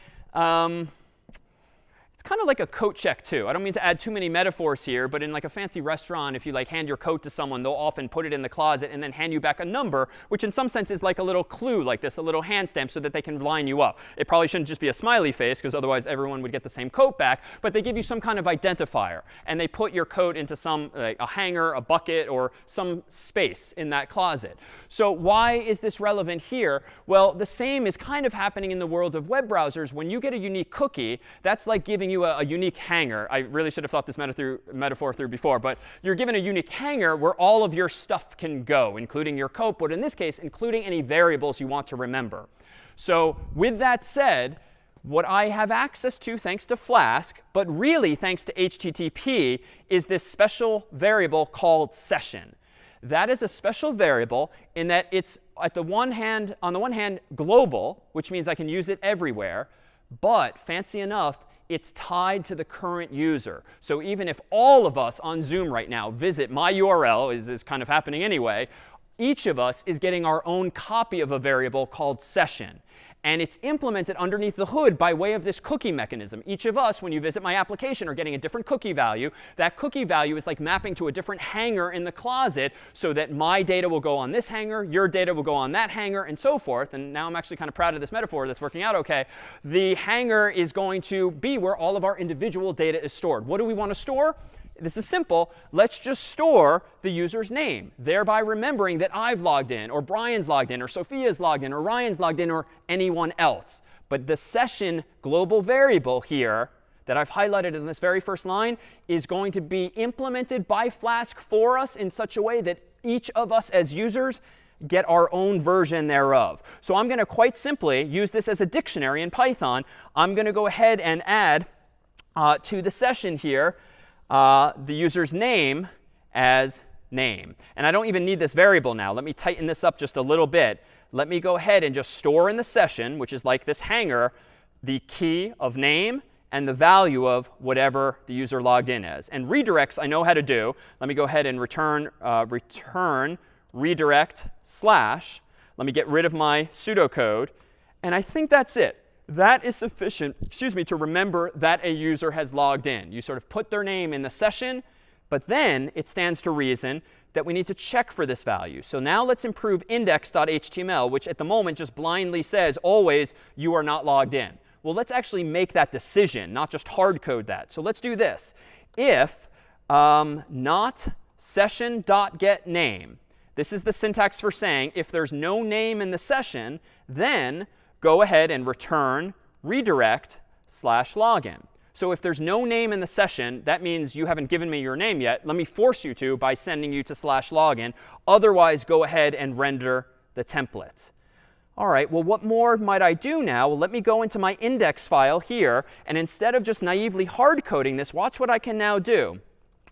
it's kind of like a coat check, too. I don't mean to add too many metaphors here, but in like a fancy restaurant, if you like hand your coat to someone, they'll often put it in the closet and then hand you back a number, which in some sense is like a little clue like this, a little hand stamp so that they can line you up. It probably shouldn't just be a smiley face, because otherwise everyone would get the same coat back. But they give you some kind of identifier. And they put your coat into some like a hanger, a bucket, or some space in that closet. So why is this relevant here? Well, the same is kind of happening in the world of web browsers. When you get a unique cookie, that's like giving you a unique hanger. I really should have thought this metaphor through before. But you're given a unique hanger where all of your stuff can go, including your coat, but in this case, including any variables you want to remember. So with that said, what I have access to thanks to Flask, but really thanks to HTTP, is this special variable called session. That is a special variable in that it's on the one hand, global, which means I can use it everywhere. But fancy enough, it's tied to the current user. So even if all of us on Zoom right now visit my URL, is kind of happening anyway, each of us is getting our own copy of a variable called session. And it's implemented underneath the hood by way of this cookie mechanism. Each of us, when you visit my application, are getting a different cookie value. That cookie value is like mapping to a different hanger in the closet so that my data will go on this hanger, your data will go on that hanger, and so forth. And now I'm actually kind of proud of this metaphor that's working out OK. The hanger is going to be where all of our individual data is stored. What do we want to store? This is simple. Let's just store the user's name, thereby remembering that I've logged in, or Brian's logged in, or Sophia's logged in, or Ryan's logged in, or anyone else. But the session global variable here that I've highlighted in this very first line is going to be implemented by Flask for us in such a way that each of us as users get our own version thereof. So I'm going to quite simply use this as a dictionary in Python. I'm going to go ahead and add to the session here the user's name as name. And I don't even need this variable now. Let me tighten this up just a little bit. Let me go ahead and just store in the session, which is like this hanger, the key of name and the value of whatever the user logged in as. And redirects I know how to do. Let me go ahead and return redirect slash. Let me get rid of my pseudocode. And I think that's it. That is sufficient, to remember that a user has logged in. You sort of put their name in the session, but then it stands to reason that we need to check for this value. So now let's improve index.html, which at the moment just blindly says always you are not logged in. Well, let's actually make that decision, not just hard code that. So let's do this. If not session.getName, this is the syntax for saying if there's no name in the session, then go ahead and return redirect slash login. So if there's no name in the session, that means you haven't given me your name yet. Let me force you to by sending you to slash login. Otherwise, go ahead and render the template. All right, well, what more might I do now? Well, let me go into my index file here. And instead of just naively hard coding this, watch what I can now do.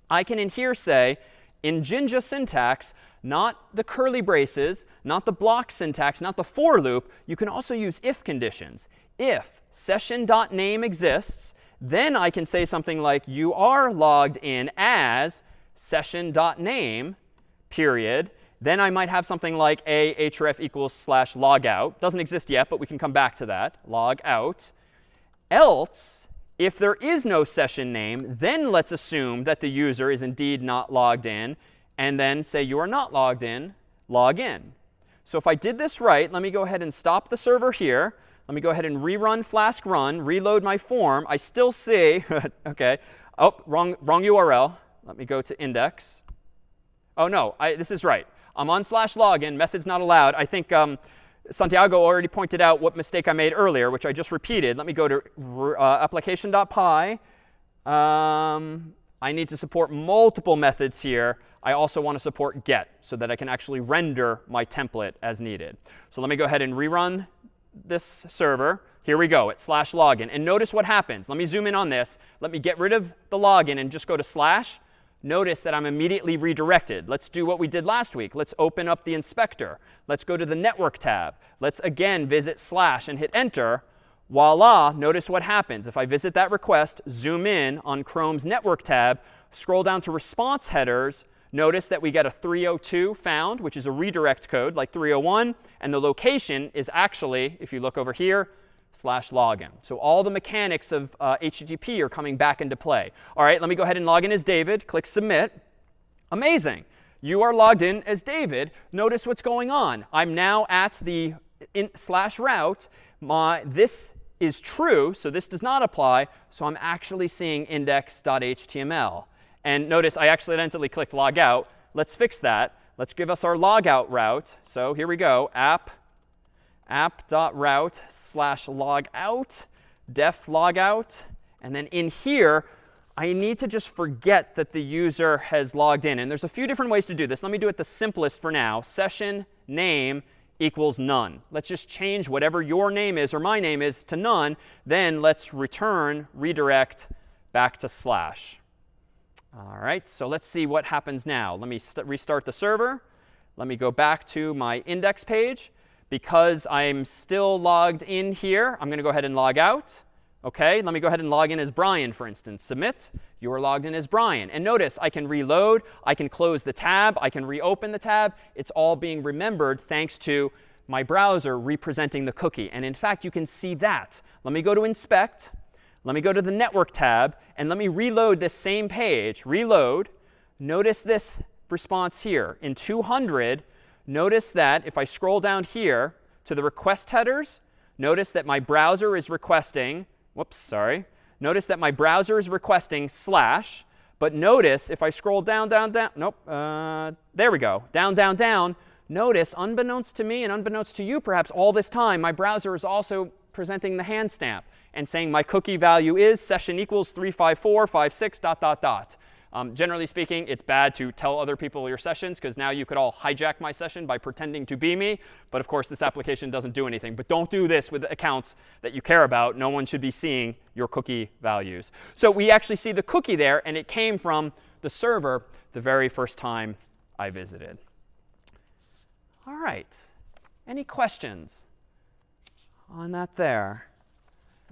I can in here say, in Jinja syntax, not the curly braces, not the block syntax, not the for loop. You can also use if conditions. If session.name exists, then I can say something like you are logged in as session.name, period. Then I might have something like a href equals slash logout. Doesn't exist yet, but we can come back to that. Log out. Else, if there is no session name, then let's assume that the user is indeed not logged in. And then say you are not logged in, log in. So if I did this right, let me go ahead and stop the server here. Let me go ahead and rerun Flask run, reload my form. I still see, OK. Oh, wrong URL. Let me go to index. Oh, no, this is right. I'm on slash login. Methods not allowed. I think Santiago already pointed out what mistake I made earlier, which I just repeated. Let me go to application.py. I need to support multiple methods here. I also want to support get so that I can actually render my template as needed. So let me go ahead and rerun this server. Here we go. It's slash login. And notice what happens. Let me zoom in on this. Let me get rid of the login and just go to slash. Notice that I'm immediately redirected. Let's do what we did last week. Let's open up the inspector. Let's go to the network tab. Let's again visit slash and hit enter. Voila, notice what happens. If I visit that request, zoom in on Chrome's network tab, scroll down to response headers, notice that we get a 302 found, which is a redirect code like 301. And the location is actually, if you look over here, slash login. So all the mechanics of HTTP are coming back into play. All right, let me go ahead and log in as David. Click submit. Amazing. You are logged in as David. Notice what's going on. I'm now at the slash route. This is true, so this does not apply. So I'm actually seeing index.html. And notice I accidentally clicked log out. Let's fix that. Let's give us our logout route. So here we go. app.route/logout, def logout. And then in here, I need to just forget that the user has logged in. And there's a few different ways to do this. Let me do it the simplest for now. Session name equals none. Let's just change whatever your name is or my name is to none. Then let's return redirect back to slash. All right, so let's see what happens now. Let me restart the server. Let me go back to my index page. Because I'm still logged in here, I'm going to go ahead and log out. OK, let me go ahead and log in as Brian, for instance. Submit. You are logged in as Brian. And notice I can reload. I can close the tab. I can reopen the tab. It's all being remembered thanks to my browser representing the cookie. And in fact, you can see that. Let me go to Inspect. Let me go to the Network tab. And let me reload this same page. Reload. Notice this response here. In 200, notice that if I scroll down here to the request headers, notice that my browser is requesting. Whoops, sorry. Notice that my browser is requesting /. But notice if I scroll down, down, down. Nope. There we go. Down, down, down. Notice, unbeknownst to me and unbeknownst to you perhaps all this time, my browser is also presenting the hand stamp and saying my cookie value is session equals 35456 ... Generally speaking, it's bad to tell other people your sessions because now you could all hijack my session by pretending to be me. But of course, this application doesn't do anything. But don't do this with accounts that you care about. No one should be seeing your cookie values. So we actually see the cookie there, and it came from the server the very first time I visited. All right. Any questions on that there?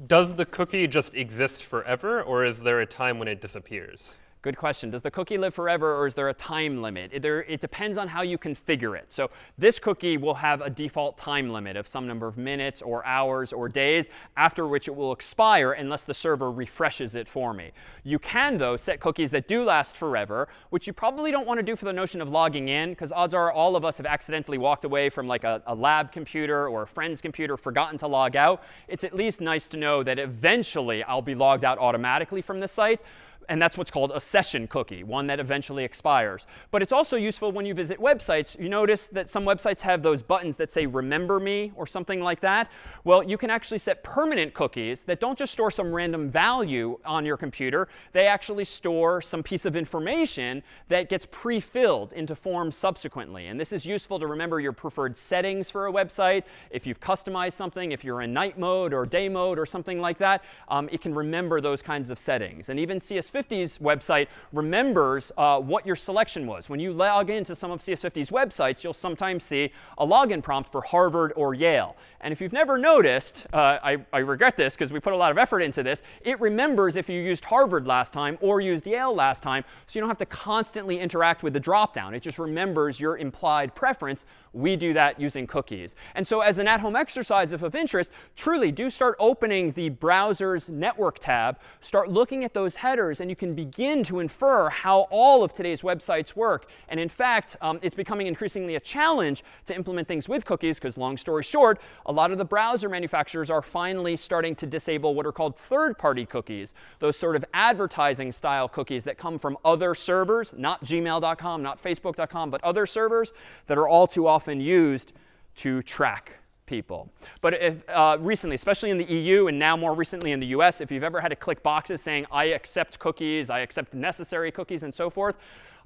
Does the cookie just exist forever, or is there a time when it disappears? Good question. Does the cookie live forever, or is there a time limit? It depends on how you configure it. So this cookie will have a default time limit of some number of minutes or hours or days, after which it will expire unless the server refreshes it for me. You can, though, set cookies that do last forever, which you probably don't want to do for the notion of logging in, because odds are all of us have accidentally walked away from like a lab computer or a friend's computer, forgotten to log out. It's at least nice to know that eventually I'll be logged out automatically from the site. And that's what's called a session cookie, one that eventually expires. But it's also useful when you visit websites. You notice that some websites have those buttons that say remember me or something like that. Well, you can actually set permanent cookies that don't just store some random value on your computer. They actually store some piece of information that gets pre-filled into forms subsequently. And this is useful to remember your preferred settings for a website. If you've customized something, if you're in night mode or day mode or something like that, it can remember those kinds of settings. And even CS50's website remembers what your selection was. When you log into some of CS50's websites, you'll sometimes see a login prompt for Harvard or Yale. And if you've never noticed, I regret this because we put a lot of effort into this, it remembers if you used Harvard last time or used Yale last time, so you don't have to constantly interact with the dropdown. It just remembers your implied preference. We do that using cookies. And so as an at-home exercise, if of interest, truly do start opening the browser's network tab, start looking at those headers, and you can begin to infer how all of today's websites work. And in fact, it's becoming increasingly a challenge to implement things with cookies because, long story short, a lot of the browser manufacturers are finally starting to disable what are called third-party cookies, those sort of advertising-style cookies that come from other servers, not gmail.com, not facebook.com, but other servers that are all too often used to track people. But if, recently, especially in the EU and now more recently in the US, if you've ever had to click boxes saying, I accept cookies, I accept necessary cookies, and so forth,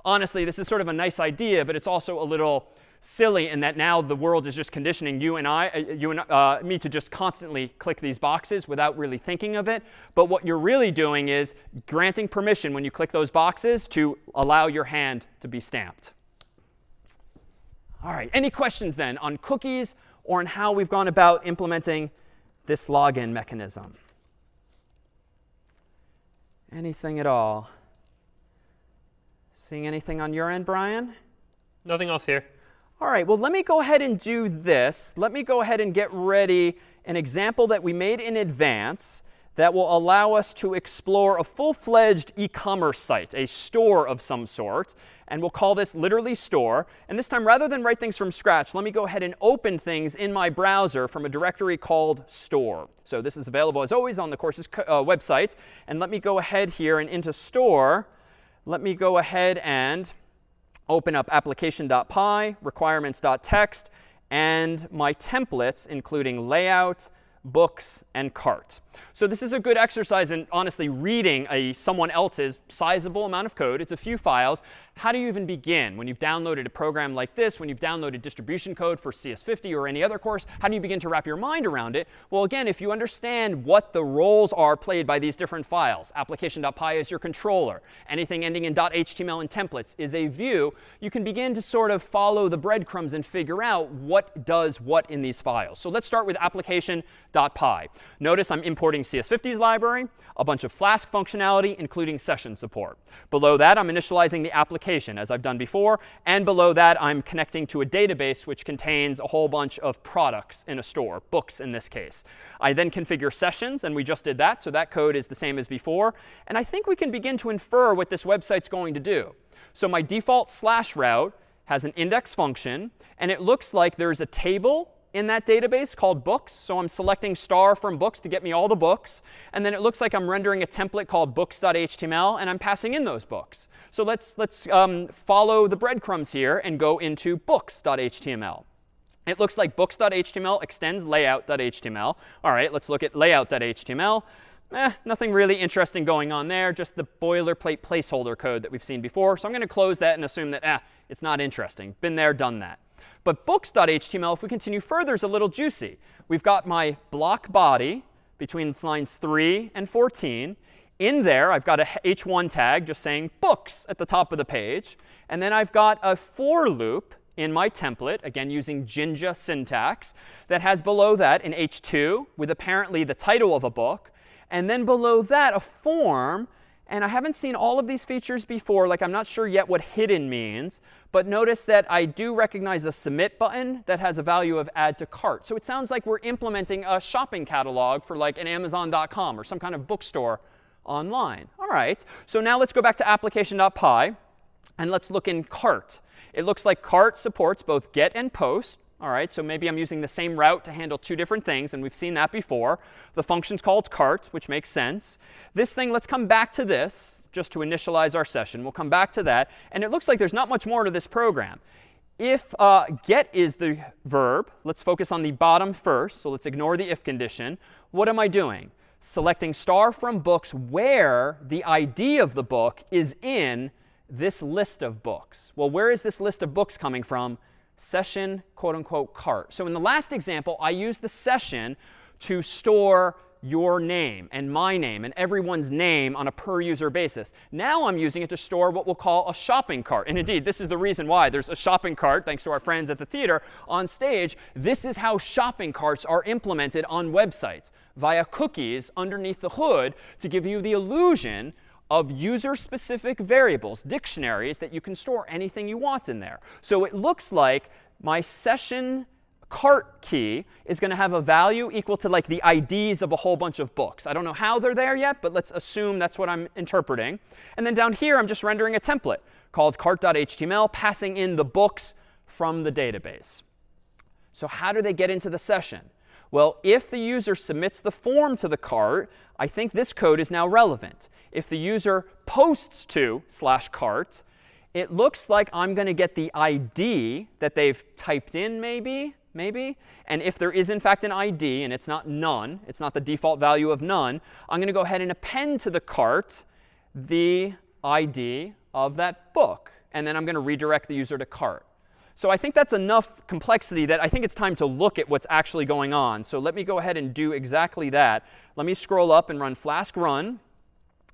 honestly, this is sort of a nice idea, but it's also a little silly in that now the world is just conditioning me to just constantly click these boxes without really thinking of it. But what you're really doing is granting permission when you click those boxes to allow your hand to be stamped. All right, any questions then on cookies or on how we've gone about implementing this login mechanism? Anything at all? Seeing anything on your end, Brian? Nothing else here. All right, well, let me go ahead and do this. Let me go ahead and get ready an example that we made in advance that will allow us to explore a full-fledged e-commerce site, a store of some sort. And we'll call this literally store. And this time, rather than write things from scratch, let me go ahead and open things in my browser from a directory called store. So this is available, as always, on the course's website. And let me go ahead here and into store. Let me go ahead and open up application.py, requirements.txt, and my templates, including layout, books, and cart. So this is a good exercise in honestly reading someone else's sizable amount of code. It's a few files. How do you even begin? When you've downloaded a program like this, when you've downloaded distribution code for CS50 or any other course, how do you begin to wrap your mind around it? Well, again, if you understand what the roles are played by these different files, application.py is your controller. Anything ending in .html and templates is a view. You can begin to sort of follow the breadcrumbs and figure out what does what in these files. So let's start with application.py. Notice I'm importing importing CS50's library, a bunch of Flask functionality, including session support. Below that, I'm initializing the application, as I've done before. And below that, I'm connecting to a database which contains a whole bunch of products in a store, books in this case. I then configure sessions, and we just did that. So that code is the same as before. And I think we can begin to infer what this website's going to do. So my default slash route has an index function. And it looks like there's a table in that database called books. So I'm selecting star from books to get me all the books. And then it looks like I'm rendering a template called books.html, and I'm passing in those books. So let's follow the breadcrumbs here and go into books.html. It looks like books.html extends layout.html. All right, let's look at layout.html. Nothing really interesting going on there, just the boilerplate placeholder code that we've seen before. So I'm going to close that and assume that it's not interesting. Been there, done that. But books.html, if we continue further, is a little juicy. We've got my block body between lines 3 and 14. In there, I've got a h1 tag just saying books at the top of the page. And then I've got a for loop in my template, again using Jinja syntax, that has below that an h2 with apparently the title of a book. And then below that, a form. And I haven't seen all of these features before. Like, I'm not sure yet what hidden means. But notice that I do recognize a submit button that has a value of add to cart. So it sounds like we're implementing a shopping catalog for like an Amazon.com or some kind of bookstore online. All right. So now let's go back to application.py. And let's look in cart. It looks like cart supports both get and post. All right, so maybe I'm using the same route to handle two different things, and we've seen that before. The function's called cart, which makes sense. This thing, let's come back to this just to initialize our session. We'll come back to that. And it looks like there's not much more to this program. If get is the verb, let's focus on the bottom first. So let's ignore the if condition. What am I doing? Selecting star from books where the ID of the book is in this list of books. Well, where is this list of books coming from? Session, quote unquote, cart. So in the last example, I used the session to store your name and my name and everyone's name on a per user basis. Now I'm using it to store what we'll call a shopping cart. And indeed, this is the reason why there's a shopping cart, thanks to our friends at the theater on stage. This is how shopping carts are implemented on websites via cookies underneath the hood to give you the illusion of user-specific variables, dictionaries that you can store anything you want in there. So it looks like my session cart key is going to have a value equal to like the IDs of a whole bunch of books. I don't know how they're there yet, but let's assume that's what I'm interpreting. And then down here, I'm just rendering a template called cart.html, passing in the books from the database. So how do they get into the session? Well, if the user submits the form to the cart, I think this code is now relevant. If the user posts to /cart, it looks like I'm going to get the ID that they've typed in maybe. And if there is, in fact, an ID, and it's not none, it's not the default value of none, I'm going to go ahead and append to the cart the ID of that book. And then I'm going to redirect the user to cart. So I think that's enough complexity that I think it's time to look at what's actually going on. So let me go ahead and do exactly that. Let me scroll up and run Flask run.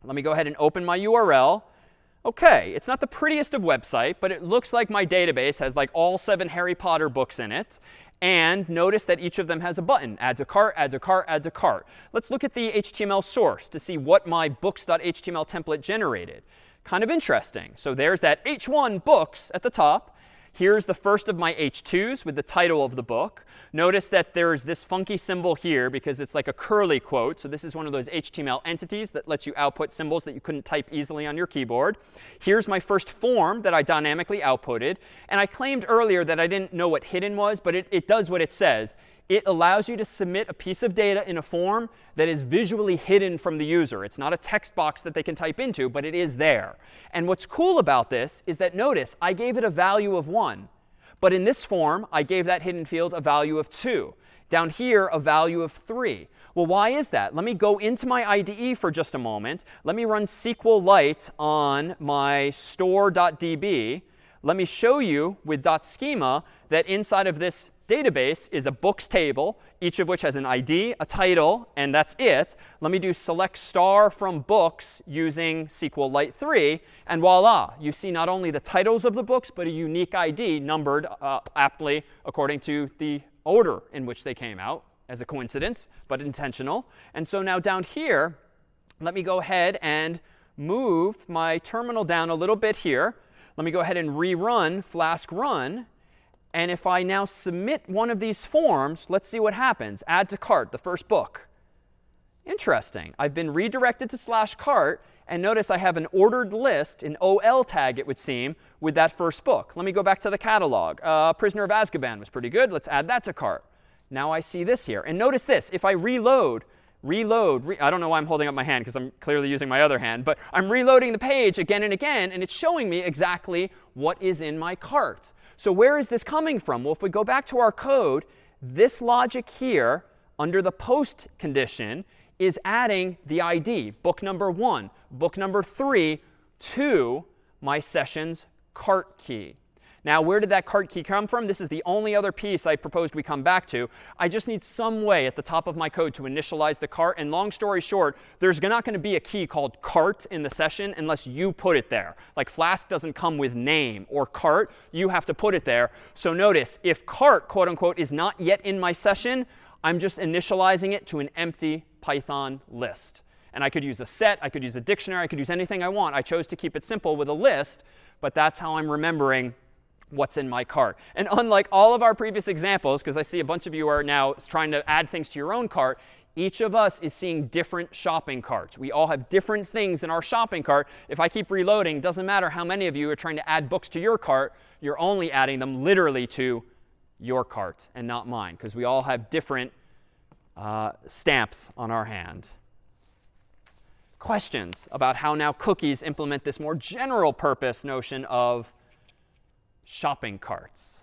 Let me go ahead and open my URL. OK, it's not the prettiest of website, but it looks like my database has like all 7 Harry Potter books in it. And notice that each of them has a button, add to cart, add to cart, add to cart. Let's look at the HTML source to see what my books.html template generated. Kind of interesting. So there's that h1 books at the top. Here's the first of my h2s with the title of the book. Notice that there's this funky symbol here because it's like a curly quote. So this is one of those HTML entities that lets you output symbols that you couldn't type easily on your keyboard. Here's my first form that I dynamically outputted. And I claimed earlier that I didn't know what hidden was, but it does what it says. It allows you to submit a piece of data in a form that is visually hidden from the user. It's not a text box that they can type into, but it is there. And what's cool about this is that notice I gave it a value of 1. But in this form, I gave that hidden field a value of 2. Down here, a value of 3. Well, why is that? Let me go into my IDE for just a moment. Let me run SQLite on my store.db. Let me show you with .schema that inside of this database is a books table, each of which has an ID, a title, and that's it. Let me do select star from books using SQLite 3. And voila, you see not only the titles of the books, but a unique ID numbered aptly according to the order in which they came out. as a coincidence, but intentional. And so now down here, let me go ahead and move my terminal down a little bit here. Let me go ahead and rerun Flask run. And if I now submit one of these forms, let's see what happens. Add to cart, the first book. Interesting. I've been redirected to /cart. And notice I have an ordered list, an OL tag, it would seem, with that first book. Let me go back to the catalog. Prisoner of Azkaban was pretty good. Let's add that to cart. Now I see this here. And notice this. If I reload, I don't know why I'm holding up my hand because I'm clearly using my other hand. But I'm reloading the page again and again. And it's showing me exactly what is in my cart. So where is this coming from? Well, if we go back to our code, this logic here under the post condition is adding the ID, book number 1, book number 3, to my session's cart key. Now, where did that cart key come from? This is the only other piece I proposed we come back to. I just need some way at the top of my code to initialize the cart. And long story short, there's not going to be a key called cart in the session unless you put it there. Like Flask doesn't come with name or cart. You have to put it there. So notice, if cart, quote unquote, is not yet in my session, I'm just initializing it to an empty Python list. And I could use a set. I could use a dictionary. I could use anything I want. I chose to keep it simple with a list. But that's how I'm remembering what's in my cart. And unlike all of our previous examples, because I see a bunch of you are now trying to add things to your own cart, each of us is seeing different shopping carts. We all have different things in our shopping cart. If I keep reloading, it doesn't matter how many of you are trying to add books to your cart. You're only adding them literally to your cart and not mine, because we all have different stamps on our hand. Questions about how now cookies implement this more general purpose notion of shopping carts?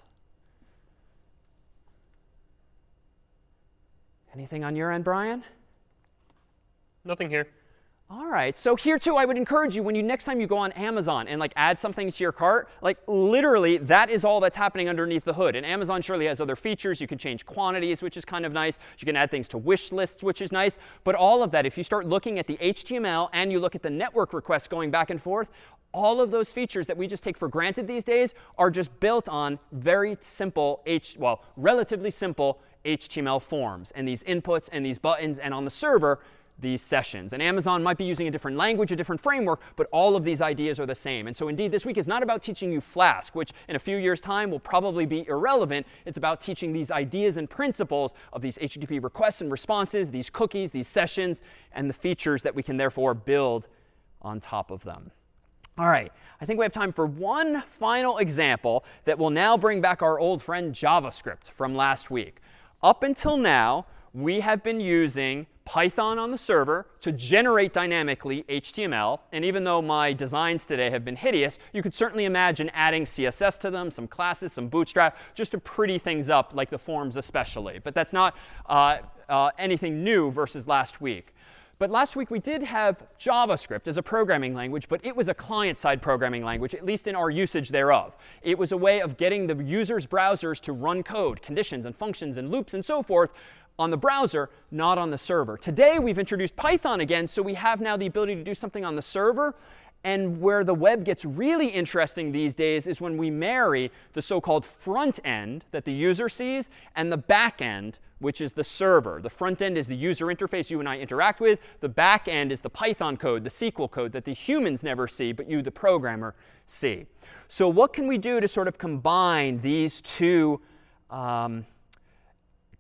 Anything on your end, Brian? Nothing here. All right. So here, too, I would encourage you, when next time you go on Amazon and add something to your cart, literally, that is all that's happening underneath the hood. And Amazon surely has other features. You can change quantities, which is kind of nice. You can add things to wish lists, which is nice. But all of that, if you start looking at the HTML and you look at the network requests going back and forth, all of those features that we just take for granted these days are just built on very simple, relatively simple HTML forms and these inputs and these buttons, and on the server, these sessions. And Amazon might be using a different language, a different framework, but all of these ideas are the same. And so indeed, this week is not about teaching you Flask, which in a few years' time will probably be irrelevant. It's about teaching these ideas and principles of these HTTP requests and responses, these cookies, these sessions, and the features that we can therefore build on top of them. All right, I think we have time for one final example that will now bring back our old friend JavaScript from last week. Up until now, we have been using Python on the server to generate dynamically HTML. And even though my designs today have been hideous, you could certainly imagine adding CSS to them, some classes, some bootstrap, just to pretty things up, like the forms especially. But that's not anything new versus last week. But last week we did have JavaScript as a programming language, but it was a client-side programming language, at least in our usage thereof. It was a way of getting the user's browsers to run code, conditions and functions and loops and so forth, on the browser, not on the server. Today we've introduced Python again, so we have now the ability to do something on the server. And where the web gets really interesting these days is when we marry the so-called front end that the user sees and the back end, which is the server. The front end is the user interface you and I interact with. The back end is the Python code, the SQL code that the humans never see, but you, the programmer, see. So what can we do to sort of combine these two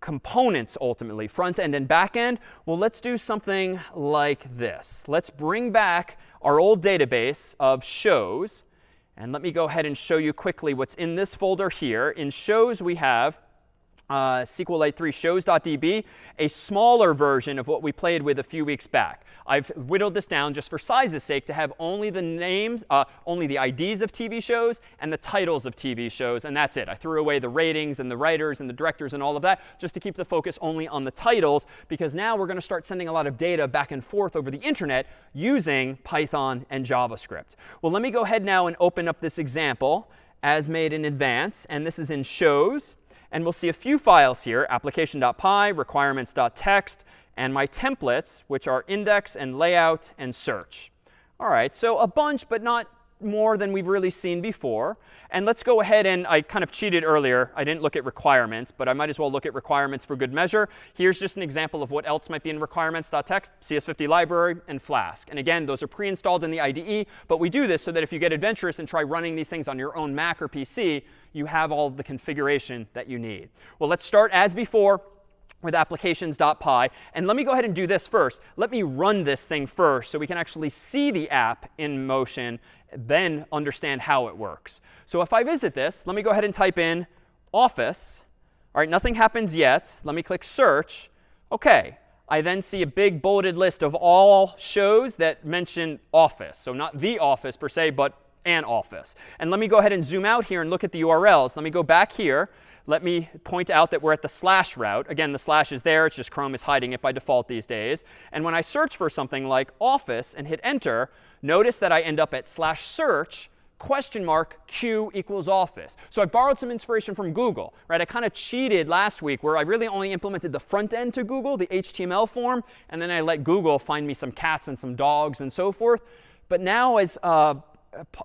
components ultimately, front end and back end? Well, let's do something like this. Let's bring back our old database of shows. And let me go ahead and show you quickly what's in this folder here. In shows, we have SQLite 3 shows.db, a smaller version of what we played with a few weeks back. I've whittled this down just for size's sake to have only the names, only the IDs of TV shows and the titles of TV shows, and that's it. I threw away the ratings and the writers and the directors and all of that just to keep the focus only on the titles, because now we're going to start sending a lot of data back and forth over the internet using Python and JavaScript. Well, let me go ahead now and open up this example as made in advance, and this is in shows. And we'll see a few files here, application.py, requirements.txt, and my templates, which are index and layout and search. All right, so a bunch, but not more than we've really seen before. And let's go ahead and I kind of cheated earlier. I didn't look at requirements, but I might as well look at requirements for good measure. Here's just an example of what else might be in requirements.txt, CS50 library, and Flask. And again, those are pre-installed in the IDE, but we do this so that if you get adventurous and try running these things on your own Mac or PC, you have all of the configuration that you need. Well, let's start as before with applications.py. And let me go ahead and do this first. Let me run this thing first so we can actually see the app in motion, then understand how it works. So if I visit this, let me go ahead and type in Office. All right, nothing happens yet. Let me click Search. OK. I then see a big bulleted list of all shows that mention Office. So not the Office per se, but an office. And let me go ahead and zoom out here and look at the URLs. Let me go back here. Let me point out that we're at the slash route. Again, the slash is there. It's just Chrome is hiding it by default these days. And when I search for something like Office and hit Enter, notice that I end up at /search $Q equals Office. So I borrowed some inspiration from Google, right? I kind of cheated last week where I really only implemented the front end to Google, the HTML form, and then I let Google find me some cats and some dogs and so forth. But now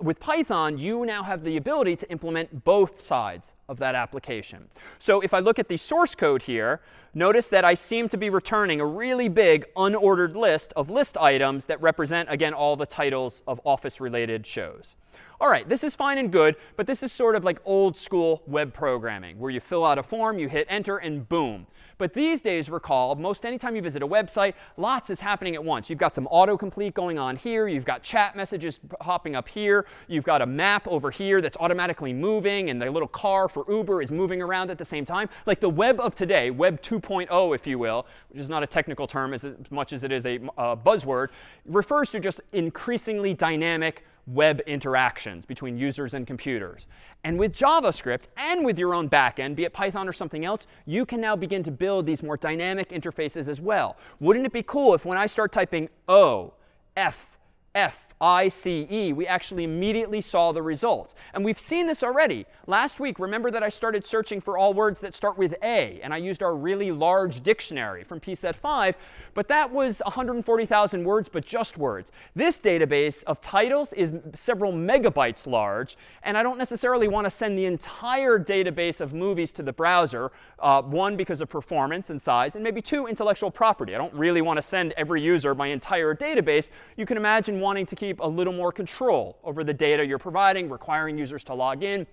with Python, you now have the ability to implement both sides of that application. So if I look at the source code here, notice that I seem to be returning a really big unordered list of list items that represent, again, all the titles of Office-related shows. All right, this is fine and good, but this is sort of like old school web programming, where you fill out a form, you hit enter, and boom. But these days, recall, most anytime you visit a website, lots is happening at once. You've got some autocomplete going on here. You've got chat messages hopping up here. You've got a map over here that's automatically moving, and the little car for Uber is moving around at the same time. Like the web of today, Web 2.0, if you will, which is not a technical term as much as it is a buzzword, refers to just increasingly dynamic web interactions between users and computers. And with JavaScript and with your own backend, be it Python or something else, you can now begin to build these more dynamic interfaces as well. Wouldn't it be cool if when I start typing O, F, F-I-C-E, we actually immediately saw the results? And we've seen this already. Last week, remember that I started searching for all words that start with A, and I used our really large dictionary from PSET 5, but that was 140,000 words, but just words. This database of titles is several megabytes large, and I don't necessarily want to send the entire database of movies to the browser, one, because of performance and size, and maybe two, intellectual property. I don't really want to send every user my entire database. You can imagine wanting to keep a little more control over the data you're providing, requiring users to log in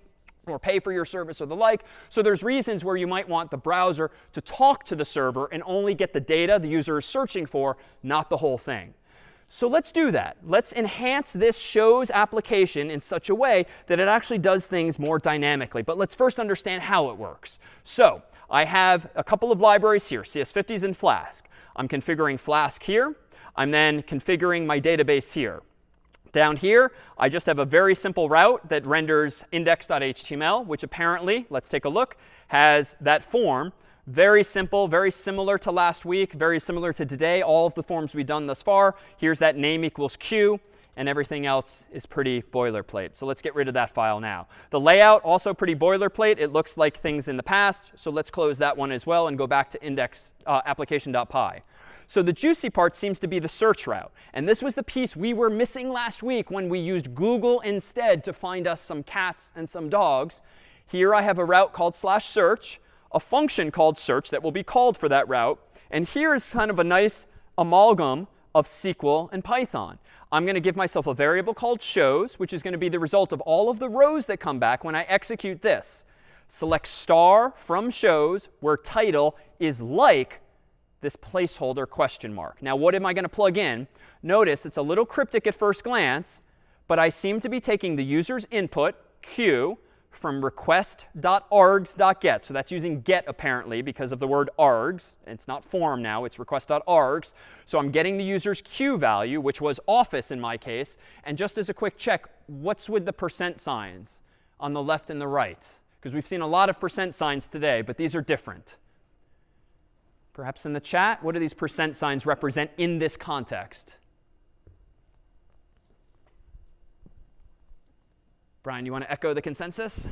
or pay for your service or the like. So there's reasons where you might want the browser to talk to the server and only get the data the user is searching for, not the whole thing. So let's do that. Let's enhance this shows application in such a way that it actually does things more dynamically. But let's first understand how it works. So I have a couple of libraries here, CS50s and Flask. I'm configuring Flask here. I'm then configuring my database here. Down here, I just have a very simple route that renders index.html, which apparently, let's take a look, has that form. Very simple, very similar to last week, very similar to today, all of the forms we've done thus far. Here's that name equals Q, and everything else is pretty boilerplate. So let's get rid of that file now. The layout, also pretty boilerplate. It looks like things in the past. So let's close that one as well and go back to index application.py. So the juicy part seems to be the search route. And this was the piece we were missing last week when we used Google instead to find us some cats and some dogs. Here I have a route called /search, a function called search that will be called for that route. And here is kind of a nice amalgam of SQL and Python. I'm going to give myself a variable called shows, which is going to be the result of all of the rows that come back when I execute this. Select star from shows where title is like this placeholder question mark. Now, what am I going to plug in? Notice it's a little cryptic at first glance, but I seem to be taking the user's input, Q, from request.args.get. So that's using get, apparently, because of the word args. It's not form now. It's request.args. So I'm getting the user's Q value, which was office in my case. And just as a quick check, what's with the percent signs on the left and the right? Because we've seen a lot of percent signs today, but these are different. Perhaps in the chat, what do these percent signs represent in this context? Brian, you want to echo the consensus?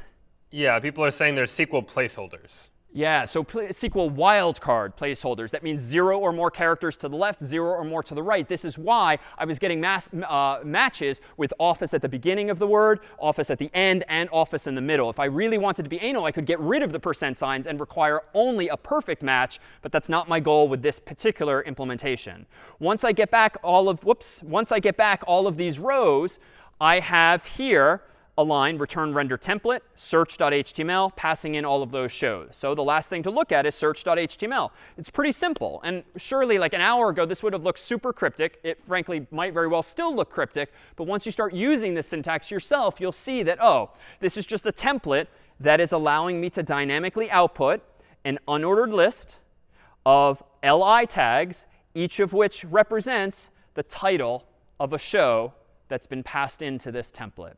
Yeah, people are saying they're SQL placeholders. Yeah, so SQL wildcard placeholders. That means 0 or more characters to the left, 0 or more to the right. This is why I was getting matches with office at the beginning of the word, office at the end, and office in the middle. If I really wanted to be anal, I could get rid of the percent signs and require only a perfect match, but that's not my goal with this particular implementation. Once I get back all of these rows, I have here a line, return render template, search.html, passing in all of those shows. So the last thing to look at is search.html. It's pretty simple. And surely like an hour ago, this would have looked super cryptic. It frankly might very well still look cryptic. But once you start using this syntax yourself, you'll see that, oh, this is just a template that is allowing me to dynamically output an unordered list of li tags, each of which represents the title of a show that's been passed into this template.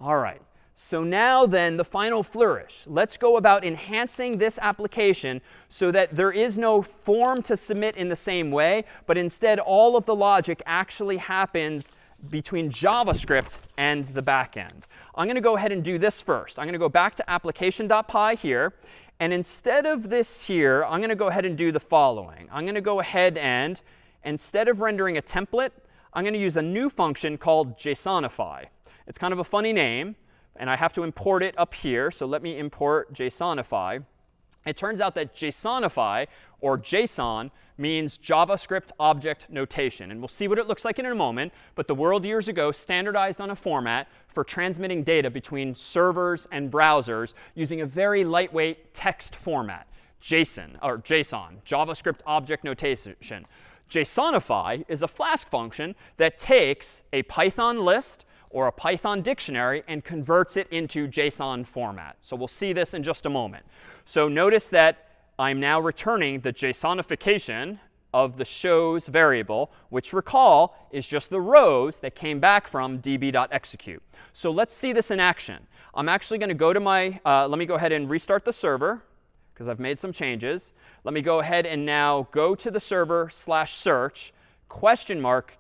All right, so now then the final flourish. Let's go about enhancing this application so that there is no form to submit in the same way, but instead all of the logic actually happens between JavaScript and the back end. I'm going to go ahead and do this first. I'm going to go back to application.py here. And instead of this here, I'm going to go ahead and do the following. I'm going to go ahead and, instead of rendering a template, I'm going to use a new function called JSONify. It's kind of a funny name, and I have to import it up here. So let me import JSONify. It turns out that JSONify, or JSON, means JavaScript Object Notation. And we'll see what it looks like in a moment. But the world years ago standardized on a format for transmitting data between servers and browsers using a very lightweight text format, JSON, JavaScript Object Notation. JSONify is a Flask function that takes a Python list or a Python dictionary and converts it into JSON format. So we'll see this in just a moment. So notice that I'm now returning the JSONification of the shows variable, which recall is just the rows that came back from db.execute. So let's see this in action. I'm actually going to go to my, let me go ahead and restart the server because I've made some changes. Let me go ahead and now go to the server/search.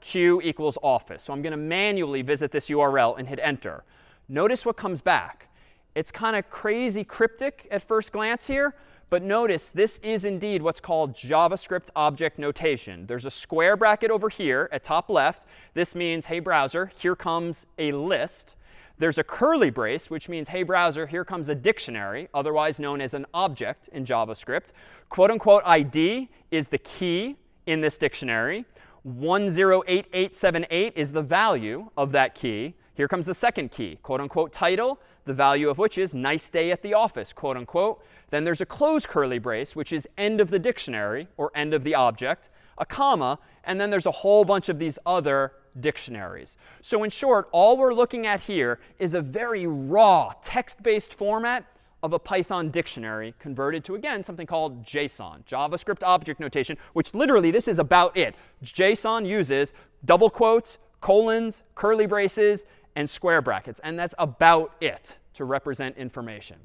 !q equals office. So I'm going to manually visit this URL and hit enter. Notice what comes back. It's kind of crazy cryptic at first glance here, but notice this is indeed what's called JavaScript Object Notation. There's a square bracket over here at top left. This means, hey, browser, here comes a list. There's a curly brace, which means, hey, browser, here comes a dictionary, otherwise known as an object in JavaScript. Quote unquote ID is the key in this dictionary. 108878 is the value of that key. Here comes the second key, quote unquote title, the value of which is nice day at the office, quote unquote. Then there's a close curly brace, which is end of the dictionary or end of the object, a comma, and then there's a whole bunch of these other dictionaries. So in short, all we're looking at here is a very raw text-based format of a Python dictionary converted to, again, something called JSON, JavaScript Object Notation, which literally this is about it. JSON uses double quotes, colons, curly braces, and square brackets. And that's about it to represent information.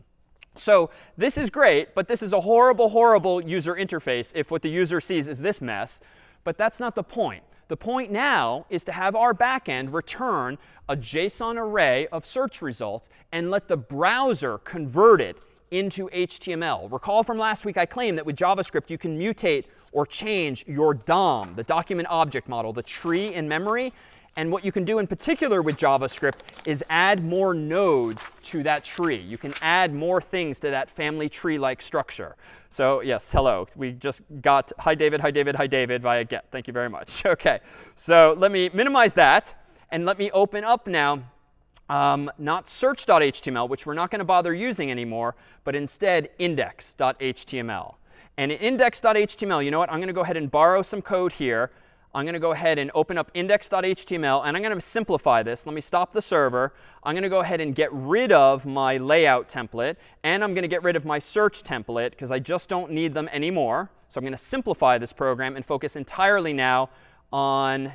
So this is great, but this is a horrible, horrible user interface if what the user sees is this mess. But that's not the point. The point now is to have our backend return a JSON array of search results and let the browser convert it into HTML. Recall from last week I claimed that with JavaScript you can mutate or change your DOM, the document object model, the tree in memory. And what you can do in particular with JavaScript is add more nodes to that tree. You can add more things to that family tree-like structure. So yes, hello. We just got hi David, hi David, hi David via get. Thank you very much. OK, so let me minimize that. And let me open up now not search.html, which we're not going to bother using anymore, but instead index.html. And in index.html, you know what? I'm going to go ahead and borrow some code here. I'm going to go ahead and open up index.html, and I'm going to simplify this. Let me stop the server. I'm going to go ahead and get rid of my layout template, and I'm going to get rid of my search template because I just don't need them anymore. So I'm going to simplify this program and focus entirely now on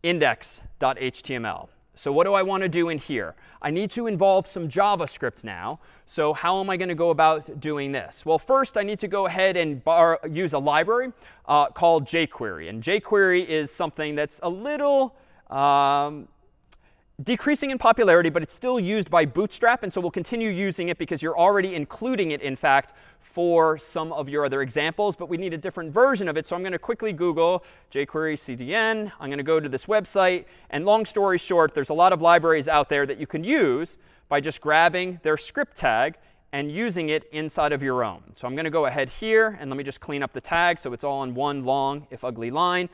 index.html. So what do I want to do in here? I need to involve some JavaScript now. So how am I going to go about doing this? Well, first, I need to go ahead and use a library called jQuery. And jQuery is something that's a little decreasing in popularity, but it's still used by Bootstrap. And so we'll continue using it because you're already including it, in fact, for some of your other examples. But we need a different version of it. So I'm going to quickly Google jQuery CDN. I'm going to go to this website. And long story short, there's a lot of libraries out there that you can use by just grabbing their script tag and using it inside of your own. So I'm going to go ahead here, and let me just clean up the tag so it's all in one long, if ugly line.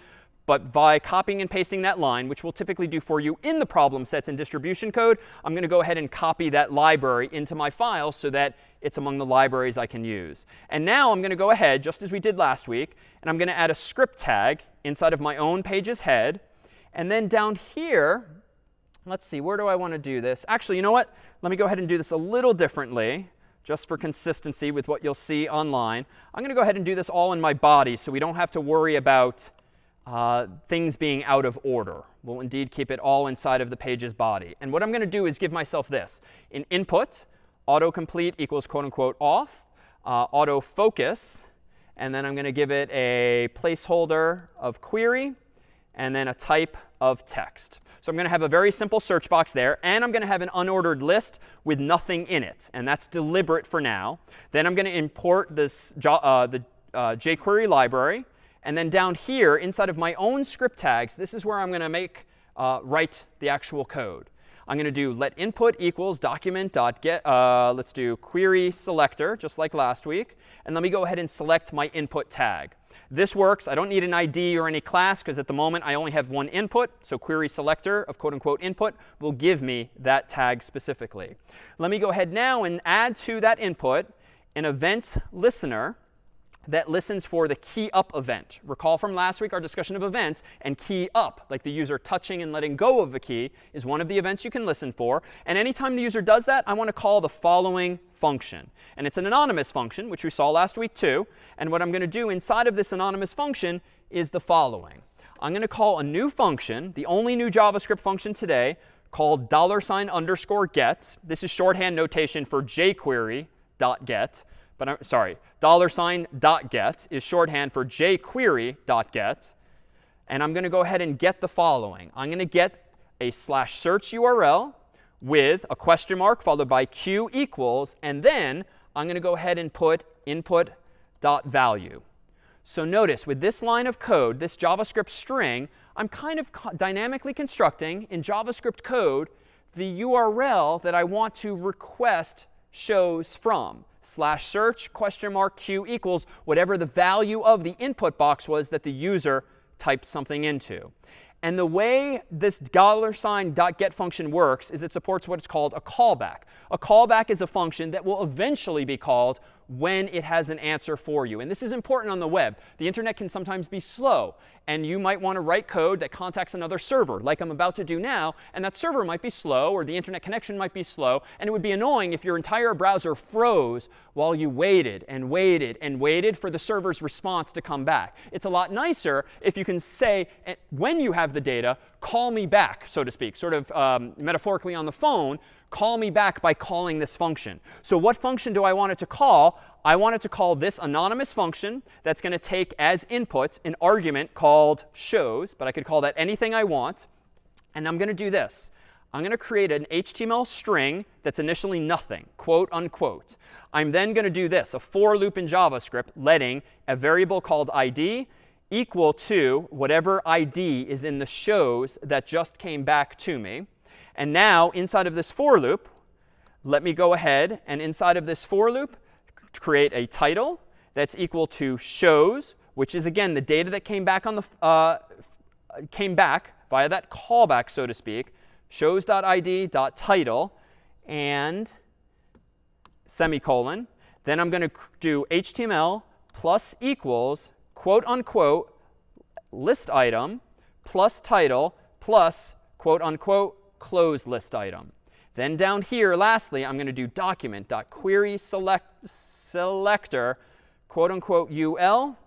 But by copying and pasting that line, which we'll typically do for you in the problem sets and distribution code, I'm going to go ahead and copy that library into my file so that it's among the libraries I can use. And now I'm going to go ahead, just as we did last week, and I'm going to add a script tag inside of my own page's head. And then down here, let's see, where do I want to do this? Actually, you know what? Let me go ahead and do this a little differently, just for consistency with what you'll see online. I'm going to go ahead and do this all in my body so we don't have to worry about things being out of order. We'll indeed keep it all inside of the page's body. And what I'm going to do is give myself this. In input, autocomplete equals quote unquote off, autofocus, and then I'm going to give it a placeholder of query, and then a type of text. So I'm going to have a very simple search box there, and I'm going to have an unordered list with nothing in it. And that's deliberate for now. Then I'm going to import this jQuery library. And then down here, inside of my own script tags, this is where I'm going to write the actual code. I'm going to do let input equals document.get. Let's do query selector, just like last week. And let me go ahead and select my input tag. This works. I don't need an ID or any class, because at the moment I only have one input. So query selector of quote unquote input will give me that tag specifically. Let me go ahead now and add to that input an event listener that listens for the key up event. Recall from last week our discussion of events, and key up, like the user touching and letting go of a key, is one of the events you can listen for. And anytime the user does that, I want to call the following function. And it's an anonymous function, which we saw last week too. And what I'm going to do inside of this anonymous function is the following. I'm going to call a new function, the only new JavaScript function today, called $_get. This is shorthand notation for jQuery.get. But I'm sorry, $.get is shorthand for jQuery.get. And I'm going to go ahead and get the following. I'm going to get a /search URL with a question mark followed by q equals. And then I'm going to go ahead and put input.value. So notice with this line of code, this JavaScript string, I'm kind of dynamically constructing in JavaScript code the URL that I want to request shows from. /search question mark q equals whatever the value of the input box was that the user typed something into. And the way this $.get function works is it supports what's called a callback. A callback is a function that will eventually be called when it has an answer for you. And this is important on the web. The internet can sometimes be slow. And you might want to write code that contacts another server, like I'm about to do now. And that server might be slow, or the internet connection might be slow. And it would be annoying if your entire browser froze while you waited and waited and waited for the server's response to come back. It's a lot nicer if you can say, when you have the data, call me back, so to speak, sort of metaphorically on the phone. Call me back by calling this function. So what function do I want it to call? I want it to call this anonymous function that's going to take as input an argument called shows, but I could call that anything I want. And I'm going to do this. I'm going to create an HTML string that's initially nothing, quote unquote. I'm then going to do this, a for loop in JavaScript, letting a variable called ID equal to whatever ID is in the shows that just came back to me. And now, inside of this for loop, let me go ahead and inside of this for loop, create a title that's equal to shows, which is again the data that came back on the came back via that callback, so to speak. Shows.id.title and semicolon. Then I'm going to do HTML plus equals quote unquote list item plus title plus quote unquote close list item. Then down here, lastly, I'm going to do document.query selector quote unquote ul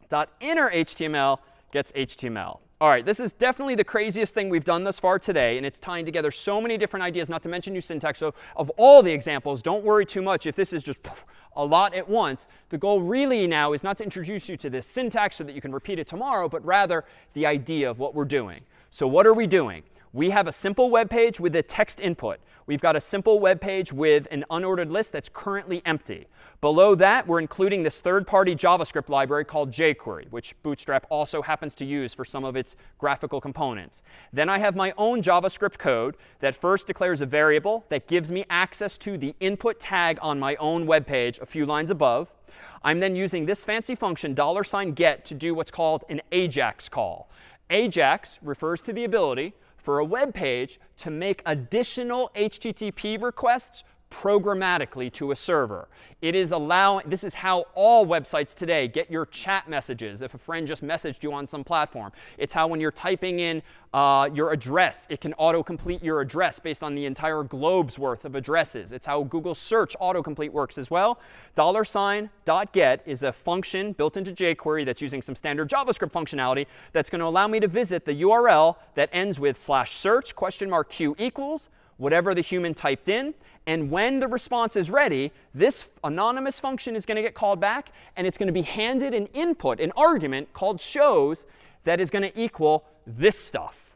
dot inner HTML gets HTML. All right, this is definitely the craziest thing we've done thus far today, and it's tying together so many different ideas, not to mention new syntax. So of all the examples, don't worry too much if this is just a lot at once. The goal really now is not to introduce you to this syntax so that you can repeat it tomorrow, but rather the idea of what we're doing. So what are we doing? We have a simple web page with a text input. We've got a simple web page with an unordered list that's currently empty. Below that, we're including this third-party JavaScript library called jQuery, which Bootstrap also happens to use for some of its graphical components. Then I have my own JavaScript code that first declares a variable that gives me access to the input tag on my own web page a few lines above. I'm then using this fancy function, $get, to do what's called an Ajax call. Ajax refers to the ability for a web page to make additional HTTP requests programmatically to a server. This is how all websites today get your chat messages if a friend just messaged you on some platform. It's how when you're typing in your address, it can autocomplete your address based on the entire globe's worth of addresses. It's how Google search autocomplete works as well. $.get is a function built into jQuery that's using some standard JavaScript functionality that's going to allow me to visit the URL that ends with /search $q equals whatever the human typed in. And when the response is ready, this anonymous function is going to get called back, and it's going to be handed an input, an argument called shows that is going to equal this stuff.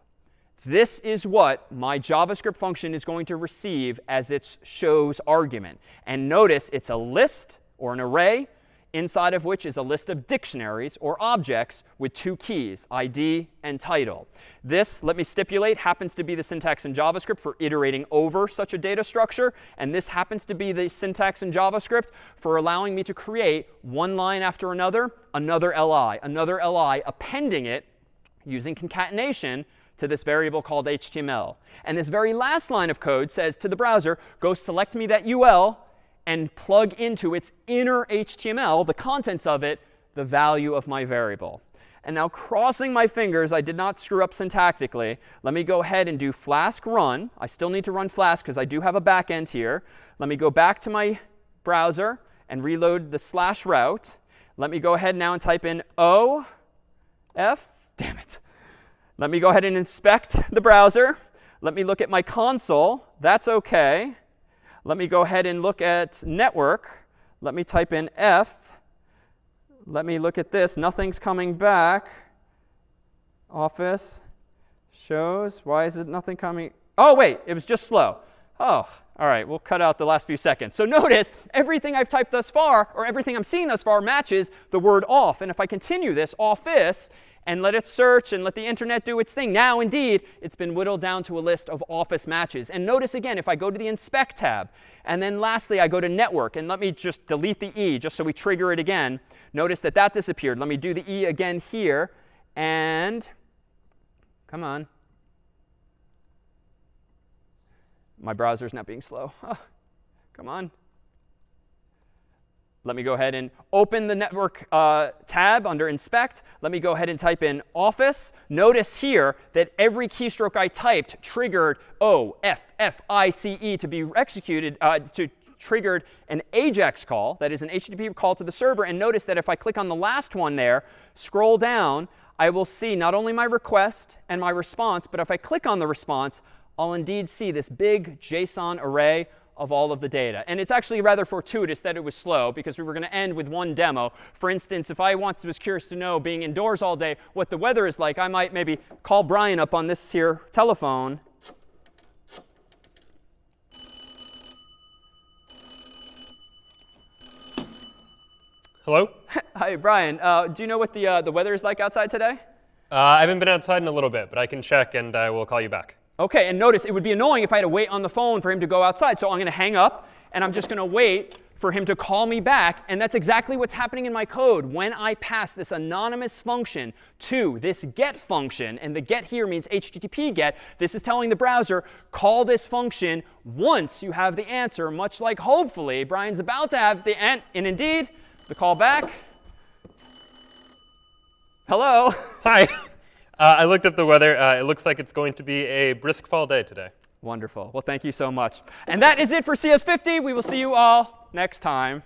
This is what my JavaScript function is going to receive as its shows argument. And notice it's a list or an array, inside of which is a list of dictionaries or objects with two keys, ID and title. This, let me stipulate, happens to be the syntax in JavaScript for iterating over such a data structure. And this happens to be the syntax in JavaScript for allowing me to create one line after another li, appending it using concatenation to this variable called HTML. And this very last line of code says to the browser, go select me that UL and plug into its inner HTML, the contents of it, the value of my variable. And now, crossing my fingers, I did not screw up syntactically. Let me go ahead and do Flask run. I still need to run Flask because I do have a backend here. Let me go back to my browser and reload the /route. Let me go ahead now and type in damn it. Let me go ahead and inspect the browser. Let me look at my console. That's OK. Let me go ahead and look at network. Let me type in F. Let me look at this. Nothing's coming back. Office. Shows. Why is it nothing coming? Oh, wait. It was just slow. Oh, all right. We'll cut out the last few seconds. So notice everything I've typed thus far, or everything I'm seeing thus far, matches the word off. And if I continue this, office, and let it search and let the internet do its thing, now, indeed, it's been whittled down to a list of office matches. And notice again, if I go to the Inspect tab, and then lastly, I go to Network, and let me just delete the E just so we trigger it again. Notice that that disappeared. Let me do the E again here. And come on. My browser's not being slow. Oh, come on. Let me go ahead and open the network tab under Inspect. Let me go ahead and type in Office. Notice here that every keystroke I typed triggered O-F-F-I-C-E to be executed, triggered an Ajax call. That is an HTTP call to the server. And notice that if I click on the last one there, scroll down, I will see not only my request and my response, but if I click on the response, I'll indeed see this big JSON array of all of the data. And it's actually rather fortuitous that it was slow, because we were going to end with one demo. For instance, if I was curious to know, being indoors all day, what the weather is like, I might maybe call Brian up on this here telephone. Hello? Hi, Brian. Do you know what the weather is like outside today? I haven't been outside in a little bit, but I can check and I will call you back. OK, and notice it would be annoying if I had to wait on the phone for him to go outside. So I'm going to hang up, and I'm just going to wait for him to call me back. And that's exactly what's happening in my code. When I pass this anonymous function to this get function, and the get here means HTTP get, this is telling the browser, call this function once you have the answer, much like hopefully Brian's about to have the and indeed, the call back. Hello. Hi. I looked up the weather. It looks like it's going to be a brisk fall day today. Wonderful. Well, thank you so much. And that is it for CS50. We will see you all next time.